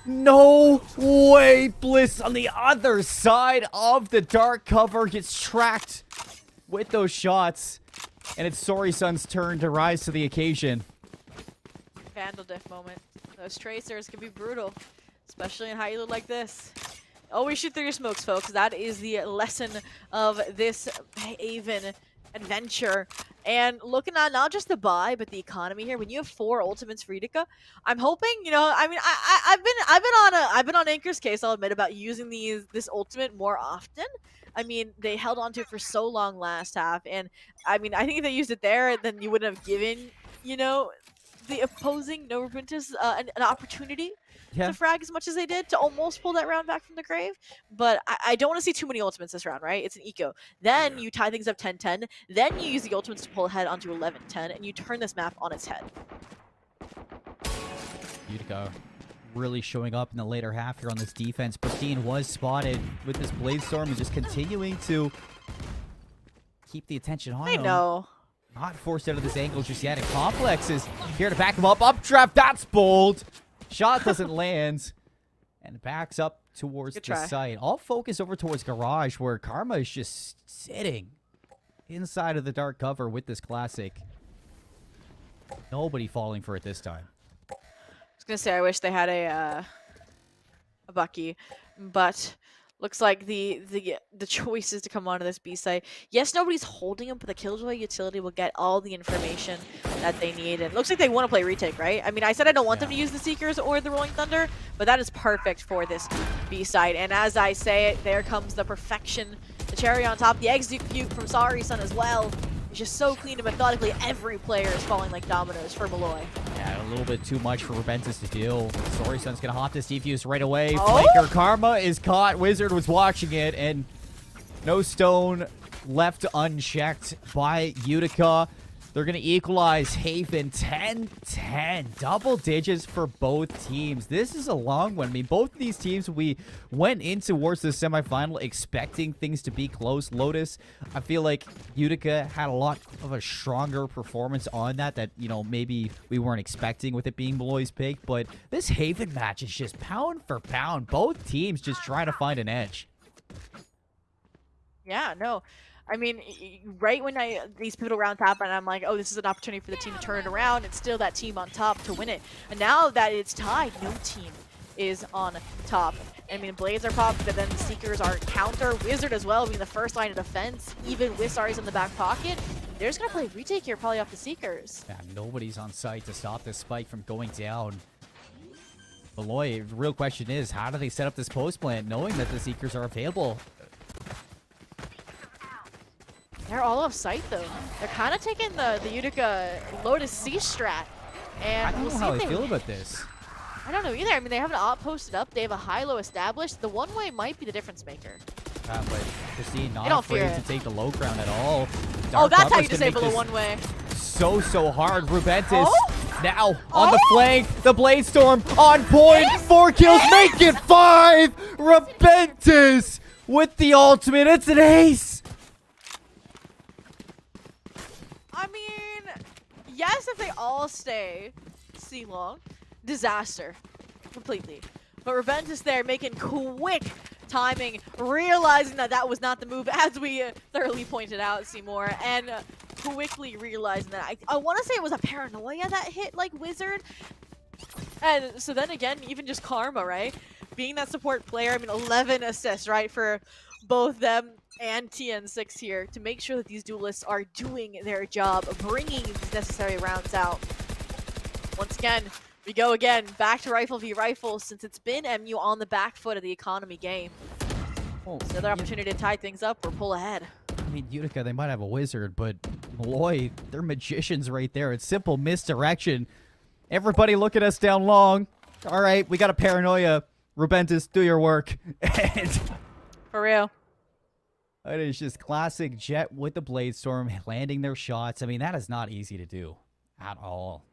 No way. Bliss on the other side of the dark cover gets tracked with those shots. And it's Sorisun's turn to rise to the occasion. Vandal diff moment. Those tracers can be brutal, especially in high elo like this. Always shoot through your smokes, folks. That is the lesson of this Haven adventure. And looking at not just the buy, but the economy here. When you have 4 ultimates for Utica, I'm hoping, I mean, I've been on Anchor's case, I'll admit, about using this ultimate more often. I mean, they held on to it for so long last half, and I mean, I think if they used it there, then you wouldn't have given, the opposing No Repentis an opportunity to frag as much as they did to almost pull that round back from the grave. But I don't want to see too many ultimates this round, right? It's an eco. Then you tie things up 10-10. Then you use the ultimates to pull ahead onto 11-10, and you turn this map on its head. Utica really showing up in the later half here on this defense. Pristine was spotted with this Blade Storm and just continuing to keep the attention on him. I know. Not forced out of this angle just yet. And Complex is here to back him up. Updraft, that's bold. Shot doesn't land. And backs up towards the site. All focus over towards Garage, where Karma is just sitting inside of the dark cover with this classic. Nobody falling for it this time. I was gonna say I wish they had a Bucky, but looks like the choice is to come onto this B site. Yes, nobody's holding him, but the Killjoy utility will get all the information that they need. And it looks like they want to play retake, right? I mean, I said I don't want them to use the Seekers or the Rolling Thunder, but that is perfect for this B site. And as I say it, there comes the perfection, the cherry on top, the execute from Sorry Sun as well. It's just so clean and methodically. Every player is falling like dominoes for Molloy. Yeah, a little bit too much for Reventus to deal. Sorry Sun's gonna hop this defuse right away. Flanker Karma is caught. Wizard was watching it, and no stone left unchecked by Utica. They're going to equalize Haven 10-10. Double digits for both teams. This is a long one. I mean, both of these teams, we went in towards the semifinal expecting things to be close. Lotus, I feel like Utica had a lot of a stronger performance on that, you know, maybe we weren't expecting with it being Molloy's pick. But this Haven match is just pound for pound. Both teams just trying to find an edge. Yeah, no. I mean, right when these pivotal rounds happen, I'm like, oh, this is an opportunity for the team to turn it around. It's still that team on top to win it. And now that it's tied, no team is on top. I mean, Blades are popped, but then the Seekers are counter. Wizard as well, being the first line of defense. Even with Sari's in the back pocket, they're just going to play retake here, probably off the Seekers. Yeah, nobody's on site to stop this spike from going down. Molloy, the real question is, how do they set up this post plant knowing that the Seekers are available? They're all off site though. They're kind of taking the Utica Lotus C strat. And I don't know how I feel about this. I don't know either. I mean, they have an op posted up. They have a high-low established. The one-way might be the difference maker. But Christine not afraid to take the low ground at all. Oh, that's how you disable the one-way. So hard. Rubentis now on the flank. The Blade Storm on point. 4 kills, make it 5. Rubentis with the ultimate. It's an ace. I mean, yes, if they all stay C-long, disaster, completely. But Reventus there making quick timing, realizing that that was not the move, as we thoroughly pointed out, Seymour, and quickly realizing that. I want to say it was a paranoia that hit, like, Wizard. And so then again, even just Karma, right? Being that support player, I mean, 11 assists, right, for both them and TN6 here to make sure that these duelists are doing their job, bringing these necessary rounds out. Once again, we go again, back to Rifle v Rifle, since it's been MU on the back foot of the economy game. It's another opportunity to tie things up or pull ahead. I mean, Utica, they might have a wizard, but Molloy, they're magicians right there. It's simple misdirection. Everybody look at us down long. All right, we got a paranoia. Rubentis, do your work. And for real. It is just classic Jet with the Blade Storm, landing their shots. I mean, that is not easy to do at all.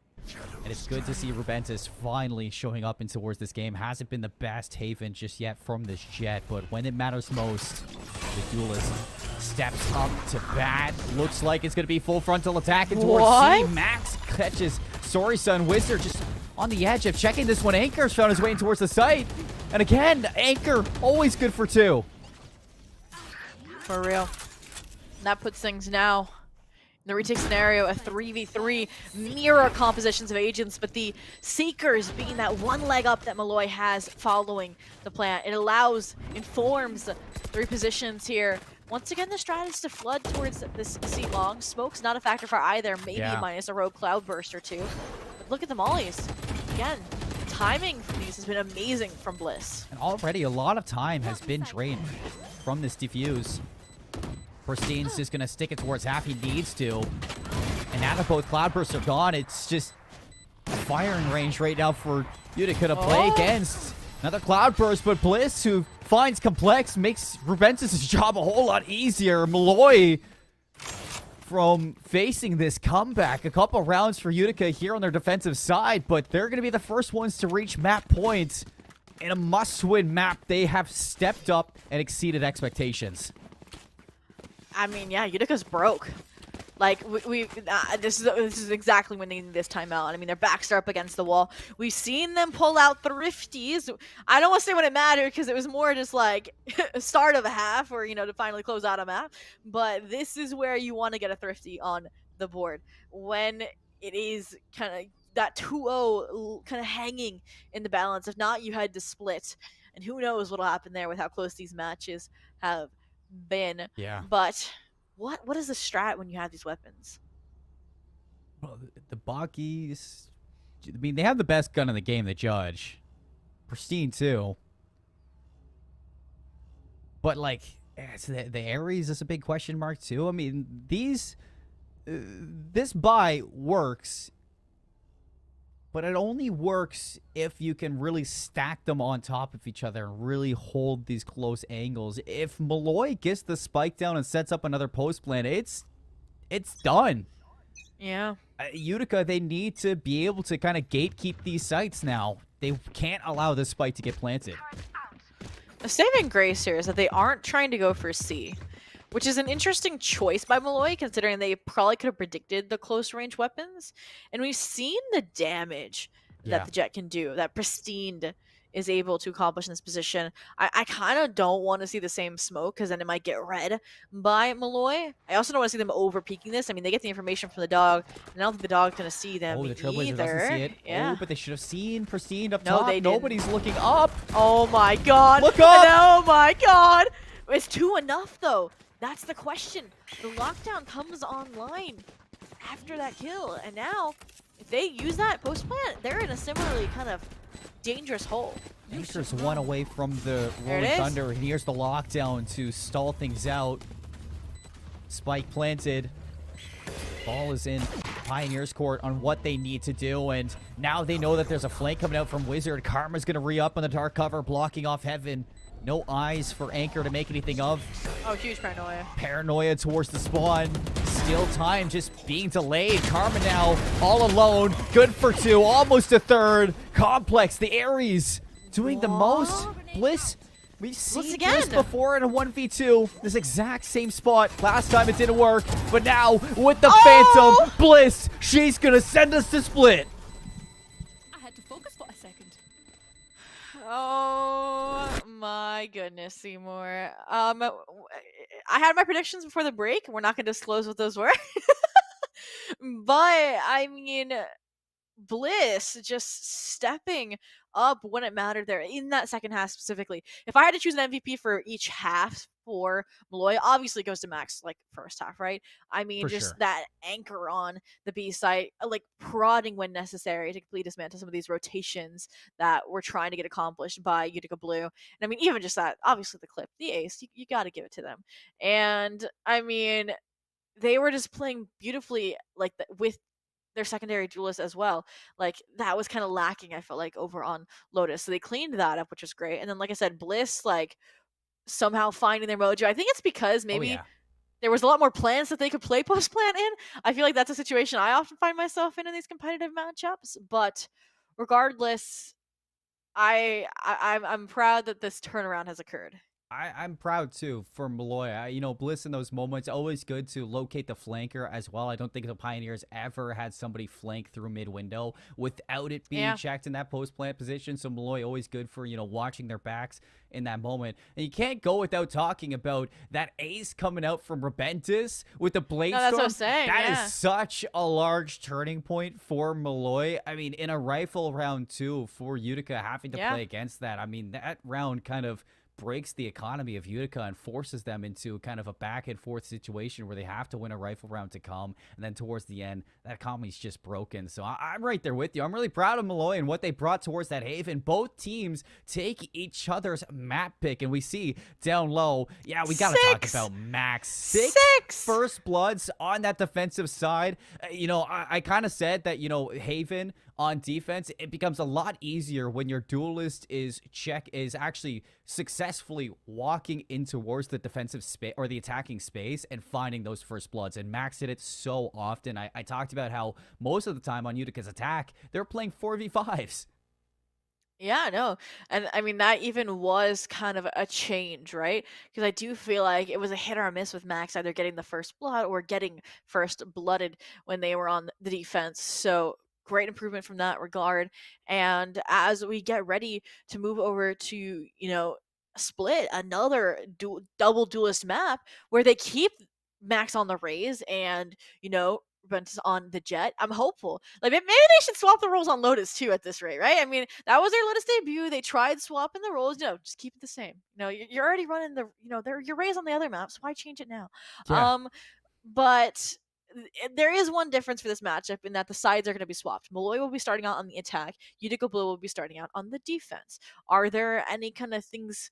And it's good to see Rubentis finally showing up in towards this game. Hasn't been the best Haven just yet from this Jet, but when it matters most, the duelist steps up to bat. Looks like it's going to be full frontal attack and towards C. Max catches Sorry Sun. Wizard just on the edge of checking this one. Anchor's found his way in towards the site. And again, Anchor, always good for 2. For real. That puts things now in the retake scenario, a 3v3, mirror compositions of agents, but the Seekers being that one leg up that Molloy has following the plant. It informs the repositions here. Once again, the strat is to flood towards this C-long. Smoke's not a factor for either, maybe minus a rogue cloud burst or 2. But look at the mollies. Again, timing for these has been amazing from Bliss. And already a lot of time has been drained from this defuse. Pristine's just going to stick it towards half he needs to. And now that both Cloudbursts are gone, it's just firing range right now for Utica to play against. Another Cloudburst, but Bliss, who finds Complex, makes Rubentus' job a whole lot easier. Molloy from facing this comeback. A couple rounds for Utica here on their defensive side, but they're going to be the first ones to reach map points. In a must-win map, they have stepped up and exceeded expectations. I mean, yeah, Utica's broke. Like, this is exactly when they need this timeout. I mean, their backs are up against the wall. We've seen them pull out thrifties. I don't want to say when it mattered because it was more just like a start of a half or, to finally close out a map. But this is where you want to get a thrifty on the board. When it is kind of that 2-0 kind of hanging in the balance. If not, you had to split. And who knows what'll happen there with how close these matches have been. Yeah. But what is the strat when you have these weapons? Well, the Bakis, I mean, they have the best gun in the game, the Judge. Pristine, too. But, like, the Ares is a big question mark, too. I mean, this buy works, but it only works if you can really stack them on top of each other and really hold these close angles. If Molloy gets the spike down and sets up another post plan, it's done. Yeah. Utica, they need to be able to kind of gatekeep these sites now. They can't allow this spike to get planted. The saving grace here is that they aren't trying to go for C, which is an interesting choice by Molloy, considering they probably could have predicted the close-range weapons. And we've seen the damage that the Jet can do, that Pristine is able to accomplish in this position. I kind of don't want to see the same smoke, because then it might get read by Molloy. I also don't want to see them over-peaking this. I mean, they get the information from the dog, and I don't think the dog's going to see them the Trailblazer either. doesn't see it. Yeah. Oh, but they should have seen Pristine up top. They didn't. Nobody's looking up. Oh, my God. Look up. Oh, my God. Is 2 enough, though? That's the question. The lockdown comes online after that kill, and now if they use that post plant, they're in a similarly kind of dangerous hole. Anchor's one away from the There it Rolling is. Thunder, and here's the lockdown to stall things out. Spike planted. Ball is in Pioneer's court on what they need to do, and now they know that there's a flank coming out from Wizard. Karma's going to re-up on the dark cover, blocking off Heaven. No eyes for Anchor to make anything of. Oh, huge paranoia. Paranoia towards the spawn. Still time just being delayed. Karma now all alone. Good for 2. Almost a third. Complex, the Ares, doing the most. Bliss, we've seen again. Bliss before in a 1v2. This exact same spot. Last time it didn't work. But now with the Phantom, Bliss, she's going to send us to split. I had to focus for a second. Oh my goodness, Seymour. I had my predictions before the break. We're not going to disclose what those were. But, I mean, Bliss just stepping up when it mattered there in that second half specifically. If I had to choose an MVP for each half for Molloy, obviously it goes to Max, like, first half, right? I mean, For just sure. that anchor on the B site, like, prodding when necessary to completely dismantle some of these rotations that we're trying to get accomplished by Utica Blue. And I mean, even just that, obviously the clip, the ace, you got to give it to them. And I mean, they were just playing beautifully, like, with their secondary duelist as well. Like, that was kind of lacking, I felt like, over on Lotus. So they cleaned that up, which was great. And then, like I said, Bliss, like, somehow finding their mojo. I think it's because maybe there was a lot more plans that they could play post plant in. I feel like that's a situation I often find myself in these competitive matchups. But regardless, I'm proud that this turnaround has occurred. I'm proud too for Molloy. You know, Bliss in those moments, always good to locate the flanker as well. I don't think the Pioneers ever had somebody flank through mid window without it being checked in that post plant position. So Molloy always good for, watching their backs in that moment. And you can't go without talking about that ace coming out from Rebentus with the Blade No, that's Storm. what I'm saying, That is such a large turning point for Molloy. I mean, in a rifle round 2 for Utica having to play against that. I mean, that round kind of breaks the economy of Utica and forces them into kind of a back and forth situation where they have to win a rifle round to come, and then towards the end that economy's just broken. So I'm right there with you. I'm really proud of Molloy and what they brought towards that Haven. Both teams take each other's map pick, and we see down low, we gotta talk about Max. Six first bloods on that defensive side. I kind of said that Haven on defense, it becomes a lot easier when your duelist is actually successfully walking in towards the defensive space or the attacking space and finding those first bloods. And Max did it so often. I talked about how most of the time on Utica's attack, they're playing 4v5s. Yeah, no. And I mean, that even was kind of a change, right? Because I do feel like it was a hit or a miss with Max either getting the first blood or getting first blooded when they were on the defense. So great improvement from that regard. And as we get ready to move over to, Split, another double duelist map where they keep Max on the Raze and, Ventus on the Jet. I'm hopeful. Like maybe they should swap the roles on Lotus too at this rate, right? I mean, that was their Lotus debut. They tried swapping the roles. Just keep it the same. You're already running the, your Raze on the other maps. Why change it now? Yeah. But there is one difference for this matchup in that the sides are going to be swapped. Molloy will be starting out on the attack. Utica Blue will be starting out on the defense. Are there any kind of things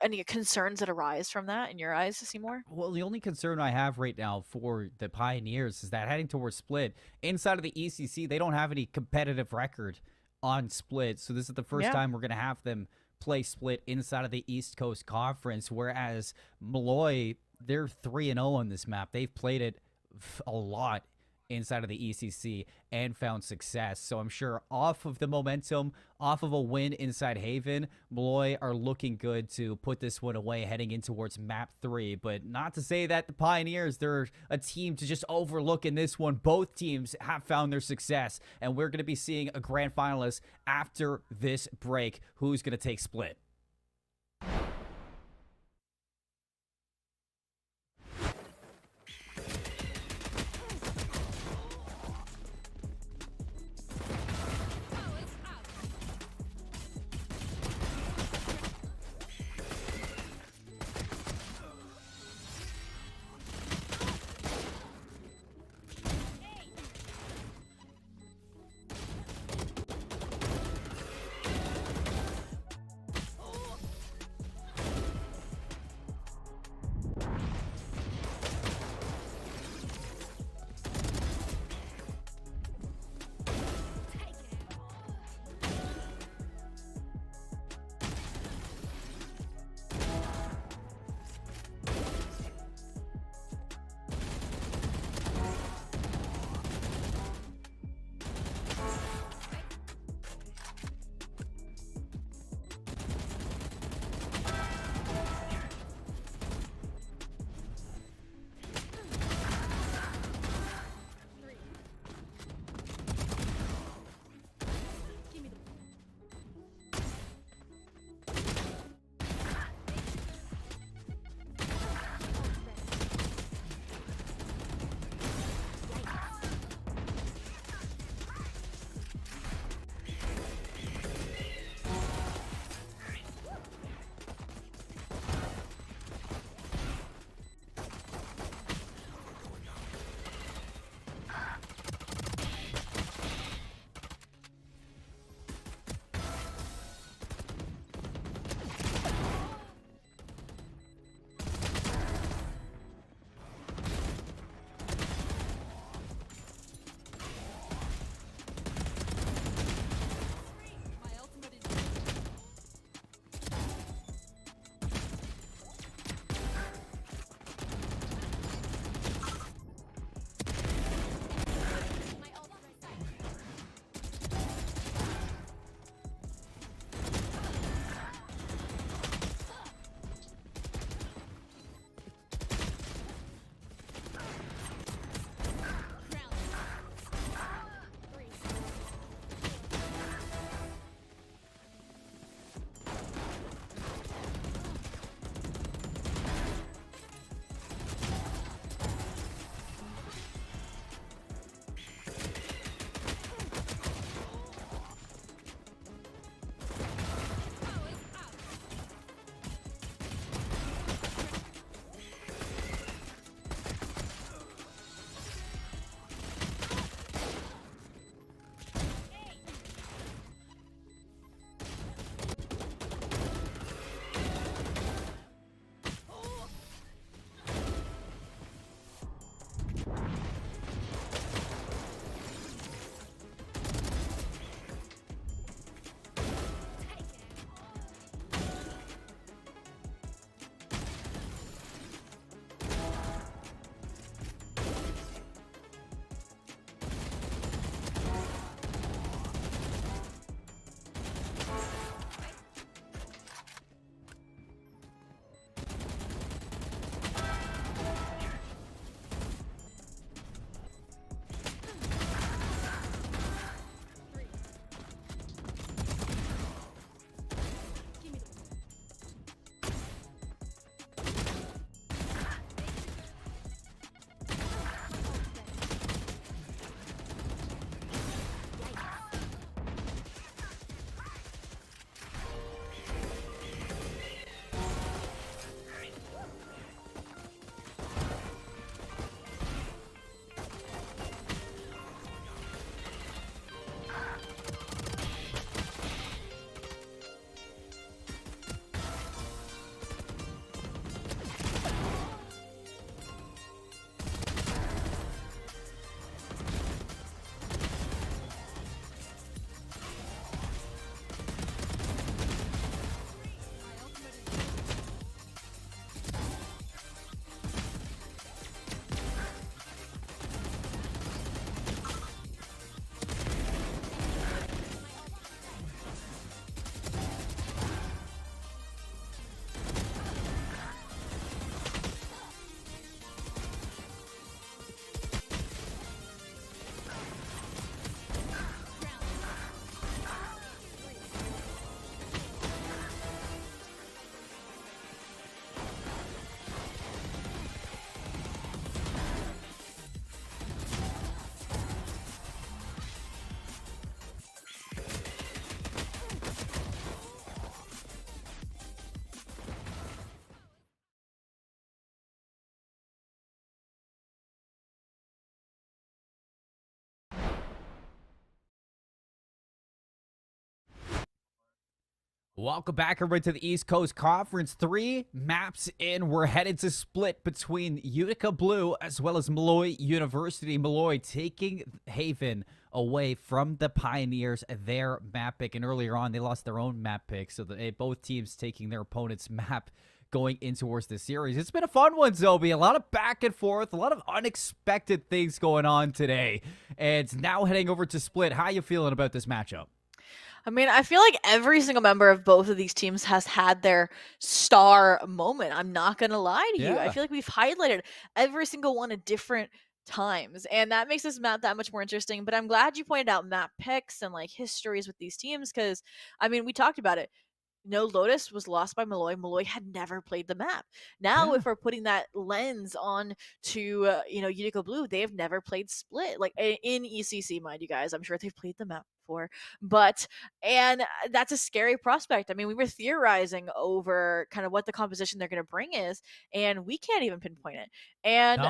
any concerns that arise from that in your eyes, Seymour? Well, the only concern I have right now for the Pioneers is that heading towards Split, inside of the ECC, they don't have any competitive record on Split. So this is the first time we're going to have them play Split inside of the East Coast Conference, whereas Molloy, they're 3-0 on this map. They've played it a lot inside of the ECC and found success. So I'm sure off of the momentum, off of a win inside Haven, Molloy are looking good to put this one away heading in towards map 3. But not to say that the Pioneers, they're a team to just overlook in this one. Both teams have found their success, and we're going to be seeing a grand finalist after this break. Who's going to take Split? Welcome back everybody to the East Coast Conference. 3 maps in. We're headed to split between Utica Blue as well as Molloy University. Molloy taking Haven away from the Pioneers, their map pick. And earlier on, they lost their own map pick. So both teams taking their opponent's map going in towards the series. It's been a fun one, Zobi. A lot of back and forth, a lot of unexpected things going on today. And now heading over to split. How you feeling about this matchup? I mean, I feel like every single member of both of these teams has had their star moment. I'm not going to lie to you. I feel like we've highlighted every single one at different times, and that makes this map that much more interesting. But I'm glad you pointed out map picks and like histories with these teams because, I mean, we talked about it. No, Lotus was lost by Molloy. Molloy had never played the map. Now, if we're putting that lens on to, Utica Blue, they have never played Split. Like, in ECC, mind you guys. I'm sure they've played the map before. And that's a scary prospect. I mean, we were theorizing over kind of what the composition they're going to bring is, and we can't even pinpoint it. And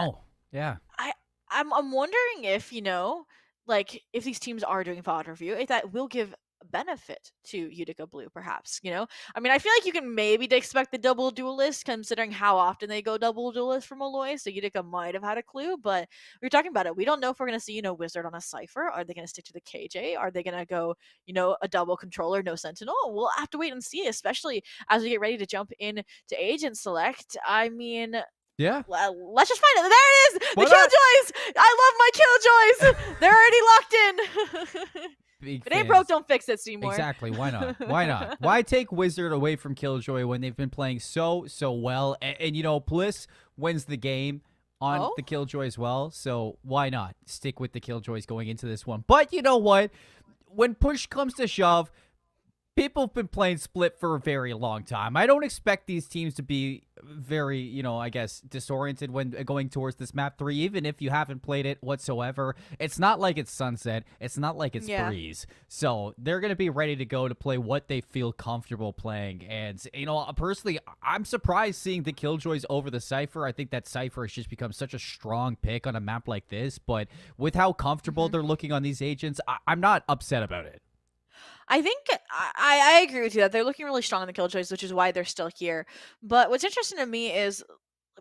I'm wondering if, if these teams are doing VOD review, if that will give benefit to Utica Blue, perhaps. I mean, I feel like you can maybe expect the double duelist considering how often they go double duelist from Molloy, so Utica might have had a clue, but we were talking about it. We don't know if we're going to see, Wizard on a Cypher. Are they going to stick to the KJ? Are they going to go, a double controller, no Sentinel? We'll have to wait and see, especially as we get ready to jump in to Agent Select. I mean, well, let's just find it. There it is! The Killjoys! I love my Killjoys! They're already locked in! If it ain't broke, don't fix it, Seymour. Exactly. Why not? Why not? Why take Wizard away from Killjoy when they've been playing so well? And Bliss wins the game on the Killjoy as well. So why not stick with the Killjoys going into this one? But you know what? When push comes to shove, people have been playing Split for a very long time. I don't expect these teams to be very, I guess, disoriented when going towards this map 3, even if you haven't played it whatsoever. It's not like it's Sunset. It's not like it's Breeze. So they're going to be ready to go to play what they feel comfortable playing. And, personally, I'm surprised seeing the Killjoys over the Cypher. I think that Cypher has just become such a strong pick on a map like this. But with how comfortable they're looking on these agents, I'm not upset about it. I think I agree with you that they're looking really strong in the Killjoys, which is why they're still here. But what's interesting to me is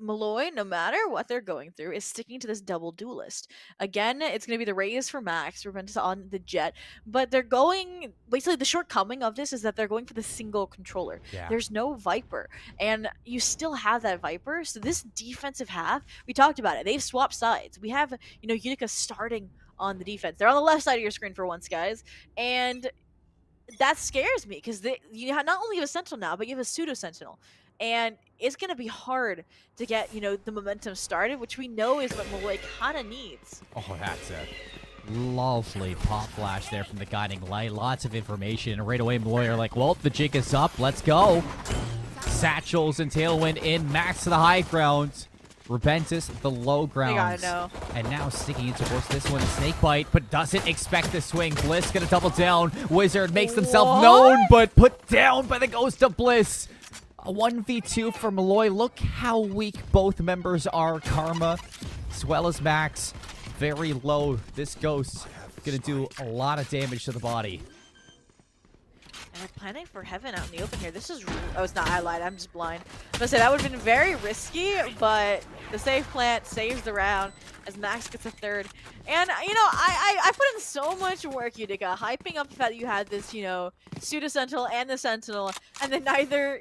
Molloy, no matter what they're going through, is sticking to this double duelist. Again, it's going to be the Raze for Max, Reventus on the Jet, but they're going, basically the shortcoming of this is that they're going for the single controller. There's no Viper, and you still have that Viper, so this defensive half, we talked about it, they've swapped sides. We have, Utica starting on the defense. They're on the left side of your screen for once, guys, and that scares me because you not only have a Sentinel now, but you have a pseudo Sentinel, and it's gonna be hard to get the momentum started, which we know is what Molloy kind of needs. Oh, that's a lovely pop flash there from the guiding light. Lots of information, and right away Molloy are like, well, the jig is up. Let's go. Satchels and Tailwind in. Max to the high ground. Reventus, the low ground. And now sticking into towards this one, Snakebite, but doesn't expect the swing. Bliss gonna double down. Wizard makes himself known, but put down by the Ghost of Bliss. A 1v2 for Molloy. Look how weak both members are. Karma, as well as Max, very low. This Ghost gonna do a lot of damage to the body. And we're planning for Heaven out in the open here. This is... Oh, it's not. I lied. I'm just blind. I was going to say, that would have been very risky, but the safe plant saves the round as Max gets a third. And, I put in so much work, Utica, hyping up the fact that you had this, Pseudo Sentinel and the Sentinel, and then neither,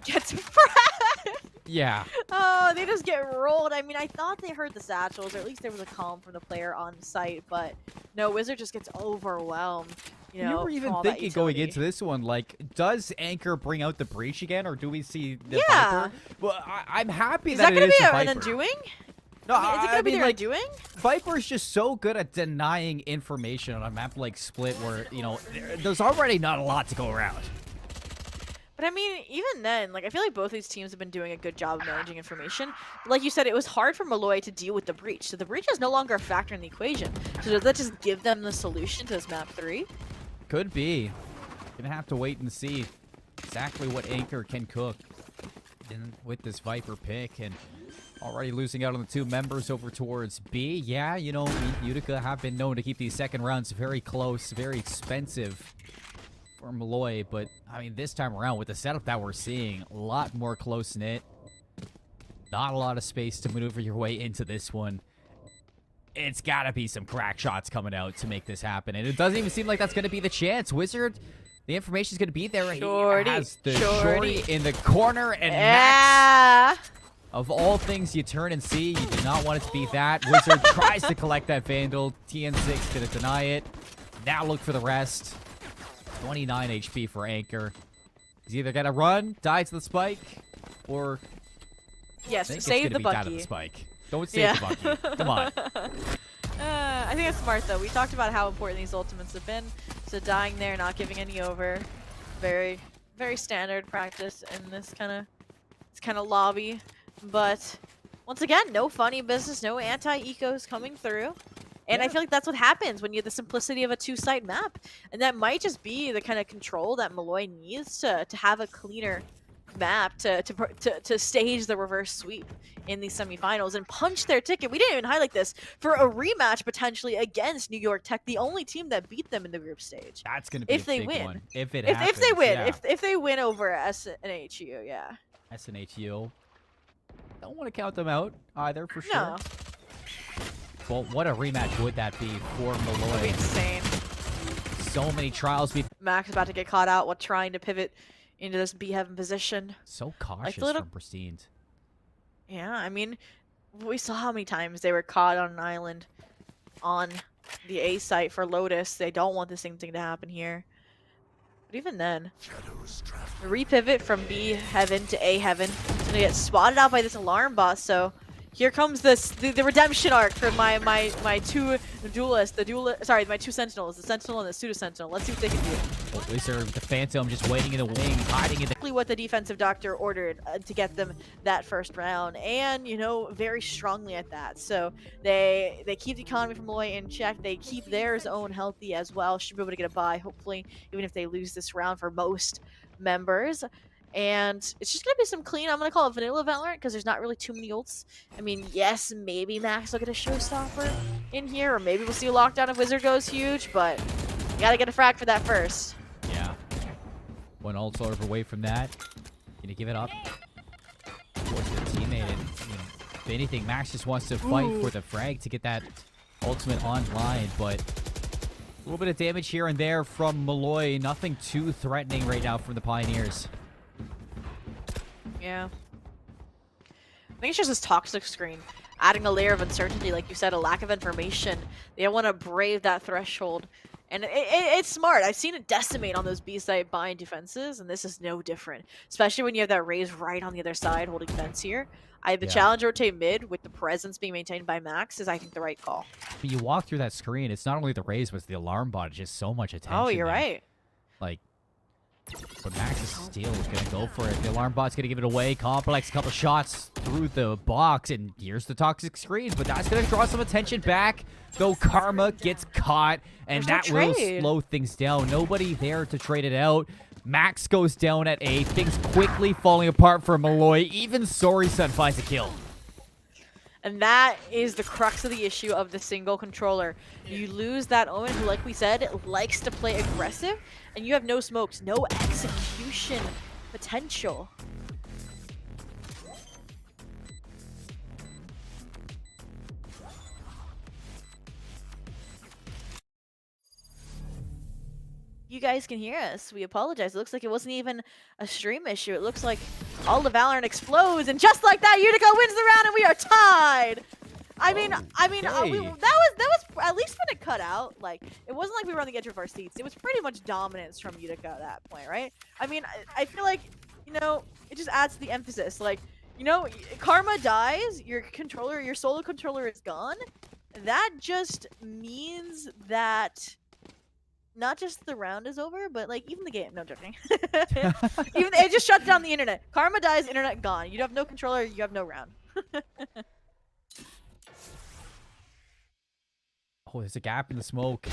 gets fragged. Yeah. Oh, they just get rolled. I mean, I thought they heard the satchels, or at least there was a calm from the player on site, but no, Wizard just gets overwhelmed. You were even thinking going into this one, like, does Anchor bring out the Breach again, or do we see the Viper? Well, I'm happy that it is the Viper. Is that going to be an undoing? No, is it going to be their undoing? Viper is just so good at denying information on a map like Split where, there's already not a lot to go around. But I mean, even then, I feel like both these teams have been doing a good job of managing information. Like you said, it was hard for Molloy to deal with the Breach. So the Breach is no longer a factor in the equation. So does that just give them the solution to this map 3? Could be. Gonna have to wait and see exactly what Anchor can cook with this Viper pick. And already losing out on the 2 members over towards B. Yeah, Utica have been known to keep these second rounds very close, very expensive for Molloy, but I mean, this time around with the setup that we're seeing, a lot more close-knit. Not a lot of space to maneuver your way into this one. It's got to be some crack shots coming out to make this happen, and it doesn't even seem like that's going to be the chance. Wizard, the information's going to be there. Shorty, He has the shorty. shorty in the corner, and Max, Yeah. of all things you turn and see, you do not want it to be that. Wizard tries to collect that Vandal. TN6 going to deny it. Now look for the rest. 29 HP for Anchor. He's either going to run, die to the spike, or Yes, I think save it's the gonna be down to Bucky. the spike. Don't save the Bucky. Come on. I think it's smart though. We talked about how important these ultimates have been. So dying there, not giving any over, very, very standard practice in this kind of lobby. But once again, no funny business, no anti-ecos coming through. And I feel like that's what happens when you have the simplicity of a two-site map. And that might just be the kind of control that Molloy needs to have a cleaner map to stage the reverse sweep in these semifinals and punch their ticket. We didn't even highlight this for a rematch potentially against New York Tech, the only team that beat them in the group stage. That's going to be If a they big win. one. If it If happens, they win, yeah. if they win over SNHU, yeah. SNHU. Don't want to count them out either, for sure. No, Well, what a rematch would that be for it'd be Molloy? insane. So many trials. Max about to get caught out while trying to pivot into this B-heaven position. So cautious little- from Pristine. Yeah, I mean, we saw how many times they were caught on an island on the A site for Lotus. They don't want the same thing to happen here. But even then, the repivot from B heaven to A heaven is gonna get spotted out by this alarm bot. So here comes the redemption arc for my two duelists. My two sentinels, the sentinel and the pseudo sentinel. Let's see what they can do. Well, Wizard, the Phantom just waiting in the wing, hiding in the... Exactly what the defensive doctor ordered to get them that first round, and very strongly at that. So they keep the economy from Molloy in check. They keep theirs own healthy as well. Should be able to get a bye, hopefully, even if they lose this round for most members. And it's just gonna be some clean. I'm gonna call it vanilla Valorant because there's not really too many ults. I mean, yes, maybe Max will get a showstopper in here, or maybe we'll see a lockdown if Wizard goes huge. But you gotta get a frag for that first. Yeah. One ult sort of away from that. Gonna give it up towards the teammate. And, if anything, Max just wants to fight for the frag to get that ultimate online. But a little bit of damage here and there from Molloy. Nothing too threatening right now from the Pioneers. Yeah. I think it's just this toxic screen. Adding a layer of uncertainty, like you said, a lack of information. They want to brave that threshold. And it's smart. I've seen it decimate on those B-side bind defenses, and this is no different. Especially when you have that Raze right on the other side holding fence here. The challenge rotate mid with the presence being maintained by Max is, I think, the right call. But you walk through that screen, it's not only the Raze, but it's the alarm bot. It's just so much attention. Oh, you're there. right. Like, but Max is still gonna go for it. The alarm bot's gonna give it away. Complex, a couple shots through the box, and here's the toxic screen. But that's gonna draw some attention back. Though Karma gets caught, and There's no that will trade. slow things down. Nobody there to trade it out. Max goes down at A. Things quickly falling apart for Molloy. Even Sori-san finds a kill. And that is the crux of the issue of the single controller. You lose that Owen who, like we said, likes to play aggressive, and you have no smokes, no execution potential. You guys can hear us. We apologize. It looks like it wasn't even a stream issue. It looks like all the Valorant explodes, and just like that, Utica wins the round, and we are tied. That was at least when it cut out. Like, it wasn't like we were on the edge of our seats. It was pretty much dominance from Utica at that point, right? I mean, I feel like it just adds to the emphasis. Like, Karma dies, your solo controller is gone. That just means that not just the round is over, but like even the game. No, I'm joking. Even it just shuts down the internet. Karma dies, internet gone. You have no controller, you have no round. Oh, there's a gap in the smoke.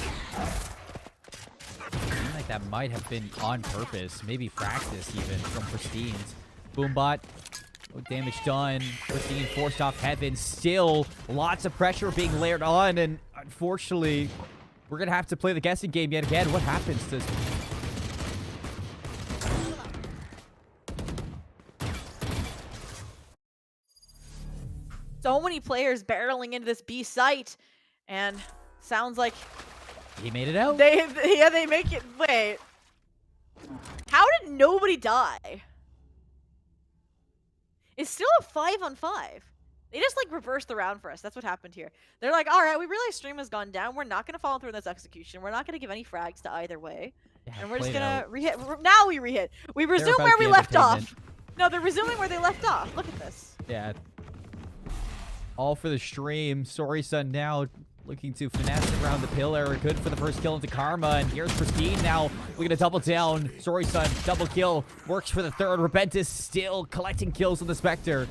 Seemed like that might have been on purpose. Maybe practice even from Pristine's. Boombot. No damage done. Pristine forced off heaven. Still lots of pressure being layered on, and unfortunately, we're going to have to play the guessing game yet again. What happens? Does so many players barreling into this B site, and sounds like He made it out. they make it. Wait, how did nobody die? It's still a 5-on-5. They just like reversed the round for us. That's what happened here. They're like, all right, we realize stream has gone down. We're not gonna follow through in this execution. We're not gonna give any frags to either way, Yeah, and we're just played gonna out. rehit. Now we rehit. We resume about where we the left off. entertainment. No, they're resuming where they left off. Look at this. Yeah. All for the stream. Sorry, son. Now looking to finesse it around the pillar. Good for the first kill into Karma. And here's Pristine now. We're going to double down. Sorry, son. Double kill. Works for the third. Rebentis still collecting kills on the Spectre.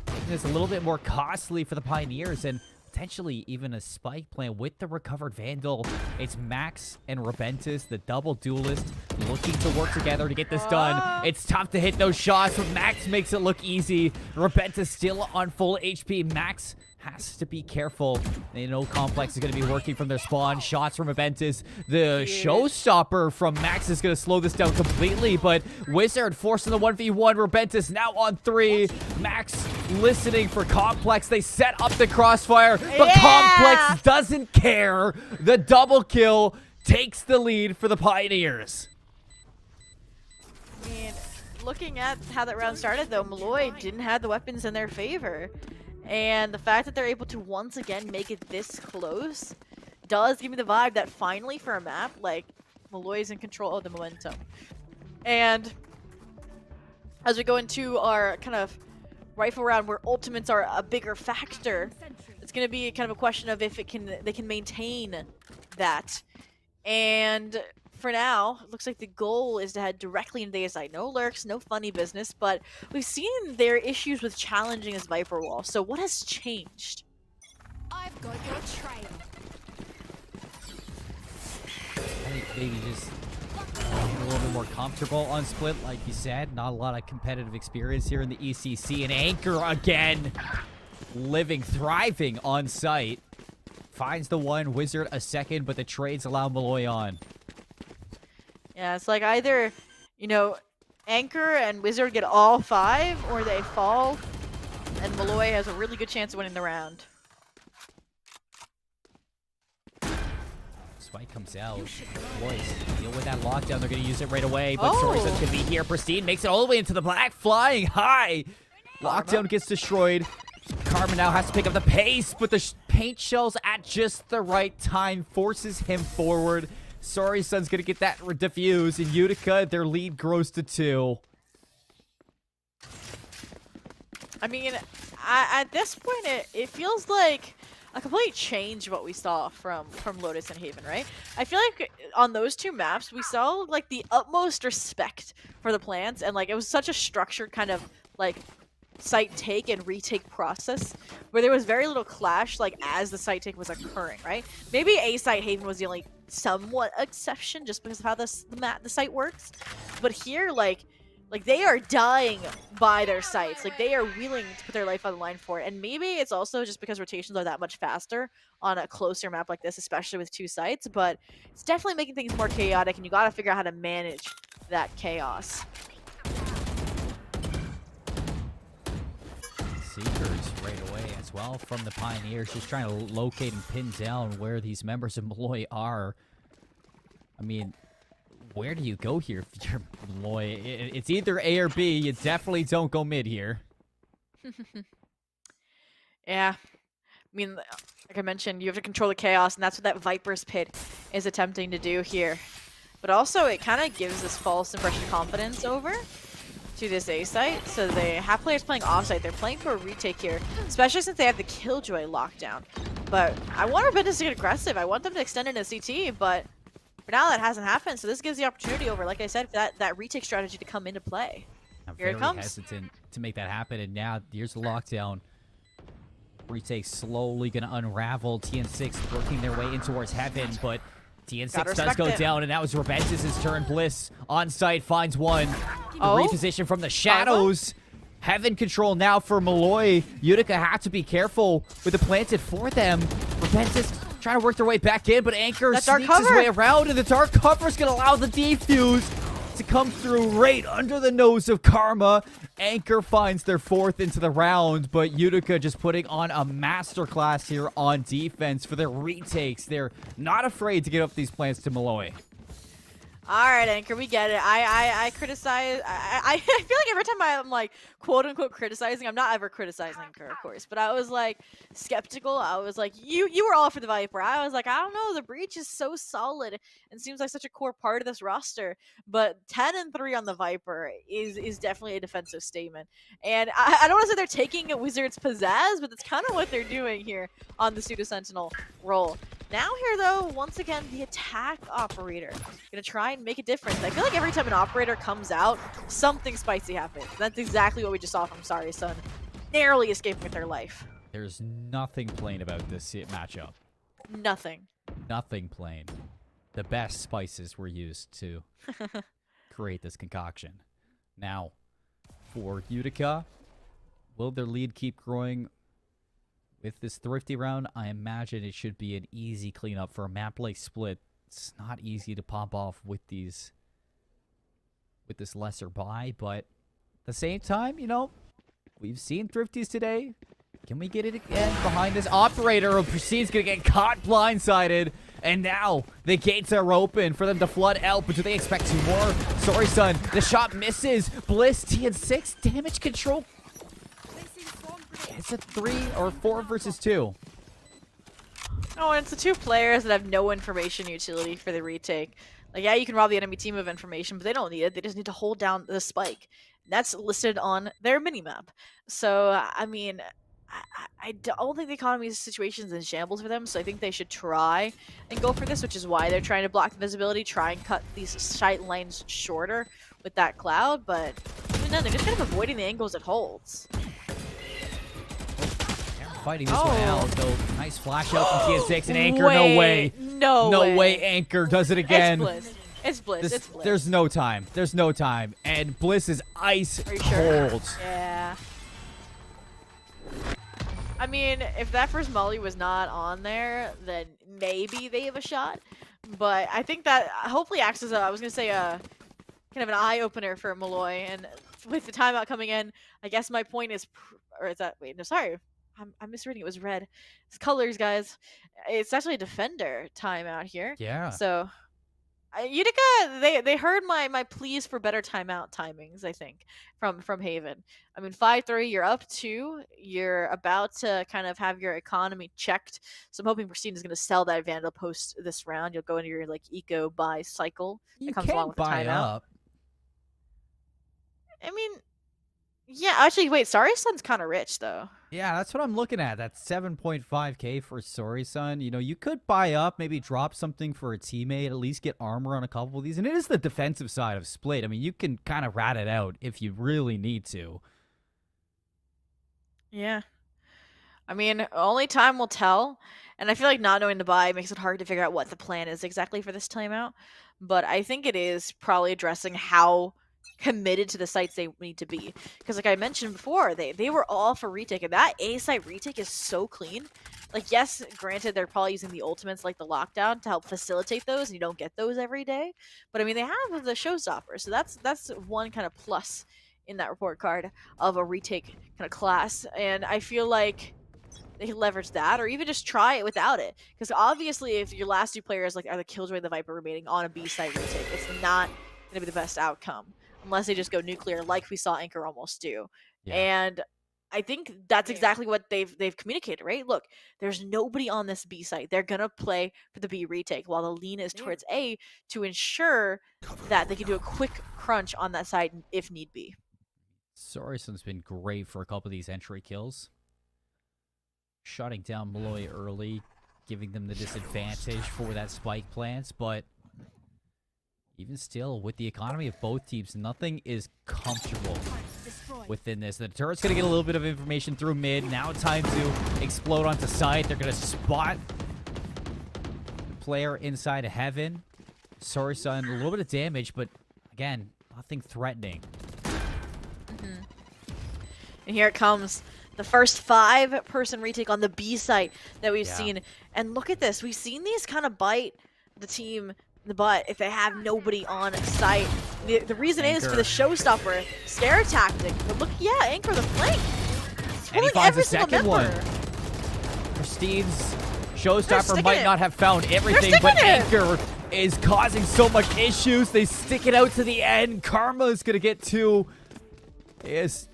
Making this a little bit more costly for the Pioneers. And potentially even a spike plan with the recovered Vandal. It's Max and Rebentis, the double duelist, looking to work together to get this done. It's tough to hit those shots, but Max makes it look easy. Rebentis still on full HP. Max has to be careful. They know Complex is going to be working from their spawn. Shots from Rebentis. The showstopper from Max is going to slow this down completely, but Wizard forcing the 1v1. Rebentis now on 3. Max listening for Complex. They set up the crossfire, but Complex doesn't care. The double kill takes the lead for the Pioneers. I mean, looking at how that round started, though, Molloy didn't have the weapons in their favor. And the fact that they're able to once again make it this close does give me the vibe that finally for a map, like, Molloy is in control of the momentum. And as we go into our kind of rifle round where ultimates are a bigger factor, it's going to be kind of a question of if they can maintain that. And for now, it looks like the goal is to head directly into the ASI. No lurks, no funny business, but we've seen their issues with challenging this Viper wall. So what has changed? I've got your trail. I think maybe just a little bit more comfortable on split, like you said. Not a lot of competitive experience here in the ECC. And Anchor again, living, thriving on site. Finds the one, Wizard a second, but the trades allow Molloy on. Yeah, it's like either, you know, Anchor and Wizard get all 5, or they fall, and Molloy has a really good chance of winning the round. Spike comes out. Boys, deal with that lockdown. They're going to use it right away, but Sorry's going to be here. Pristine makes it all the way into the black, flying high. Lockdown gets destroyed. Karma now has to pick up the pace, but the paint shells at just the right time forces him forward. Sorry, Son's gonna get that defuse. In Utica, their lead grows to 2. I mean, at this point, it feels like a complete change of what we saw from Lotus and Haven, right? I feel like on those 2 maps, we saw like the utmost respect for the plants, and like it was such a structured kind of like site take and retake process where there was very little clash like as the site take was occurring, right? Maybe A site Haven was the only somewhat exception just because of how the site works, but here like they are dying by their sites. Like they are willing to put their life on the line for it, and maybe it's also just because rotations are that much faster on a closer map like this, especially with 2 sites, but it's definitely making things more chaotic, and you got to figure out how to manage that chaos. Seekers right away as well from the Pioneers, just trying to locate and pin down where these members of Molloy are. I mean, where do you go here if you're Molloy? It's either A or B. You definitely don't go mid here. Yeah. I mean, like I mentioned, you have to control the chaos, and that's what that Viper's Pit is attempting to do here. But also, it kind of gives this false impression of confidence over to this A site, so they have players playing off site. They're playing for a retake here, especially since they have the Killjoy lockdown. But I want Rebentis to get aggressive. I want them to extend into CT, but for now that hasn't happened. So this gives the opportunity over, like I said, for that retake strategy to come into play. I'm Here it very comes. hesitant to make that happen, and now here's the lockdown. Retake slowly going to unravel. TN6 working their way in towards heaven, but TN6 does go down, and that was Rebentis' turn. Bliss on site finds one. The reposition from the shadows. Heaven control now for Molloy. Utica had to be careful with the planted for them. Rebentis trying to work their way back in, but Anchor sneaks his way around, and the dark cover is going to allow the defuse. to come through right under the nose of Karma. Anchor finds their 4th into the round, but Utica just putting on a masterclass here on defense for their retakes. They're not afraid to get up these plants to Molloy. All right, Anchor, we get it. I criticize. I feel like every time I'm like quote unquote criticizing, I'm not ever criticizing Anchor, of course, but I was like skeptical. I was like, you were all for the Viper. I was like, I don't know, the breach is so solid and seems like such a core part of this roster. But 10-3 on the Viper is definitely a defensive statement. And I don't want to say they're taking a Wizards pizzazz, but that's kind of what they're doing here on the Pseudo Sentinel role. Now here, though, once again, the attack operator. Gonna try and make a difference. I feel like every time an operator comes out, something spicy happens. That's exactly what we just saw from Sorry Son. Narrowly escaping with their life. There's nothing plain about this matchup. Nothing. Nothing plain. The best spices were used to create this concoction. Now, for Utica, will their lead keep growing? With this Thrifty round, I imagine it should be an easy cleanup for a map like Split. It's not easy to pop off with this lesser buy, but at the same time, you know, we've seen Thrifties today. Can we get it again behind this operator? Proceed's gonna get caught blindsided, and now the gates are open for them to flood out. But do they expect 2 more? Sorry, son. The shot misses. Bliss TN6 damage control. It's a 3 or 4 versus 2. Oh, and it's the 2 players that have no information utility for the retake. Like, yeah, you can rob the enemy team of information, but they don't need it. They just need to hold down the spike. That's listed on their minimap. So, I mean, I don't think the economy's situation's in shambles for them, so I think they should try and go for this, which is why they're trying to block the visibility, try and cut these sight lines shorter with that cloud, but even then, they're just kind of avoiding the angles it holds. Fighting this one out, though. Nice flash out from TN6 and Anchor. No way. No way Anchor does it again. It's Bliss. It's Bliss. There's no time. There's no time. And Bliss is ice cold. Yeah. I mean, if that first Molly was not on there, then maybe they have a shot. But I think that hopefully acts as I was going to say, kind of an eye-opener for Molloy. And with the timeout coming in, I guess my point is... Or is that... Wait, no, sorry. I'm misreading. It was red. It's colors, guys. It's actually a defender timeout here. Yeah. So, Utica, they heard my pleas for better timeout timings, I think, from Haven. I mean, 5-3, you're up 2. You're about to kind of have your economy checked. So I'm hoping Pristine is going to sell that Vandal post this round. You'll go into your, like, eco buy cycle that comes along with the timeout. Up. I mean... Yeah, actually, wait, Sorry Son's kind of rich, though. Yeah, that's what I'm looking at. That's 7.5k for Sorry Son. You know, you could buy up, maybe drop something for a teammate, at least get armor on a couple of these. And it is the defensive side of Split. I mean, you can kind of rat it out if you really need to. Yeah. I mean, only time will tell. And I feel like not knowing the buy makes it hard to figure out what the plan is exactly for this timeout. But I think it is probably addressing how committed to the sites they need to be, because like I mentioned before, they were all for retake, and that A site retake is so clean. Like, yes, granted, they're probably using the ultimates like the lockdown to help facilitate those, and you don't get those every day, but I mean, they have the showstopper, so that's one kind of plus in that report card of a retake kind of class. And I feel like they can leverage that, or even just try it without it, because obviously if your last 2 players like are the Killjoy and the Viper remaining on a B site retake, it's not gonna be the best outcome unless they just go nuclear like we saw Anchor almost do. Yeah. And I think that's exactly what they've communicated, right? Look, there's nobody on this B site. They're going to play for the B retake while the lean is towards A to ensure that they can do a quick crunch on that side if need be. Sorison's been great for a couple of these entry kills. Shutting down Molloy early, giving them the disadvantage for that spike plants, but even still, with the economy of both teams, nothing is comfortable within this. The turret's going to get a little bit of information through mid. Now time to explode onto site. They're going to spot the player inside of Heaven. Sorry, son. A little bit of damage, but again, nothing threatening. And here it comes. The first 5-person retake on the B site that we've seen. And look at this. We've seen these kind of bite the team... the butt if they have nobody on site The reason is for Anchor. the showstopper scare tactic. But look, yeah, Anchor the flank. It's And he pulling finds every the single second member. one. Prestine's showstopper sticking might it. not have found everything, sticking but it. Anchor is causing so much issues. They stick it out to the end. Karma is going to get 2. Is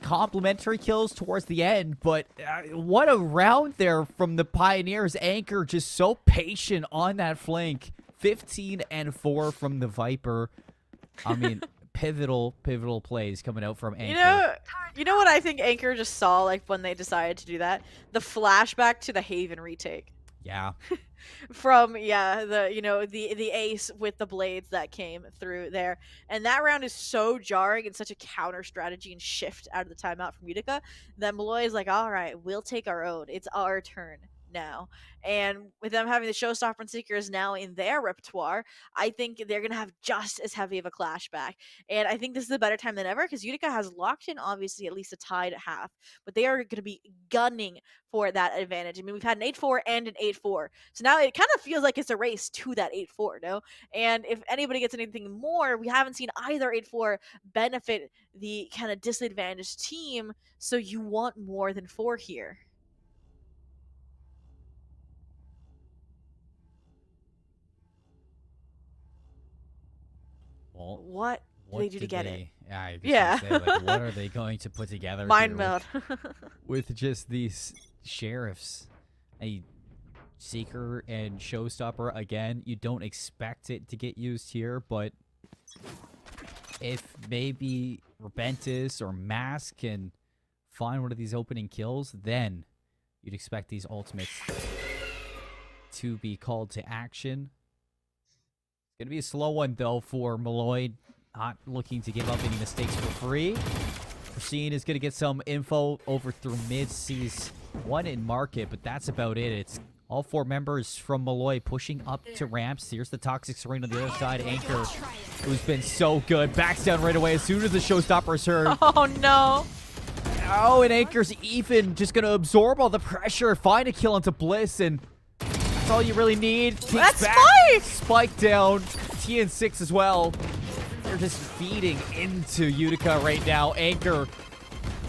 complimentary kills towards the end, but what a round there from the Pioneers. Anchor just so patient on that flank. 15-4 from the Viper. I mean, pivotal plays coming out from Anchor. You know what I think Anchor just saw, like, when they decided to do that? The flashback to the Haven retake. Yeah. From the ace with the blades that came through there, and that round is so jarring and such a counter strategy and shift out of the timeout from Utica that Molloy is like, all right, we'll take our own, it's our turn now. And with them having the showstopper and seekers now in their repertoire, I think they're gonna have just as heavy of a clash back. And I think this is a better time than ever because Utica has locked in obviously at least a tied half, but they are going to be gunning for that advantage. I mean, we've had an 8-4 and an 8-4, so now it kind of feels like it's a race to that 8-4, no? And if anybody gets anything more, we haven't seen either 8-4 benefit the kind of disadvantaged team, so you want more than 4 here. Well, What do they do to did get they, it? Yeah, I was Yeah. gonna say, like, what are they going to put together Mind here meld. with just these sheriffs? A seeker and showstopper again. You don't expect it to get used here, but if maybe Rebentis or Mask can find one of these opening kills, then you'd expect these ultimates to be called to action. It's going to be a slow one, though, for Molloy. Not looking to give up any mistakes for free. Pristine is going to get some info over through mid. Sees one in market, but that's about it. It's all 4 members from Molloy pushing up to ramps. Here's the Toxic Serene on the other side. Anchor, who's been so good, backs down right away as soon as the showstopper is heard. Oh, no. Oh, and Anchor's even just going to absorb all the pressure, find a kill into Bliss, and that's all you really need. That's back, Spike! Spike down. TN6 as well. They're just feeding into Utica right now. Anchor,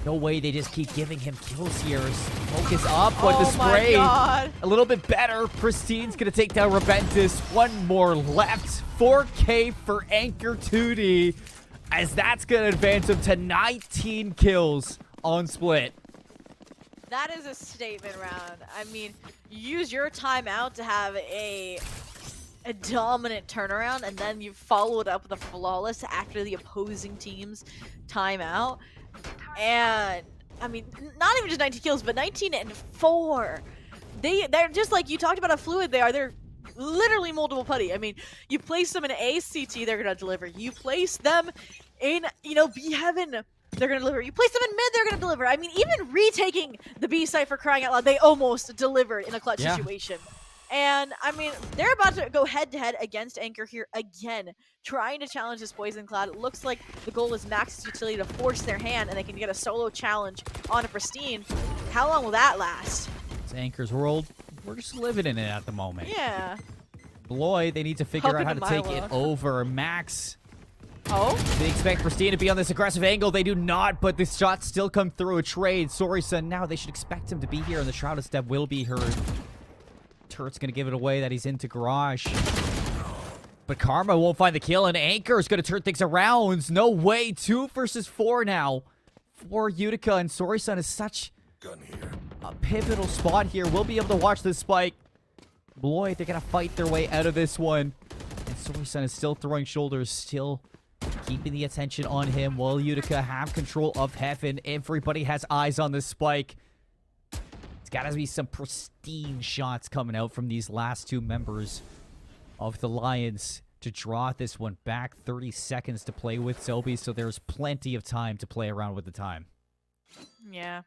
no way they just keep giving him kills here. Focus up, but the spray my God. a little bit better. Pristine's going to take down Rebentis. One more left. 4K for Anchor 2D, as that's going to advance him to 19 kills on split. That is a statement round. I mean, you use your timeout to have a dominant turnaround, and then you follow it up with a flawless after the opposing team's timeout. And I mean, not even just 19 kills, but 19-4. They're just like you talked about how fluid they are. They're literally multiple putty. I mean, you place them in ACT, they're gonna deliver. You place them in, B Heaven, they're gonna deliver. You place them in mid, they're gonna deliver. I mean, even retaking the B site, for crying out loud, they almost delivered in a clutch situation. And I mean, they're about to go head-to-head against Anchor here again, trying to challenge this Poison Cloud. It looks like the goal is Max's utility to force their hand, and they can get a solo challenge on a Pristine. How long will that last? It's Anchor's world. We're just living in it at the moment. Yeah. Molloy, they need to figure Up out how into to take Milo. it over. Max, Oh? they expect Pristine to be on this aggressive angle. They do not, but the shots still come through a trade. Sorry, son. Now they should expect him to be here, and the Shrouded Step will be heard. Turret's going to give it away that he's into Garage. But Karma won't find the kill, and Anchor is going to turn things around. No way. 2 versus 4 now for Utica, and Sorry-san is such a pivotal spot here. We'll be able to watch this spike. Molloy, they're going to fight their way out of this one. And Sorry-san is still throwing shoulders, still keeping the attention on him, while Utica have control of Heaven. Everybody has eyes on this spike. It's got to be some pristine shots coming out from these last 2 members of the Lions to draw this one back. 30 seconds to play with Sobi, so there's plenty of time to play around with the time. Yeah.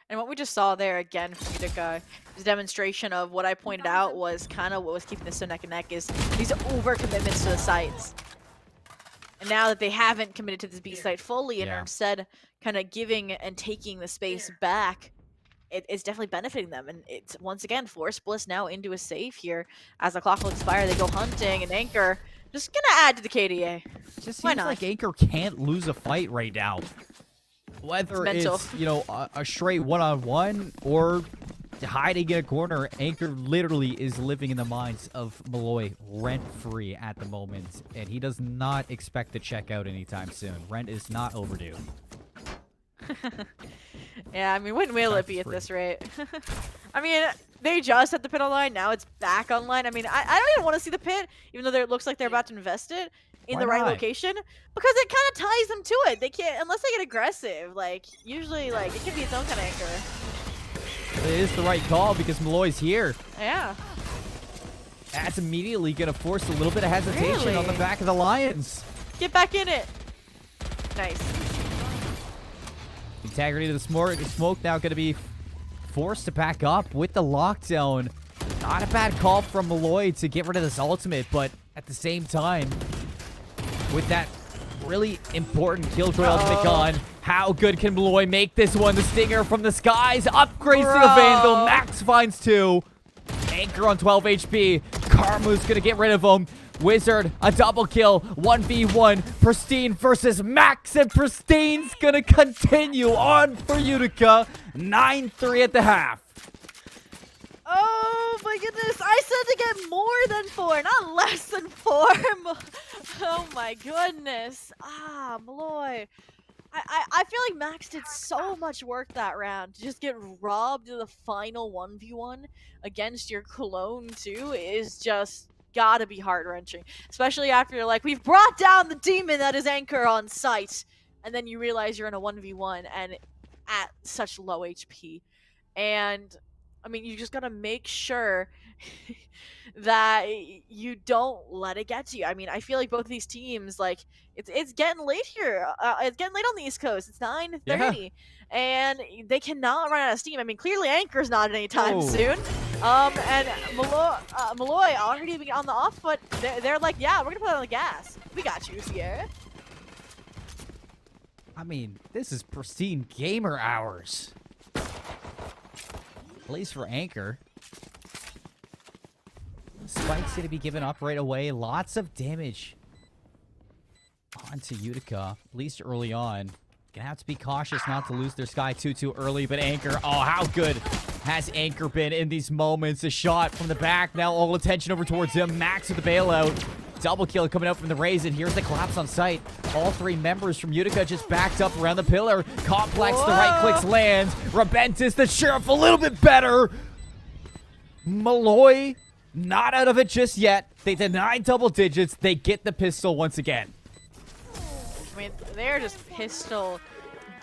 And what we just saw there again from Utica is a demonstration of what I pointed out was kind of what was keeping this so neck and neck, is these overcommitments to the sites. And now that they haven't committed to this B site fully and are instead kind of giving and taking the space back, it's definitely benefiting them. And it's once again forced Bliss now into a save here. As the clock will expire, they go hunting, and Anchor Just gonna add to the KDA. Just Why seems not? like Anchor can't lose a fight right now. Whether mental. it's, you know, a straight one-on-one or hiding in a corner, Anchor literally is living in the minds of Molloy rent-free at the moment, and he does not expect to check out anytime soon. Rent is not overdue. Yeah, I mean, when will it be at this rate? I mean, they just had the pit online. Now it's back online. I mean, I don't even want to see the pit, even though it looks like they're about to invest it in Why the right not? location, because it kind of ties them to it. They can't, unless they get aggressive. Like, usually, like, it can be its own kind of anchor. It is the right call because Molloy's here. Yeah. That's immediately going to force a little bit of hesitation on the Really? back of the Lions. Get back in it. Nice. Integrity to the smoke now going to be forced to back up with the lockdown. Not a bad call from Molloy to get rid of this ultimate, but at the same time, with that really important Killjoy ultimate gone, how good can Molloy make this one? The Stinger from the skies upgrades to the Vandal. Max finds 2. Anchor on 12 HP. Karmu's going to get rid of him. Wizard, a double kill, 1v1, Pristine versus Max, and Pristine's gonna continue on for Utica, 9-3 at the half. Oh my goodness, I said to get more than 4, not less than 4. Oh my goodness. Ah, Molloy. I feel like Max did so much work that round. To just get robbed in the final 1v1 against your clone too is just gotta be heart-wrenching. Especially after you're like, we've brought down the demon that is Anchor on site. And then you realize you're in a 1v1 and at such low HP. And I mean, you just gotta make sure that you don't let it get to you. I mean, I feel like both of these teams, like, it's getting late here. It's getting late on the East Coast. It's 9:30, and they cannot run out of steam. I mean, clearly Anchor's not anytime soon. And Molloy already on the off foot. They're like, yeah, we're gonna put on the gas. We got you, Sierra. I mean, this is pristine gamer hours. At least for Anchor. Spike's gonna be given up right away. Lots of damage onto Utica, at least early on. Gonna have to be cautious not to lose their Sky too early, but Anchor, oh, how good has Anchor been in these moments? A shot from the back, now all attention over towards him. Max with the bailout. Double kill coming out from the Raise, and here's the collapse on site. All 3 members from Utica just backed up around the pillar. Complex, the right clicks land. Rebentis, the Sheriff, a little bit better. Molloy, not out of it just yet. They deny double digits. They get the pistol once again. I mean, they're just pistol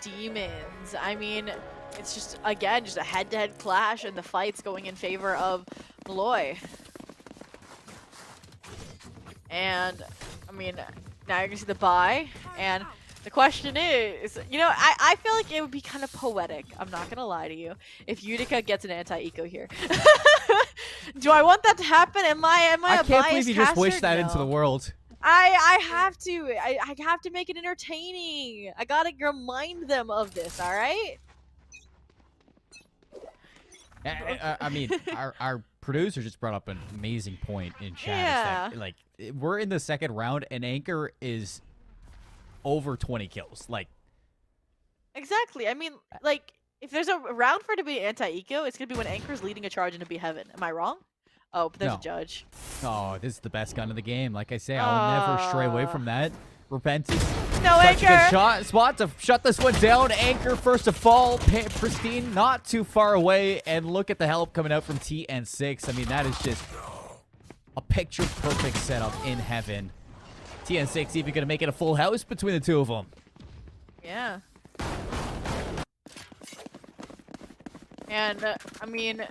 demons. I mean, it's just, again, just a head-to-head clash, and the fight's going in favor of Molloy. And, I mean, now you're going to see the buy, and the question is, you know, I feel like it would be kind of poetic, I'm not going to lie to you, if Utica gets an anti-eco here. Do I want that to happen? Am I I can't believe you just wished that into the world. I have to. I have to make it entertaining. I gotta remind them of this, alright? I mean, our producer just brought up an amazing point in chat. Yeah. Is that, like, we're in the second round, and Anchor is over 20 kills. Like, Exactly. I mean, like, if there's a round for it to be anti-eco, it's gonna be when Anchor's leading a charge into Be Heaven. Am I wrong? Oh, but there's No. a judge. oh, this is the best gun in the game. Like I say, I'll never stray away from that. Repentis. No Such a Anchor! good spot to shut this one down. Anchor first to fall. Pristine not too far away. And look at the help coming out from TN6. I mean, that is just a picture-perfect setup in heaven. TN6 even going to make it a full house between the two of them. Yeah. And, I mean,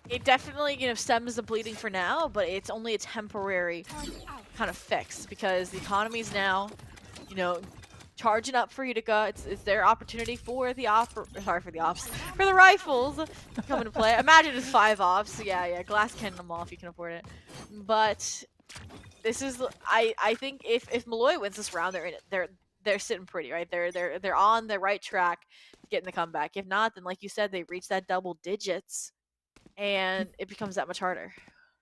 it definitely, you know, stems the bleeding for now, but it's only a temporary kind of fix because the economy's now, you know, charging up for Utica. It's their opportunity for the for the rifles to come into play. Imagine it's 5 offs. Yeah, glass cannon them all if you can afford it. But this is, I think if Molloy wins this round, they're sitting pretty, right? They're on the right track to getting the comeback. If not, then like you said, they reach that double digits, and it becomes that much harder.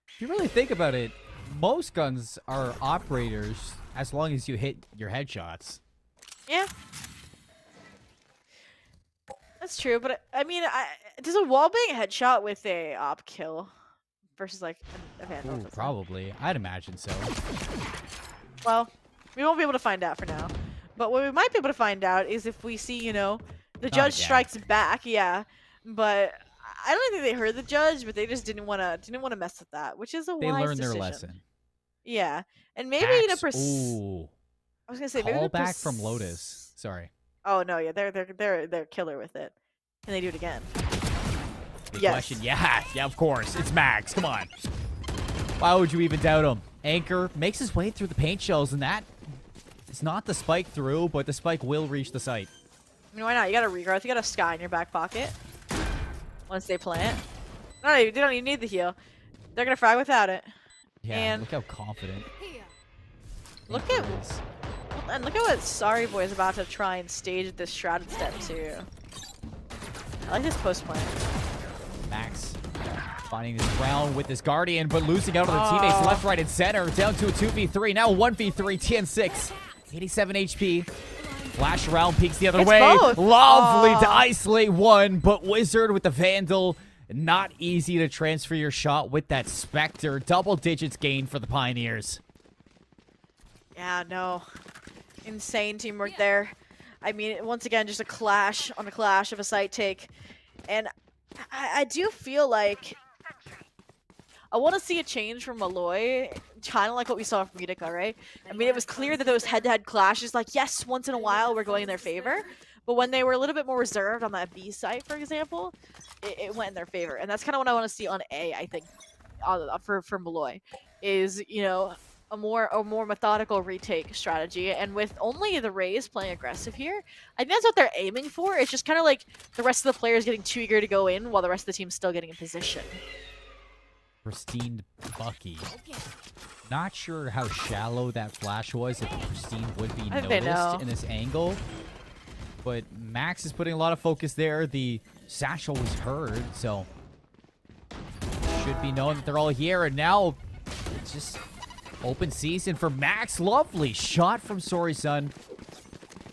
If you really think about it, most guns are operators as long as you hit your headshots. Yeah. That's true, but I mean, does a wallbang headshot with a op kill versus like a vandal? Ooh, probably. I'd imagine so. Well, we won't be able to find out for now. But what we might be able to find out is if we see, you know, the judge strikes back. Yeah, but I don't think they heard the judge, but they just didn't want to mess with that, which is a They wise learned their decision. lesson. Yeah, and maybe you know, Ooh. I was gonna say maybe Call the back from Lotus. Sorry. Oh no, yeah, they're killer with it. Can they do it again? Good Yes. question. Yeah, of course. It's Max. Come on. Why would you even doubt him? Anchor makes his way through the paint shells, and that is not the spike through, but the spike will reach the site. I mean, why not? You got a regrowth. You got a sky in your back pocket. Once they plant, no, they don't even need the heal. They're gonna frag without it. Yeah, And look how confident. Here. Look Anchor at is. and look at what Sorry Boy is about to try and stage this shrouded step too. I like this post plant. Max finding this round with this Guardian, but losing out on the teammates left, right, and center. Down to a 2v3. Now 1v3. TN6. 87 HP. Flash around, peeks the other It's way. both. Lovely to isolate one, but Wizard with the Vandal. Not easy to transfer your shot with that Spectre. Double digits gain for the Pioneers. Yeah, no, insane teamwork there. I mean, once again, just a clash on a clash of a site take, and I do feel like I want to see a change from Molloy, kind of like what we saw from Utica, right? I mean, it was clear that those head-to-head clashes, like, yes, once in a while we're going in their favor, but when they were a little bit more reserved on that B site, for example, it went in their favor. And that's kind of what I want to see on A, I think, for Molloy, is, you know, a more methodical retake strategy. And with only the Rays playing aggressive here, I think that's what they're aiming for. It's just kind of like the rest of the players getting too eager to go in while the rest of the team's still getting in position. Pristine Bucky. Not sure how shallow that flash was, if Pristine would be I think they know. noticed in this angle. But Max is putting a lot of focus there. The satchel was heard, so should be known that they're all here. And now it's just open season for Max. Lovely shot from Sorry Sun.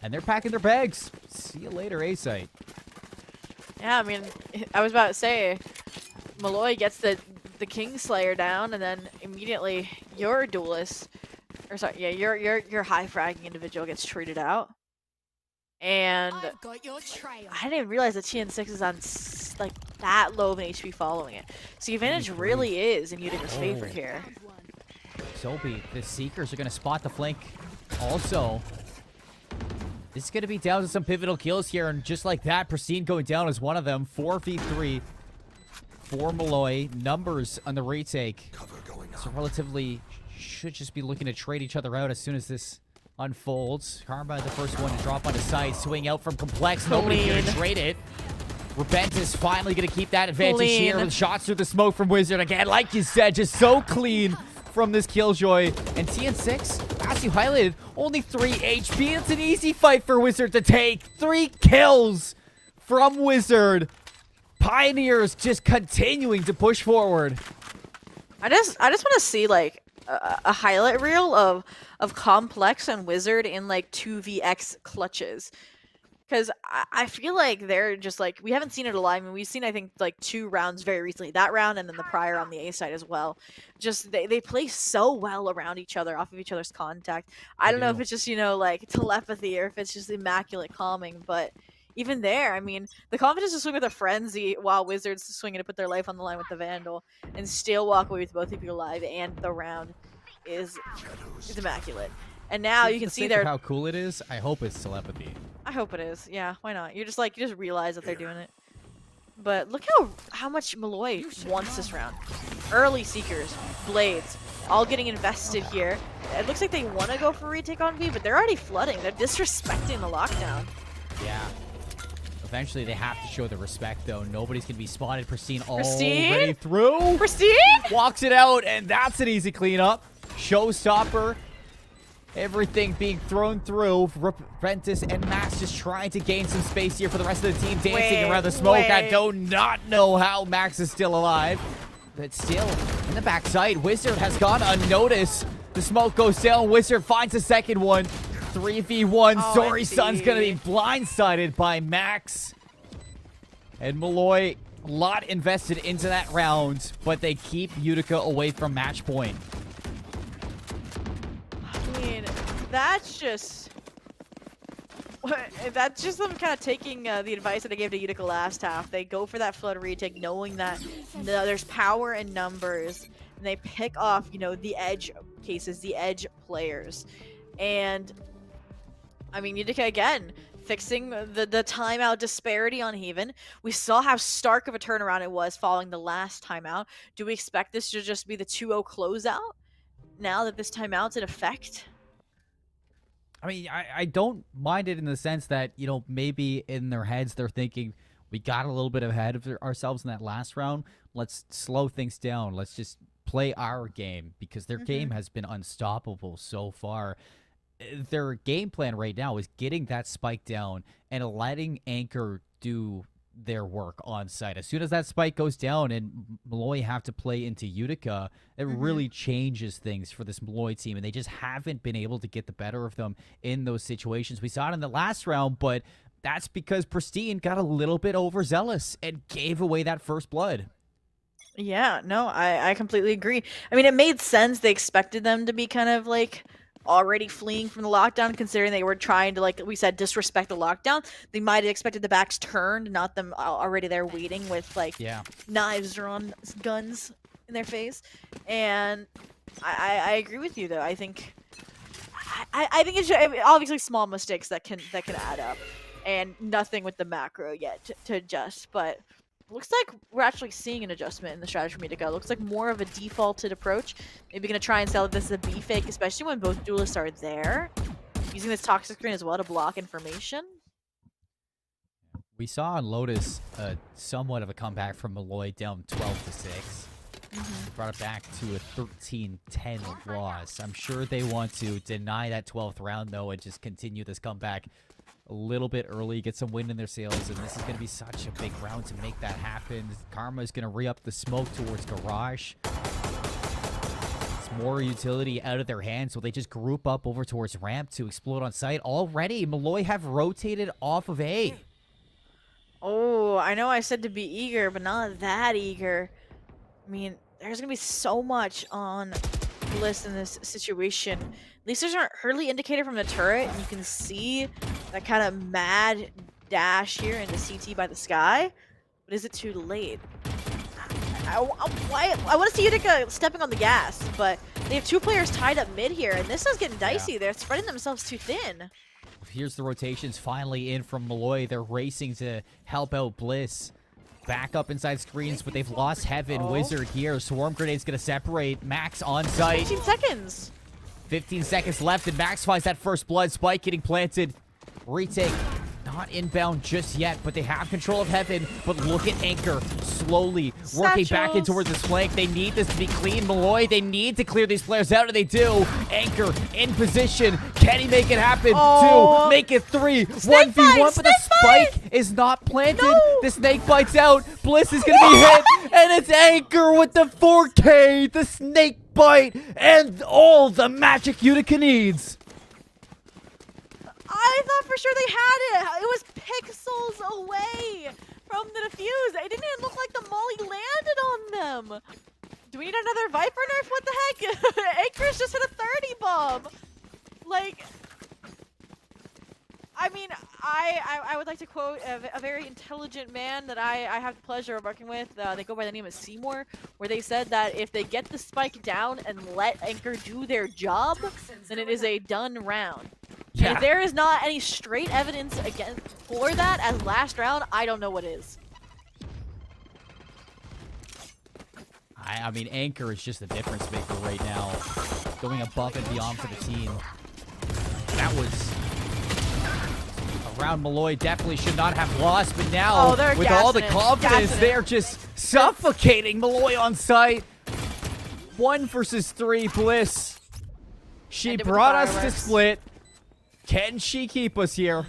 And they're packing their bags. See you later, A-Site. Yeah, I mean, I was about to say, Molloy gets the Kingslayer down, and then immediately your duelist, or sorry, yeah, your high fragging individual gets treated out. And I've got your trail. I didn't even realize that TN6 is on like that low of an HP following it. So the advantage really is in Utica's favor here. Found one. Sobi, the Seekers are going to spot the flank also. This is going to be down to some pivotal kills here, and just like that, Pristine going down as one of them. 4v3 for Molloy. Numbers on the retake. So relatively should just be looking to trade each other out as soon as this unfolds. Karma, the first one to drop on his side. Swing out from Complex. Nobody here to trade it. Rebentis finally going to keep that advantage here with shots through the smoke from Wizard. Again, like you said, just so clean from this Killjoy. And TN6, as you highlighted, only 3 HP. It's an easy fight for Wizard to take. 3 kills from Wizard. Pioneers just continuing to push forward. I just want to see like a highlight reel of Complex and Wizard in like 2vx clutches. Because I feel like they're just like, we haven't seen it a lot. I mean, we've seen, I think, like 2 rounds very recently. That round and then the prior on the A side as well. Just, they play so well around each other, off of each other's contact. I don't know if it's just, you know, like telepathy or if it's just immaculate calming. But even there, I mean, the confidence to swing with a frenzy while Wizards swinging to put their life on the line with the Vandal and still walk away with both of you alive and the round is immaculate. And now you can see there. How cool it is. I hope it's telepathy. I hope it is. Yeah, why not? You're just like, you just realize that they're doing it. But look how much Molloy wants this round. Early Seekers, Blades, all getting invested here. It looks like they want to go for retake on V, but they're already flooding. They're disrespecting the lockdown. Yeah. Eventually, they have to show the respect, though. Nobody's going to be spotted. Pristine Pristine? already through. Pristine? Walks it out, and that's an easy cleanup. Showstopper. Everything being thrown through. Rebentis and Max just trying to gain some space here for the rest of the team. Dancing around the smoke. I do not know how Max is still alive. but still in the backside. Wizard has gone unnoticed. The smoke goes down. Wizard finds the second one. 3v1. Oh, Sorry Son's indeed. gonna be blindsided by Max. And Molloy, a lot invested into that round, but they keep Utica away from match point. I mean, that's just them kind of taking the advice that I gave to Utica last half. They go for that flood retake, knowing that there's power in numbers, and they pick off, you know, the edge cases, the edge players. And I mean, Utica again fixing the timeout disparity on Haven. We saw how stark of a turnaround it was following the last timeout. Do we expect this to just be the 2-0 closeout now that this timeout's in effect? I mean, I don't mind it in the sense that, you know, maybe in their heads they're thinking, we got a little bit ahead of ourselves in that last round. Let's slow things down. Let's just play our game, because their game has been unstoppable so far. Their game plan right now is getting that spike down and letting Anchor do their work on site. As soon as that spike goes down and Molloy have to play into Utica, it really changes things for this Molloy team, and they just haven't been able to get the better of them in those situations. We saw it in the last round, but that's because Pristine got a little bit overzealous and gave away that first blood. Yeah, no, I completely agree. I mean, it made sense. They expected them to be kind of like already fleeing from the lockdown, considering they were trying to, like we said, disrespect the lockdown. They might have expected the backs turned, not them already there waiting with like knives or on guns in their face. And I agree with you, though. I think it's obviously small mistakes that can add up, and nothing with the macro yet to adjust. But looks like we're actually seeing an adjustment in the strategy from Utica. Looks like more of a defaulted approach. Maybe going to try and sell this as a B fake, especially when both duelists are there. Using this toxic screen as well to block information. We saw on Lotus somewhat of a comeback from Molloy, down 12-6. Brought it back to a 13-10 loss. I'm sure they want to deny that 12th round, though, and just continue this comeback a little bit early, get some wind in their sails, and this is going to be such a big round to make that happen. Karma is going to re-up the smoke towards Garage. It's more utility out of their hands, so they just group up over towards ramp to explode on site. Already, Molloy have rotated off of A. Oh, I know I said to be eager, but not that eager. I mean, there's going to be so much on Bliss in this situation. At least there's an early indicator from the turret, and you can see that kind of mad dash here into CT by the sky. But is it too late? I want to see Utica stepping on the gas, but they have two players tied up mid here, and this is getting dicey. They're spreading themselves too thin. Here's the rotations finally in from Molloy. They're racing to help out Bliss. Back up inside screens, but they've lost Heaven. Wizard here. Swarm Grenade's going to separate. Max on site. 15 seconds. 15 seconds left, and Max finds that first blood. Spike getting planted. Retake. Not inbound just yet, but they have control of Heaven. But look at Anchor slowly working back in towards this flank. They need this to be clean. Molloy, they need to clear these players out, and they do. Anchor in position. Can he make it happen? Two. Make it three. 1v1, but the spike is not planted. The snake bites out. Bliss is going to be hit, and it's Anchor with the 4K. The snake bite, and all the magic Utica needs. I thought for sure they had it. It was pixels away from the defuse. It didn't even look like the molly landed on them. Do we need another Viper nerf? What the heck? Anchor's just hit a 30 bomb. Like, I mean, I would like to quote a very intelligent man that I have the pleasure of working with. They go by the name of Seymour, where they said that if they get the spike down and let Anchor do their job, then it is a done round. Yeah. If there is not any straight evidence for that as last round, I don't know what is. I mean, Anchor is just a difference maker right now, going above and beyond for the team. That was a round Molloy definitely should not have lost, but now, with all the confidence, they're just suffocating Molloy on site. 1 versus 3, Bliss. She brought us to split. Can she keep us here?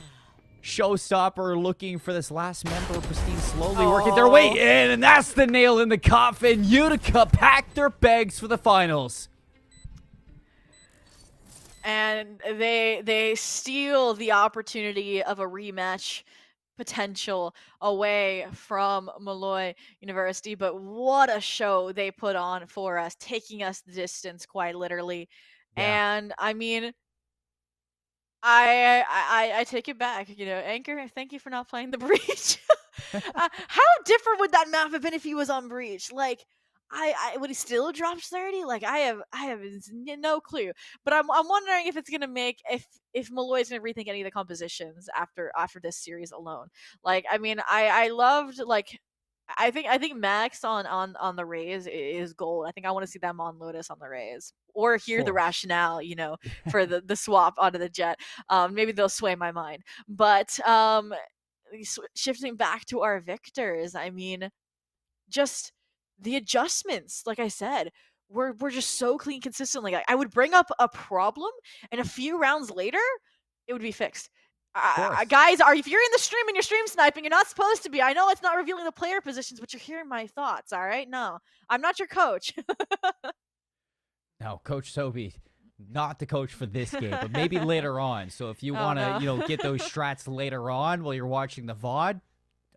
Showstopper looking for this last member. Pristine slowly working their way in, and that's the nail in the coffin. Utica packed their bags for the finals. And they steal the opportunity of a rematch potential away from Molloy University. But what a show they put on for us, taking us the distance quite literally. Yeah. And I mean, I take it back. You know, Anchor, thank you for not playing the Breach. How different would that map have been if he was on Breach? Like, I would he still drop 30? Like, I have no clue. But I'm wondering if it's gonna make if Molloy's gonna rethink any of the compositions after this series alone. Like, I mean, I loved like. I think Max on the Rays is gold. I think I want to see them on Lotus on the Rays, or hear the rationale, you know, for the swap onto the Jet. Maybe they'll sway my mind. But shifting back to our victors, I mean, just the adjustments, like I said, we're just so clean consistently. Like, I would bring up a problem, and a few rounds later, it would be fixed. Guys, if you're in the stream and you're stream sniping, you're not supposed to be. I know it's not revealing the player positions, but you're hearing my thoughts, all right? No, I'm not your coach. No, Coach Sobi, not the coach for this game, but maybe later on. So if you want to, you know, get those strats later on while you're watching the VOD, I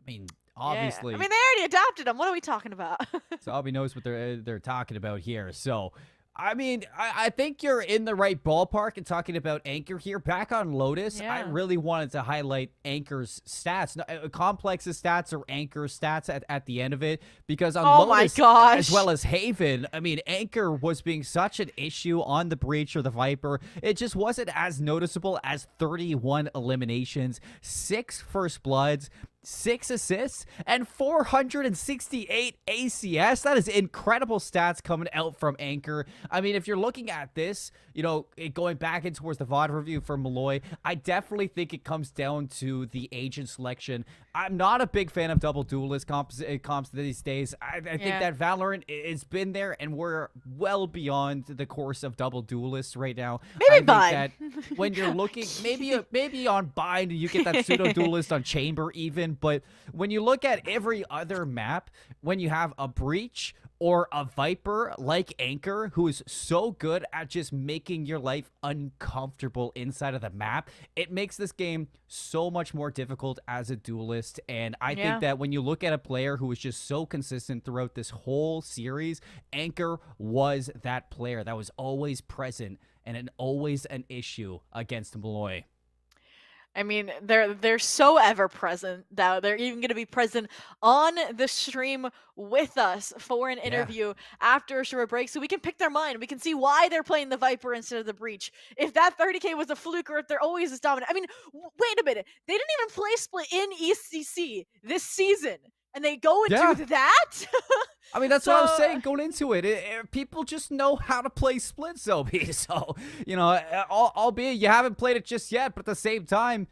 mean, obviously. Yeah. I mean, they already adapted them. What are we talking about? Sobi knows what they're talking about here. So, I mean, I think you're in the right ballpark in talking about Anchor here. Back on Lotus, I really wanted to highlight Anchor's stats. Complex's stats or Anchor's stats at the end of it, because on Lotus, as well as Haven, I mean, Anchor was being such an issue on the Breach or the Viper. It just wasn't as noticeable as 31 eliminations, 6 first bloods, 6 assists, and 468 ACS. That is incredible stats coming out from Anchor. I mean, if you're looking at this, you know, going back in towards the VOD review for Molloy, I definitely think it comes down to the agent selection. I'm not a big fan of double duelist comps these days. I think that Valorant has been there, and we're well beyond the course of double duelists right now. Maybe Bind. That when you're looking, maybe on Bind, you get that pseudo duelist on Chamber even. But when you look at every other map, when you have a Breach or a Viper like Anchor, who is so good at just making your life uncomfortable inside of the map, it makes this game so much more difficult as a duelist. And I think that when you look at a player who is just so consistent throughout this whole series, Anchor was that player that was always present and always an issue against Molloy. I mean, they're so ever present that they're even going to be present on the stream with us for an interview after a short break, so we can pick their mind. We can see why they're playing the Viper instead of the Breach. If that 30K was a fluke, or if they're always this dominant. I mean, wait a minute. They didn't even play split in ECC this season, and they go and do that? I mean, that's what I was saying going into it. People just know how to play split, Sobi. So, you know, albeit you haven't played it just yet, but at the same time,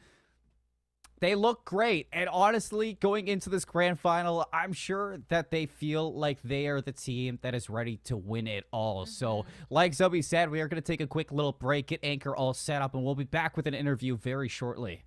they look great. And honestly, going into this grand final, I'm sure that they feel like they are the team that is ready to win it all. So, like Sobi said, we are going to take a quick little break, get Anchor all set up, and we'll be back with an interview very shortly.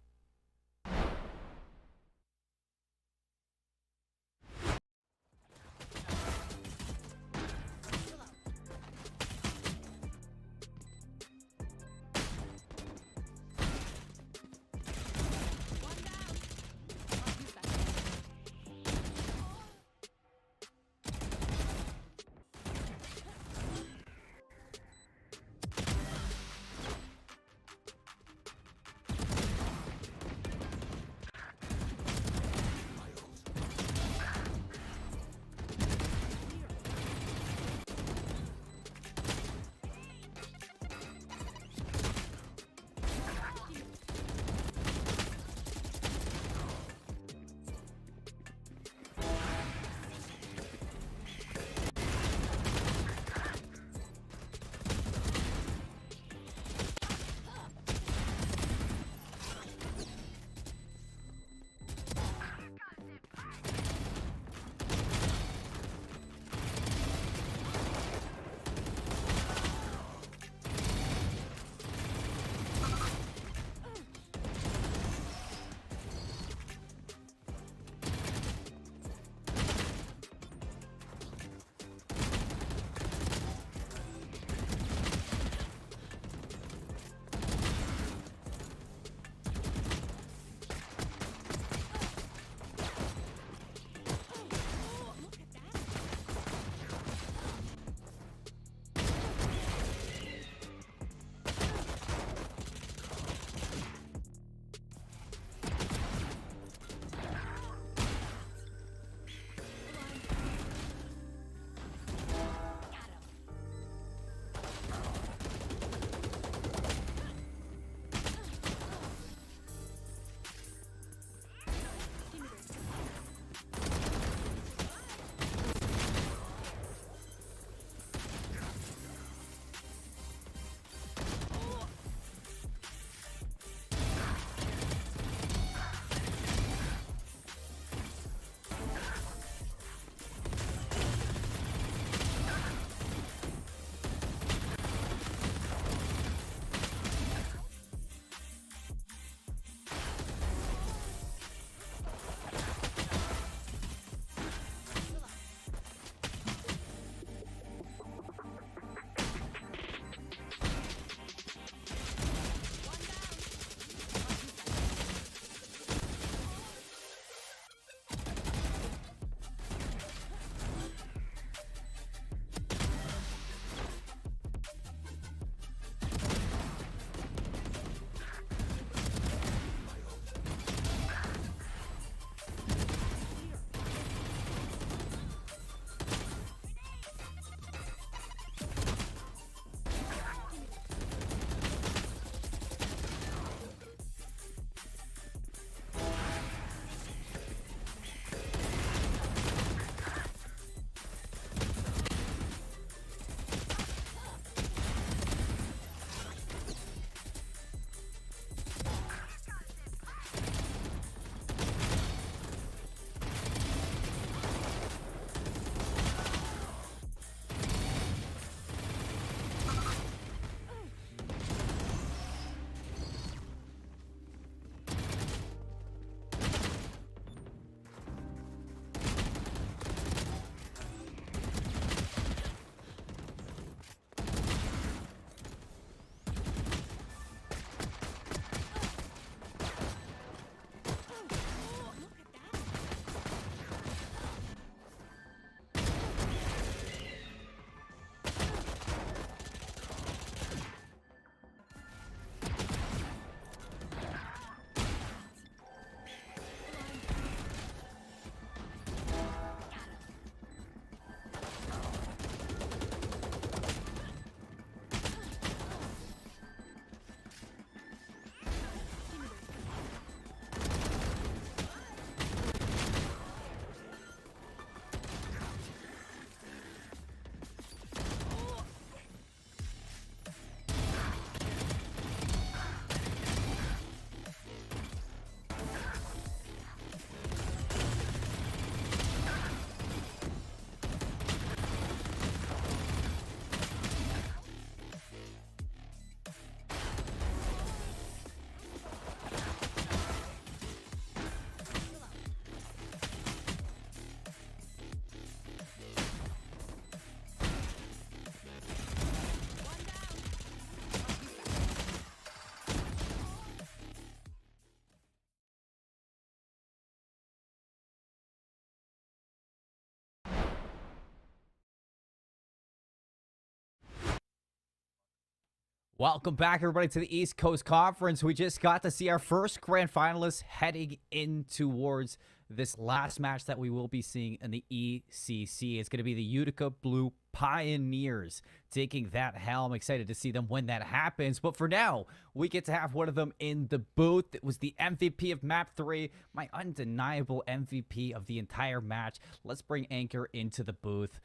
Welcome back, everybody, to the East Coast Conference. We just got to see our first grand finalists heading in towards this last match that we will be seeing in the ECC. It's going to be the Utica Blue Pioneers taking that helm. Excited to see them when that happens. But for now, we get to have one of them in the booth. It was the MVP of Map 3, my undeniable MVP of the entire match. Let's bring Anchor into the booth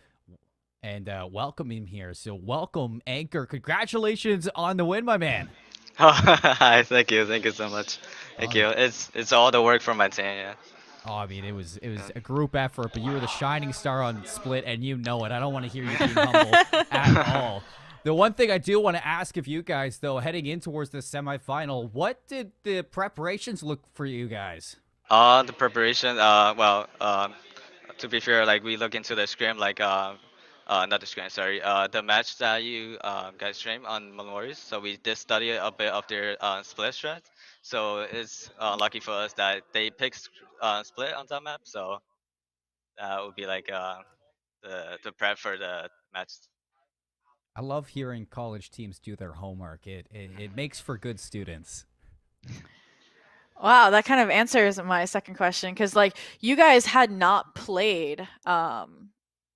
and welcome him here. So welcome, Anchor. Congratulations on the win, my man. Oh, hi, thank you so much. Thank Oh, you. It's all the work from my team, yeah. I mean, it was a group effort, but you were the shining star on Split, and you know it. I don't want to hear you being humble at all. The one thing I do want to ask of you guys, though, heading in towards the semifinal, what did the preparations look for you guys? The preparation, to be fair, like we look into the scrim, like not the scrim, sorry, the match that you guys stream on Molloy. So we did study a bit of their split strat. So it's lucky for us that they picked split on that map. So that would be like the prep for the match. I love hearing college teams do their homework. It makes for good students. Wow, that kind of answers my second question because like you guys had not played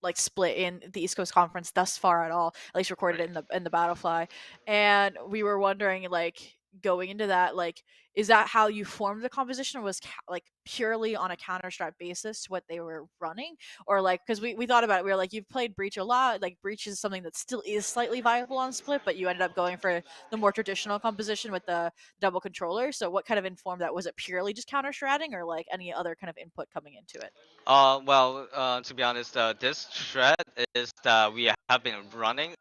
like split in the East Coast Conference thus far at all, at least recorded Right. in the Battlefly. And we were wondering like going into that, like is that how you formed the composition or was like purely on a counter strat basis to what they were running? Or like because we thought about it, we were like you've played Breach a lot, like Breach is something that still is slightly viable on split, but you ended up going for the more traditional composition with the double controller. So what kind of informed that? Was it purely just counter stratting or like any other kind of input coming into it? To be honest, this thread is that we have been running.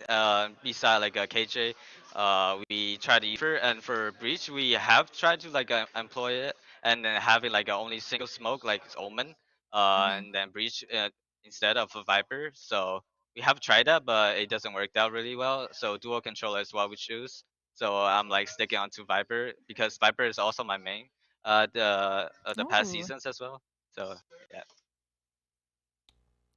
Beside like a KJ, we try to and for breach, we have tried to like employ it, and then having like only single smoke like Omen, Hmm. and then breach instead of a Viper. So we have tried that, but it doesn't work out really well. So dual controller is what we choose. So I'm like sticking on to Viper because Viper is also my main. The past Oh, seasons as well. So yeah.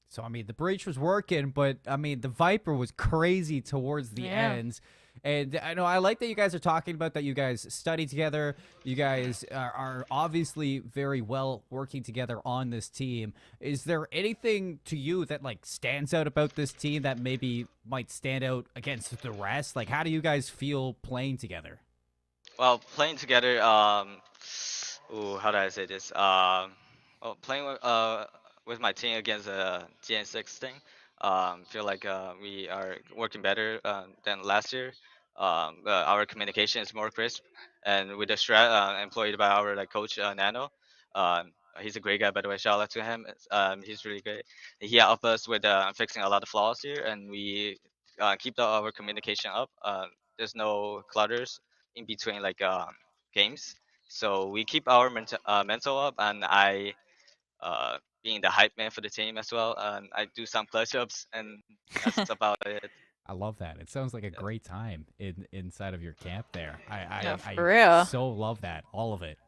So I mean, the breach was working, but I mean, the Viper was crazy towards the yeah. end. And I know I like that you guys are talking about that. You guys study together. You guys are obviously very well working together on this team. Is there anything to you that like stands out about this team that maybe might stand out against the rest? Like, how do you guys feel playing together? Well, playing together, how do I say this? Playing with my team against GN6 thing, feel like we are working better than last year. Our communication is more crisp, and with the strat employed by our like coach Nano, he's a great guy by the way. Shout out to him. He's really great. He helped us with fixing a lot of flaws here, and we keep our communication up. There's no clutters in between like games. So we keep our mental up, and I being the hype man for the team as well. I do some clutch ups, and that's about it. I love that. It sounds like a Yeah. great time inside of your camp there. Yeah, I for real. so love that. All of it.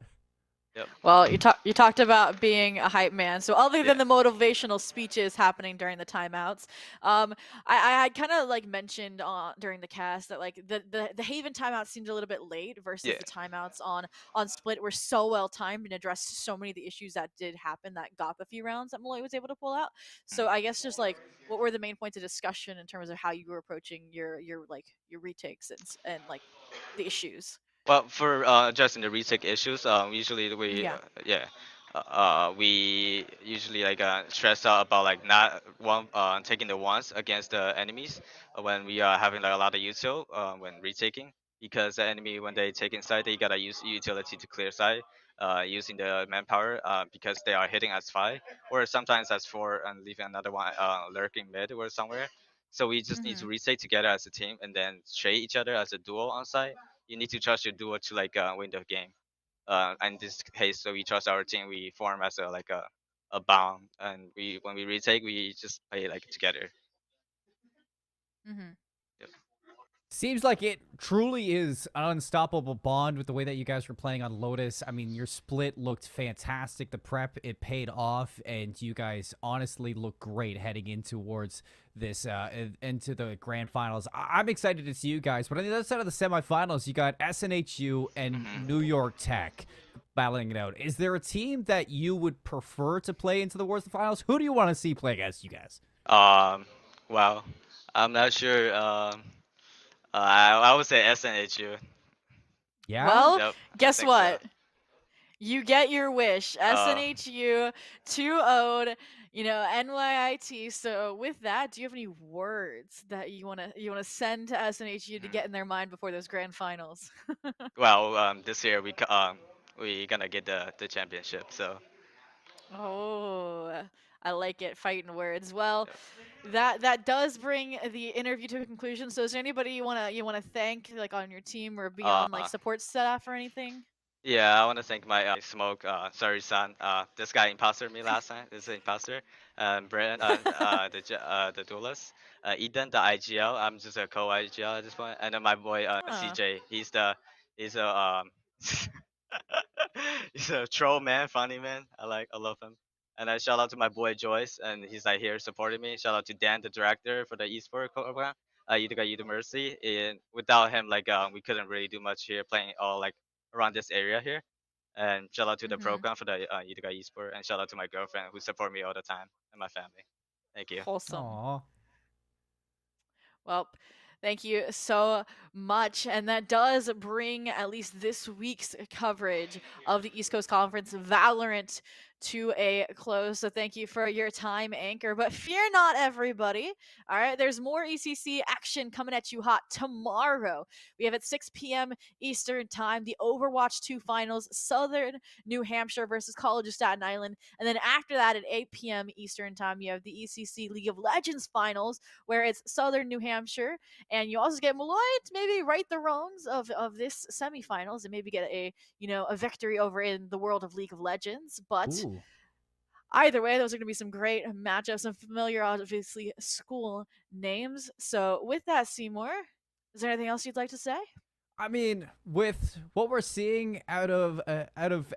Yep. Well, you talked about being a hype man. So other Yeah. than the motivational speeches happening during the timeouts, I kind of like mentioned during the cast that like the Haven timeout seemed a little bit late versus Yeah. the timeouts on Split were so well timed and addressed so many of the issues that did happen that got the few rounds that Molloy was able to pull out. So Mm. I guess just like what were the main points of discussion in terms of how you were approaching your like your retakes and like the issues? Well, for addressing the retake issues, usually Yeah. we usually like stress out about like not one taking the ones against the enemies when we are having like a lot of util when retaking because the enemy when they take inside they gotta use utility to clear side using the manpower because they are hitting as five or sometimes as four and leaving another one lurking mid or somewhere. So we just need to Hmm. retake together as a team and then trade each other as a duo on site. You need to trust your duo to like win the game. In this case, so we trust our team. We form as a bound, and we when we retake, we just play like together. Hmm. Yep. Seems like it truly is an unstoppable bond with the way that you guys were playing on Lotus. I mean, your split looked fantastic. The prep, it paid off, and you guys honestly look great heading in towards this, into the grand finals. I'm excited to see you guys, but on the other side of the semifinals, you got SNHU and New York Tech battling it out. Is there a team that you would prefer to play into the Worlds Finals? Who do you want to see play against you guys? Well, I'm not sure. I would say SNHU. Yeah? Well, Yep, I guess think so. what? You get your wish. Oh. SNHU 2-0'd, NYIT. So with that, do you have any words that you wanna send to SNHU to get in their mind before those grand finals? Well, this year we gonna get the championship. So Oh, I like it. Fighting words. Well, yeah. that does bring the interview to a conclusion. So is there anybody you wanna thank like on your team or beyond like Uh, support staff or anything? yeah, I want to thank my smoke. Sorry, son. This guy impostered me last time. This is imposter. Brand, the duelist. Eden, the IGL. I'm just a co-IGL at this point. And then my boy Huh. CJ. He's a he's a troll man, funny man. I love him. And I shout out to my boy Joyce, and he's like here supporting me. Shout out to Dan, the director for the esports program. Utica University. And without him, like we couldn't really do much here, playing all like around this area here. And shout out to the Mm-hmm. program for the Utica esport, and shout out to my girlfriend who support me all the time and my family. Thank you. Wholesome. Aw. Well, thank you so much. And that does bring at least this week's coverage of the East Coast Conference Valorant to a close. So thank you for your time, Anchor. But fear not, everybody. All right, there's more ECC action coming at you hot tomorrow. We have at 6 p.m. Eastern Time the Overwatch 2 finals, Southern New Hampshire versus College of Staten Island. And then after that at 8 p.m. Eastern Time, you have the ECC League of Legends finals, where it's Southern New Hampshire. And you also get Molloy to maybe right the wrongs of this semifinals and maybe get a victory over in the world of League of Legends. But Ooh. either way, those are going to be some great matchups, some familiar, obviously, school names. So with that, Seymour, is there anything else you'd like to say? I mean, with what we're seeing out of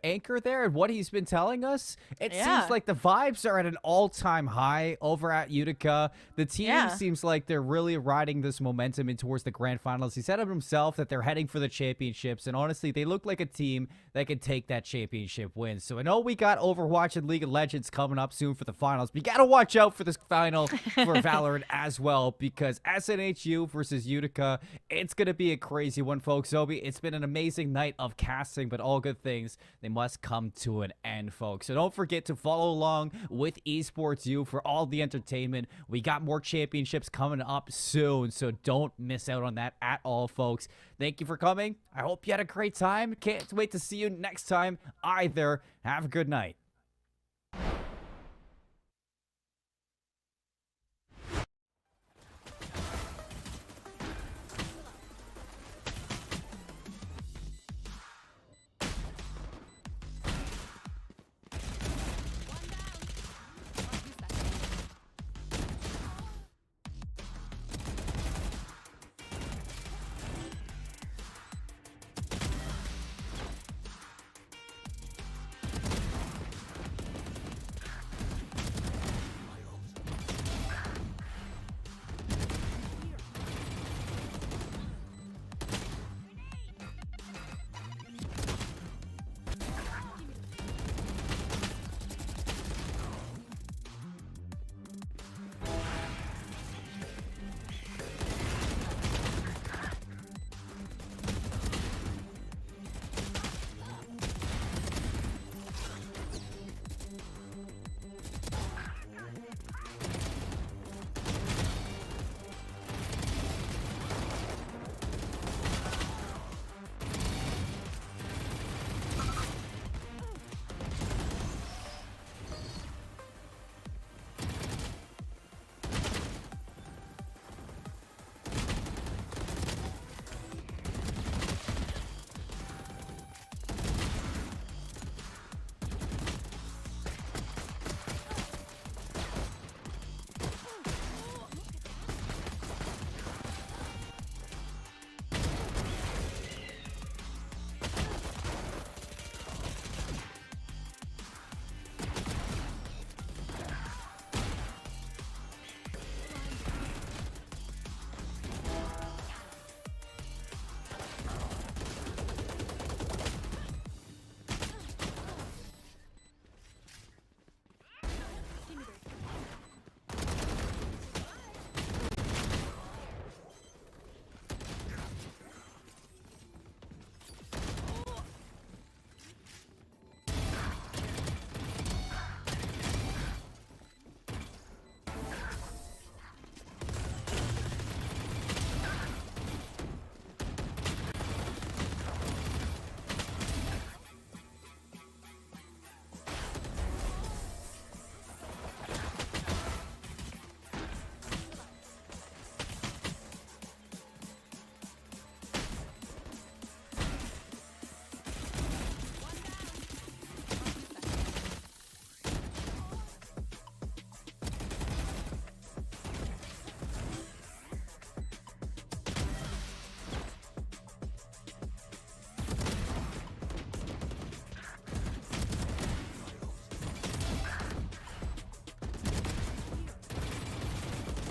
Anchor there and what he's been telling us, it Yeah. seems like the vibes are at an all-time high over at Utica. The team Yeah. seems like they're really riding this momentum in towards the grand finals. He said of himself that they're heading for the championships, and honestly, they look like a team that can take that championship win. So I know we got Overwatch and League of Legends coming up soon for the finals, but you gotta watch out for this final for Valorant as well, because SNHU versus Utica, it's gonna be a crazy one, folks. Obi, it's been an amazing night of casting, but all good things, they must come to an end, folks. So don't forget to follow along with Esports U for all the entertainment. We got more championships coming up soon, so don't miss out on that at all, folks. Thank you for coming. I hope you had a great time. Can't wait to see you next time either. Have a good night.